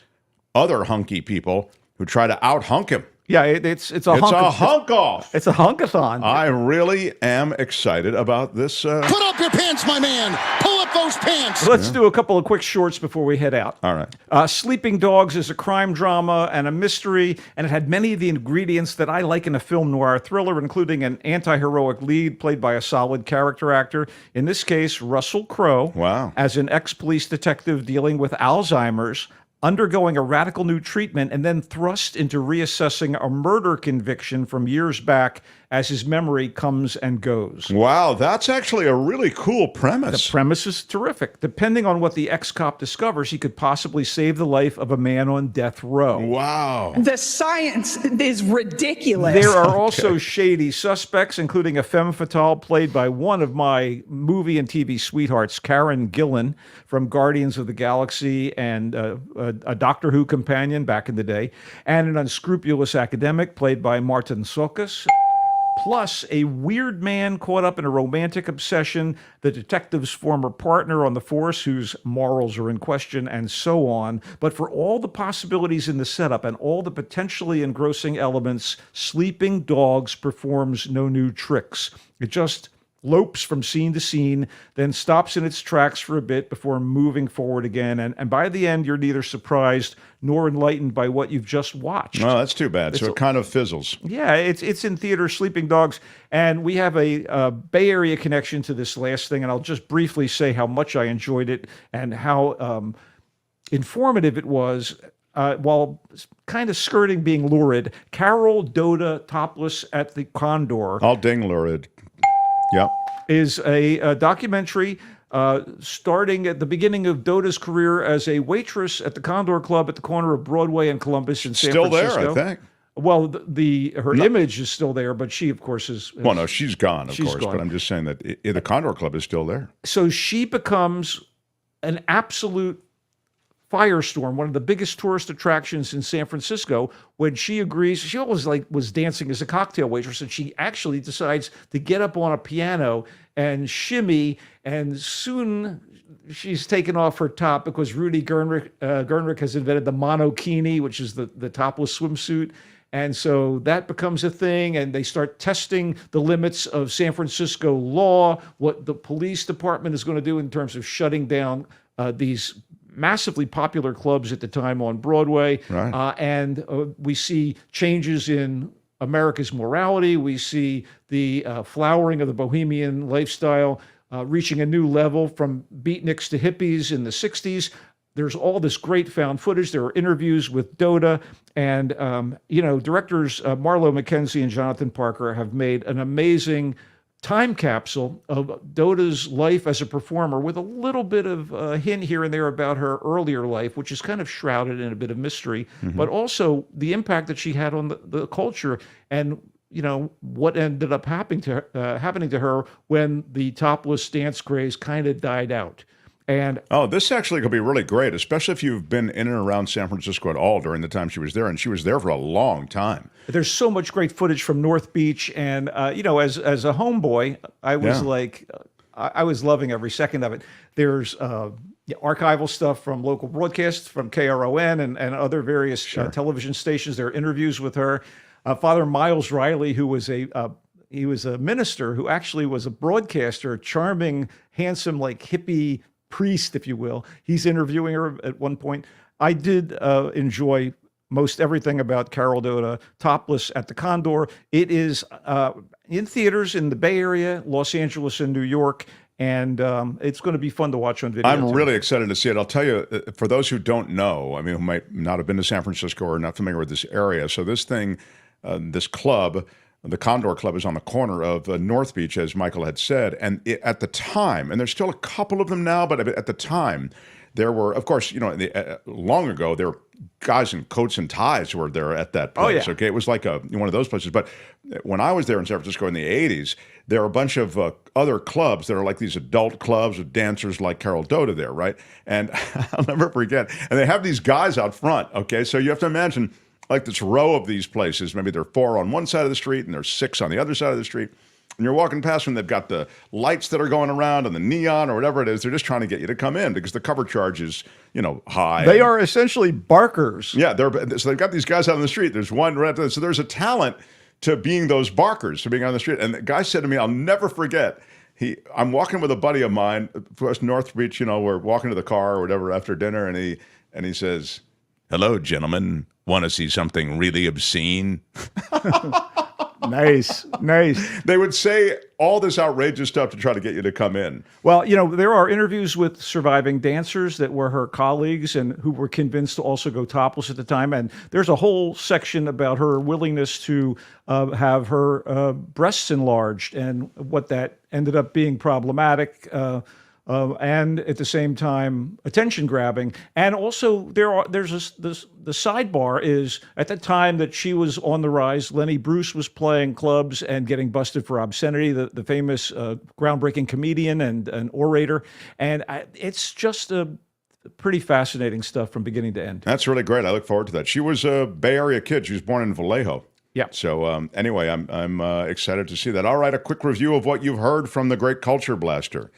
other hunky people who try to out-hunk him. Yeah, it's a hunk-off. It's a hunkathon. I really am excited about this. Put up your pants, my man. Pull up those pants. Let's do a couple of quick shorts before we head out. All right. Sleeping Dogs is a crime drama and a mystery, and it had many of the ingredients that I like in a film noir thriller, including an anti-heroic lead played by a solid character actor. In this case, Russell Crowe. Wow. As an ex-police detective dealing with Alzheimer's, undergoing a radical new treatment, and then thrust into reassessing a murder conviction from years back as his memory comes and goes. Wow, that's actually a really cool premise. The premise is terrific. Depending on what the ex-cop discovers, he could possibly save the life of a man on death row. Wow. The science is ridiculous. There are also shady suspects, including a femme fatale played by one of my movie and TV sweethearts, Karen Gillan, from Guardians of the Galaxy and a Doctor Who companion back in the day, and an unscrupulous academic played by Martin Sokas. Plus, a weird man caught up in a romantic obsession, the detective's former partner on the force whose morals are in question, and so on. But for all the possibilities in the setup and all the potentially engrossing elements, Sleeping Dogs performs no new tricks. It just lopes from scene to scene, then stops in its tracks for a bit before moving forward again. And by the end, you're neither surprised nor enlightened by what you've just watched. Well, that's too bad. So it kind of fizzles. Yeah, it's in theaters, Sleeping Dogs. And we have a Bay Area connection to this last thing, and I'll just briefly say how much I enjoyed it and how informative it was. While kind of skirting being lurid, Carol Doda topless at the Condor. I'll ding lurid. Yep. Is a documentary starting at the beginning of Doda's career as a waitress at the Condor Club at the corner of Broadway and Columbus in San Francisco. Still there, I think. Well, her image is still there, but she, of course, is... Well, no, she's gone, of course, but I'm just saying that the Condor Club is still there. So she becomes an absolute firestorm, one of the biggest tourist attractions in San Francisco, when she agrees. She always was dancing as a cocktail waitress, and she actually decides to get up on a piano and shimmy, and soon she's taken off her top because Rudy Gernrich has invented the monokini, which is the topless swimsuit. And so that becomes a thing, and they start testing the limits of San Francisco law, what the police department is going to do in terms of shutting down these massively popular clubs at the time on Broadway. Right. And we see changes in America's morality. We see the flowering of the bohemian lifestyle reaching a new level from beatniks to hippies in the 60s. There's all this great found footage. There are interviews with Doda. And, directors Marlo McKenzie and Jonathan Parker have made an amazing time capsule of Doda's life as a performer, with a little bit of a hint here and there about her earlier life, which is kind of shrouded in a bit of mystery, but also the impact that she had on the culture, and what ended up happening to her when the topless dance craze kind of died out. And this actually could be really great, especially if you've been in and around San Francisco at all during the time she was there, and she was there for a long time. there's so much great footage from North Beach, and as a homeboy, I was I was loving every second of it. There's archival stuff from local broadcasts, from KRON and other various television stations. There are interviews with her. Father Miles Riley, who was he was a minister who actually was a broadcaster, charming, handsome, like hippie priest, if you will. He's interviewing her at one point. I did enjoy most everything about Carol Dota, Topless at the Condor. It is in theaters in the Bay Area, Los Angeles, and New York, and it's going to be fun to watch on video. I'm really excited to see it. I'll tell you, for those who don't know, I mean, who might not have been to San Francisco or not familiar with this area, so this thing, this club, the Condor Club, is on the corner of North Beach, as Michael had said, and at the time, and there's still a couple of them now, but at the time, there were, of course, long ago, there were guys in coats and ties who were there at that place. Okay, it was like one of those places. But when I was there in San Francisco in the 80s, there were a bunch of other clubs that are like these adult clubs with dancers like Carol Dota there, right? And I'll never forget. And they have these guys out front, okay? So you have to imagine like this row of these places. Maybe there are 4 on one side of the street and there's 6 on the other side of the street. And you're walking past them, they've got the lights that are going around and the neon or whatever it is. They're just trying to get you to come in because the cover charge is, high. They are essentially barkers. Yeah, so they've got these guys out on the street. There's one right there. So there's a talent to being those barkers, to being on the street. And the guy said to me, I'll never forget, I'm walking with a buddy of mine, West North Beach, we're walking to the car or whatever after dinner, and he says, "Hello, gentlemen. Want to see something really obscene?" Nice. They would say all this outrageous stuff to try to get you to come in. Well, there are interviews with surviving dancers that were her colleagues and who were convinced to also go topless at the time. And there's a whole section about her willingness to have her breasts enlarged and what that ended up being problematic. And at the same time, attention grabbing. And also, the sidebar is at the time that she was on the rise, Lenny Bruce was playing clubs and getting busted for obscenity, the famous groundbreaking comedian and an orator. And it's just a pretty fascinating stuff from beginning to end. That's really great. I look forward to that. She was a Bay Area kid. She was born in Vallejo. Yeah. So anyway, I'm excited to see that. All right, a quick review of what you've heard from the Great Culture Blaster.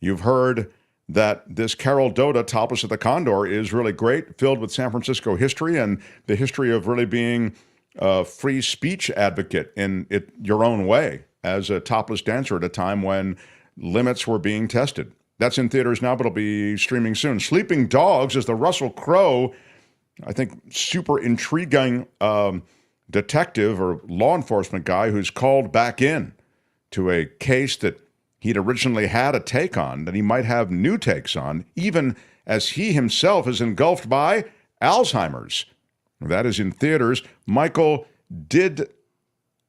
You've heard that this Carol Dota, Topless at the Condor, is really great, filled with San Francisco history and the history of really being a free speech advocate in your own way as a topless dancer at a time when limits were being tested. That's in theaters now, but it'll be streaming soon. Sleeping Dogs is the Russell Crowe, I think, super intriguing detective or law enforcement guy who's called back in to a case that he'd originally had a take on, that he might have new takes on, even as he himself is engulfed by Alzheimer's. That is in theaters. Michael did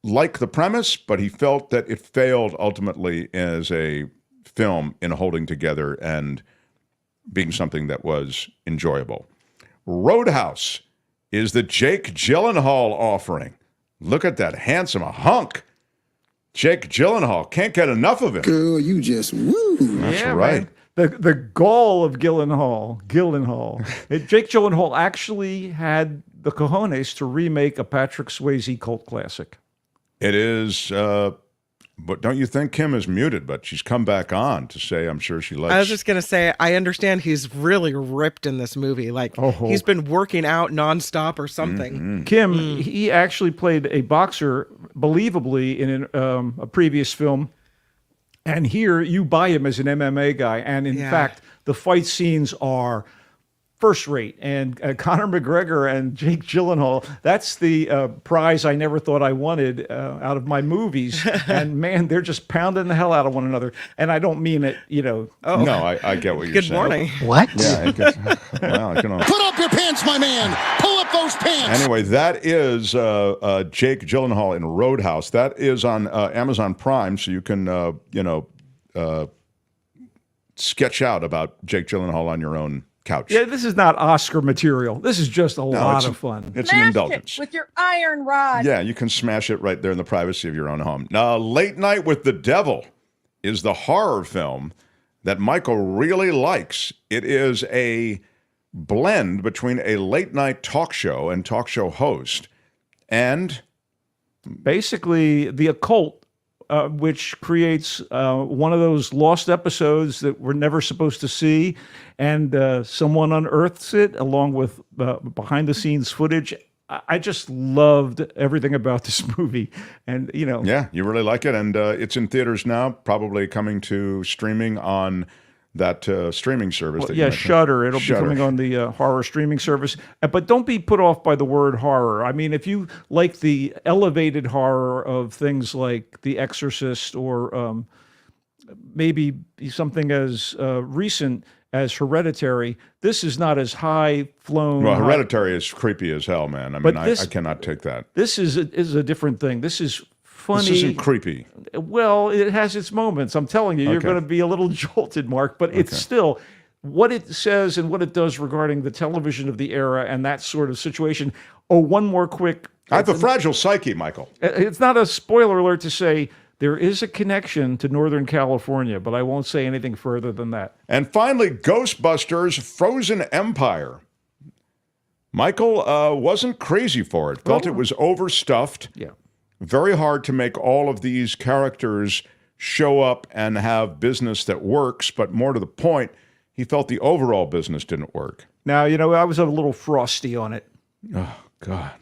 like the premise, but he felt that it failed ultimately as a film in holding together and being something that was enjoyable. Roadhouse is the Jake Gyllenhaal offering. Look at that handsome hunk. Jake Gyllenhaal, can't get enough of him. Girl, you just woo. That's right. Man. The gall of Gyllenhaal. Jake Gyllenhaal actually had the cojones to remake a Patrick Swayze cult classic. It is, but don't you think Kim is muted? But she's come back on to say, I'm sure she likes. I was just going to say, I understand he's really ripped in this movie. Like, he's been working out nonstop or something. Mm-hmm. Kim, he actually played a boxer, believably, in a previous film. And here, you buy him as an MMA guy. And in fact, the fight scenes are first rate. And Conor McGregor and Jake Gyllenhaal, that's the prize I never thought I wanted out of my movies. And man, they're just pounding the hell out of one another. And I don't mean it, No, I get what you're saying. Good morning. What? Yeah, Put up your pants, my man. Pull up those pants. Anyway, that is Jake Gyllenhaal in Roadhouse. That is on Amazon Prime, so you can, sketch out about Jake Gyllenhaal on your own couch. Yeah, this is not Oscar material. This is just a lot of fun. It's an indulgence. With your iron rod. Yeah, you can smash it right there in the privacy of your own home. Now, Late Night with the Devil is the horror film that Michael really likes. It is a blend between a late-night talk show and talk show host and basically the occult, which creates one of those lost episodes that we're never supposed to see, and someone unearths it along with behind-the-scenes footage. I just loved everything about this movie, and yeah, you really like it, and it's in theaters now, probably coming to streaming on that streaming service. Well, Shudder. It'll be coming on the horror streaming service. But don't be put off by the word horror. I mean, if you like the elevated horror of things like The Exorcist, or maybe something as recent as Hereditary, this is not as high-flown. Well, Hereditary is creepy as hell, man. I mean, I cannot take that. This is a different thing. This is funny. This isn't creepy. Well, it has its moments. I'm telling you, you're going to be a little jolted, Mark, but it's still what it says and what it does regarding the television of the era and that sort of situation. Oh, one more quick. I have a fragile psyche, Michael. It's not a spoiler alert to say there is a connection to Northern California, but I won't say anything further than that. And finally, Ghostbusters Frozen Empire. Michael wasn't crazy for it. Felt it was overstuffed. Yeah. Very hard to make all of these characters show up and have business that works, but more to the point, he felt the overall business didn't work. Now, I was a little frosty on it. Oh, God.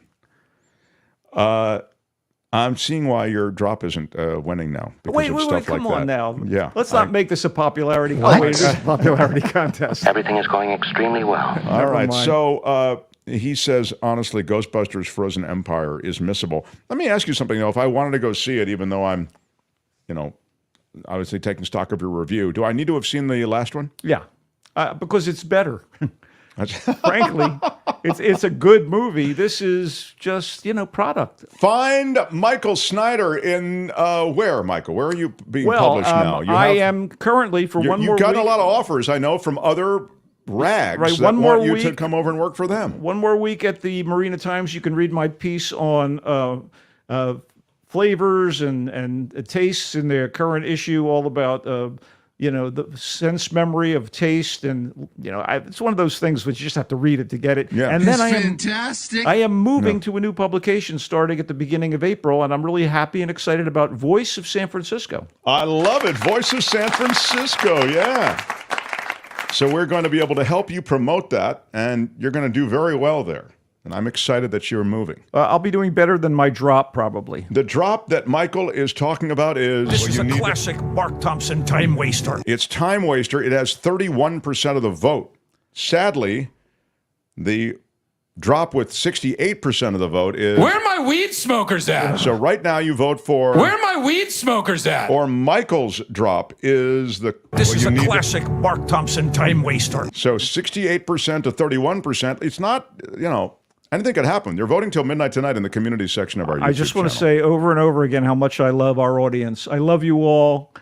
I'm seeing why your drop isn't winning now. Wait, come on now. Yeah. Let's not make this a popularity contest. Everything is going extremely well. All right. So he says, honestly, Ghostbusters Frozen Empire is missable. Let me ask you something, though. If I wanted to go see it, even though I'm, obviously taking stock of your review, do I need to have seen the last one? Yeah, because it's better. Frankly, it's a good movie. This is just, product. Find Michael Snyder in where, Michael? Where are you being published now? I am currently for one more week. You've gotten a lot of offers, I know, from other rags that want you to come over and work for them. One more week at the Marina Times. You can read my piece on flavors and tastes in their current issue, all about the sense memory of taste, and it's one of those things which you just have to read it to get it. Yeah. And then Fantastic. I am moving to a new publication starting at the beginning of April, and I'm really happy and excited about Voice of San Francisco. I love it. Voice of San Francisco, yeah. So we're going to be able to help you promote that, and you're going to do very well there. And I'm excited that you're moving. I'll be doing better than my drop, probably. The drop that Michael is talking about is... This is a classic Mark Thompson time waster. It's time waster. It has 31% of the vote. Sadly, the drop with 68% of the vote is... Where are my weed smokers at? So right now you vote for... Where are my weed smokers at? Or Michael's drop is the... This is a classic Mark Thompson time waster. So 68% to 31%. It's not, anything could happen. They're voting till midnight tonight in the community section of our YouTube channel. I just want to say over and over again how much I love our audience. I love you all,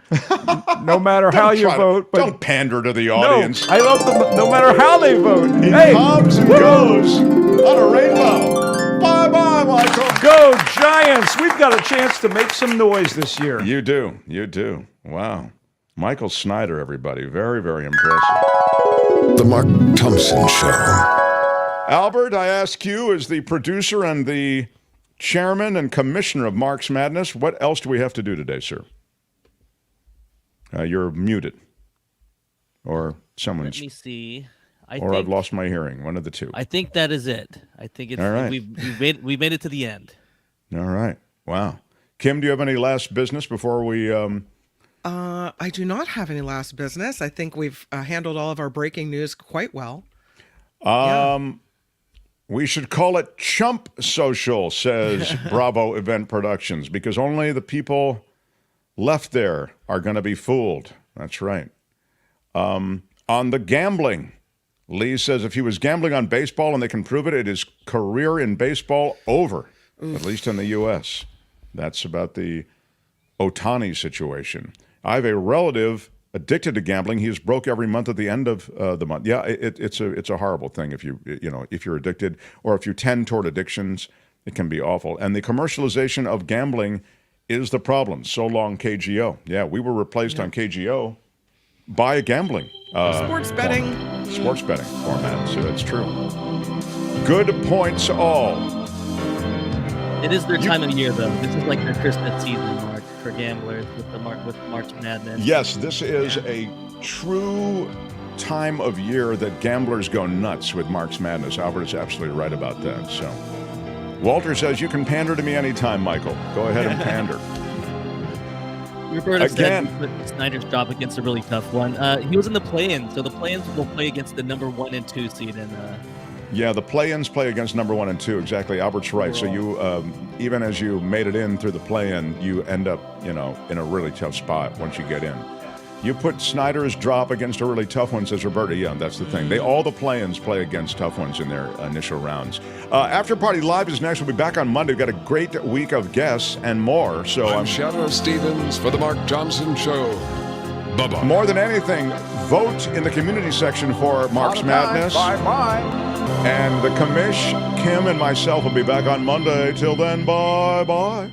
no matter how you vote. Don't pander to the audience. No, I love them no matter how they vote. He comes and goes on a rainbow. Bye-bye, Michael. Go Giants. We've got a chance to make some noise this year. You do. You do. Wow. Michael Snyder, everybody. Very, very impressive. The Mark Thompson Show. Albert, I ask you, as the producer and the chairman and commissioner of Mark's Madness, what else do we have to do today, sir? You're muted. Or someone's... Let me see. I've lost my hearing. One of the two. I think that is it. I think it's... All right. We've made it to the end. All right. Wow. Kim, do you have any last business before we... I do not have any last business. I think we've handled all of our breaking news quite well. We should call it Chump Social, says Bravo Event Productions, because only the people left there are going to be fooled. That's right. On the gambling, Lee says if he was gambling on baseball and they can prove it, it is career in baseball over, at least in the U.S. That's about the Ohtani situation. I have a relative addicted to gambling. He is broke every month at the end of the month. Yeah, it's a horrible thing if you're addicted, or if you tend toward addictions, it can be awful. And the commercialization of gambling is the problem. So long, KGO. Yeah, we were replaced on KGO. by a gambling sports betting format. So that's true. Good points all. It is their time of year, though. This is like their Christmas season, Mark, for gamblers with March Madness. Yes, this is a true time of year that gamblers go nuts with March Madness. Albert is absolutely right about that. So, Walter says you can pander to me anytime, Michael. Go ahead and pander. Roberta Again. said he put Snyder's job against a really tough one. He was in the play-in, so the play-ins will play against the number 1 and 2 seed. And Yeah, the play-ins play against number 1 and 2. Exactly. Albert's right. So you, even as you made it in through the play-in, you end up, in a really tough spot once you get in. You put Snyder's drop against a really tough one, says Roberta. Yeah, that's the thing. All the play-ins play against tough ones in their initial rounds. After Party Live is next. We'll be back on Monday. We've got a great week of guests and more. So I'm Shadow Stevens for the Mark Johnson Show. Bye-bye. More than anything, vote in the community section for Mark's Madness. Bye-bye. And the commish, Kim, and myself will be back on Monday. Till then, bye-bye.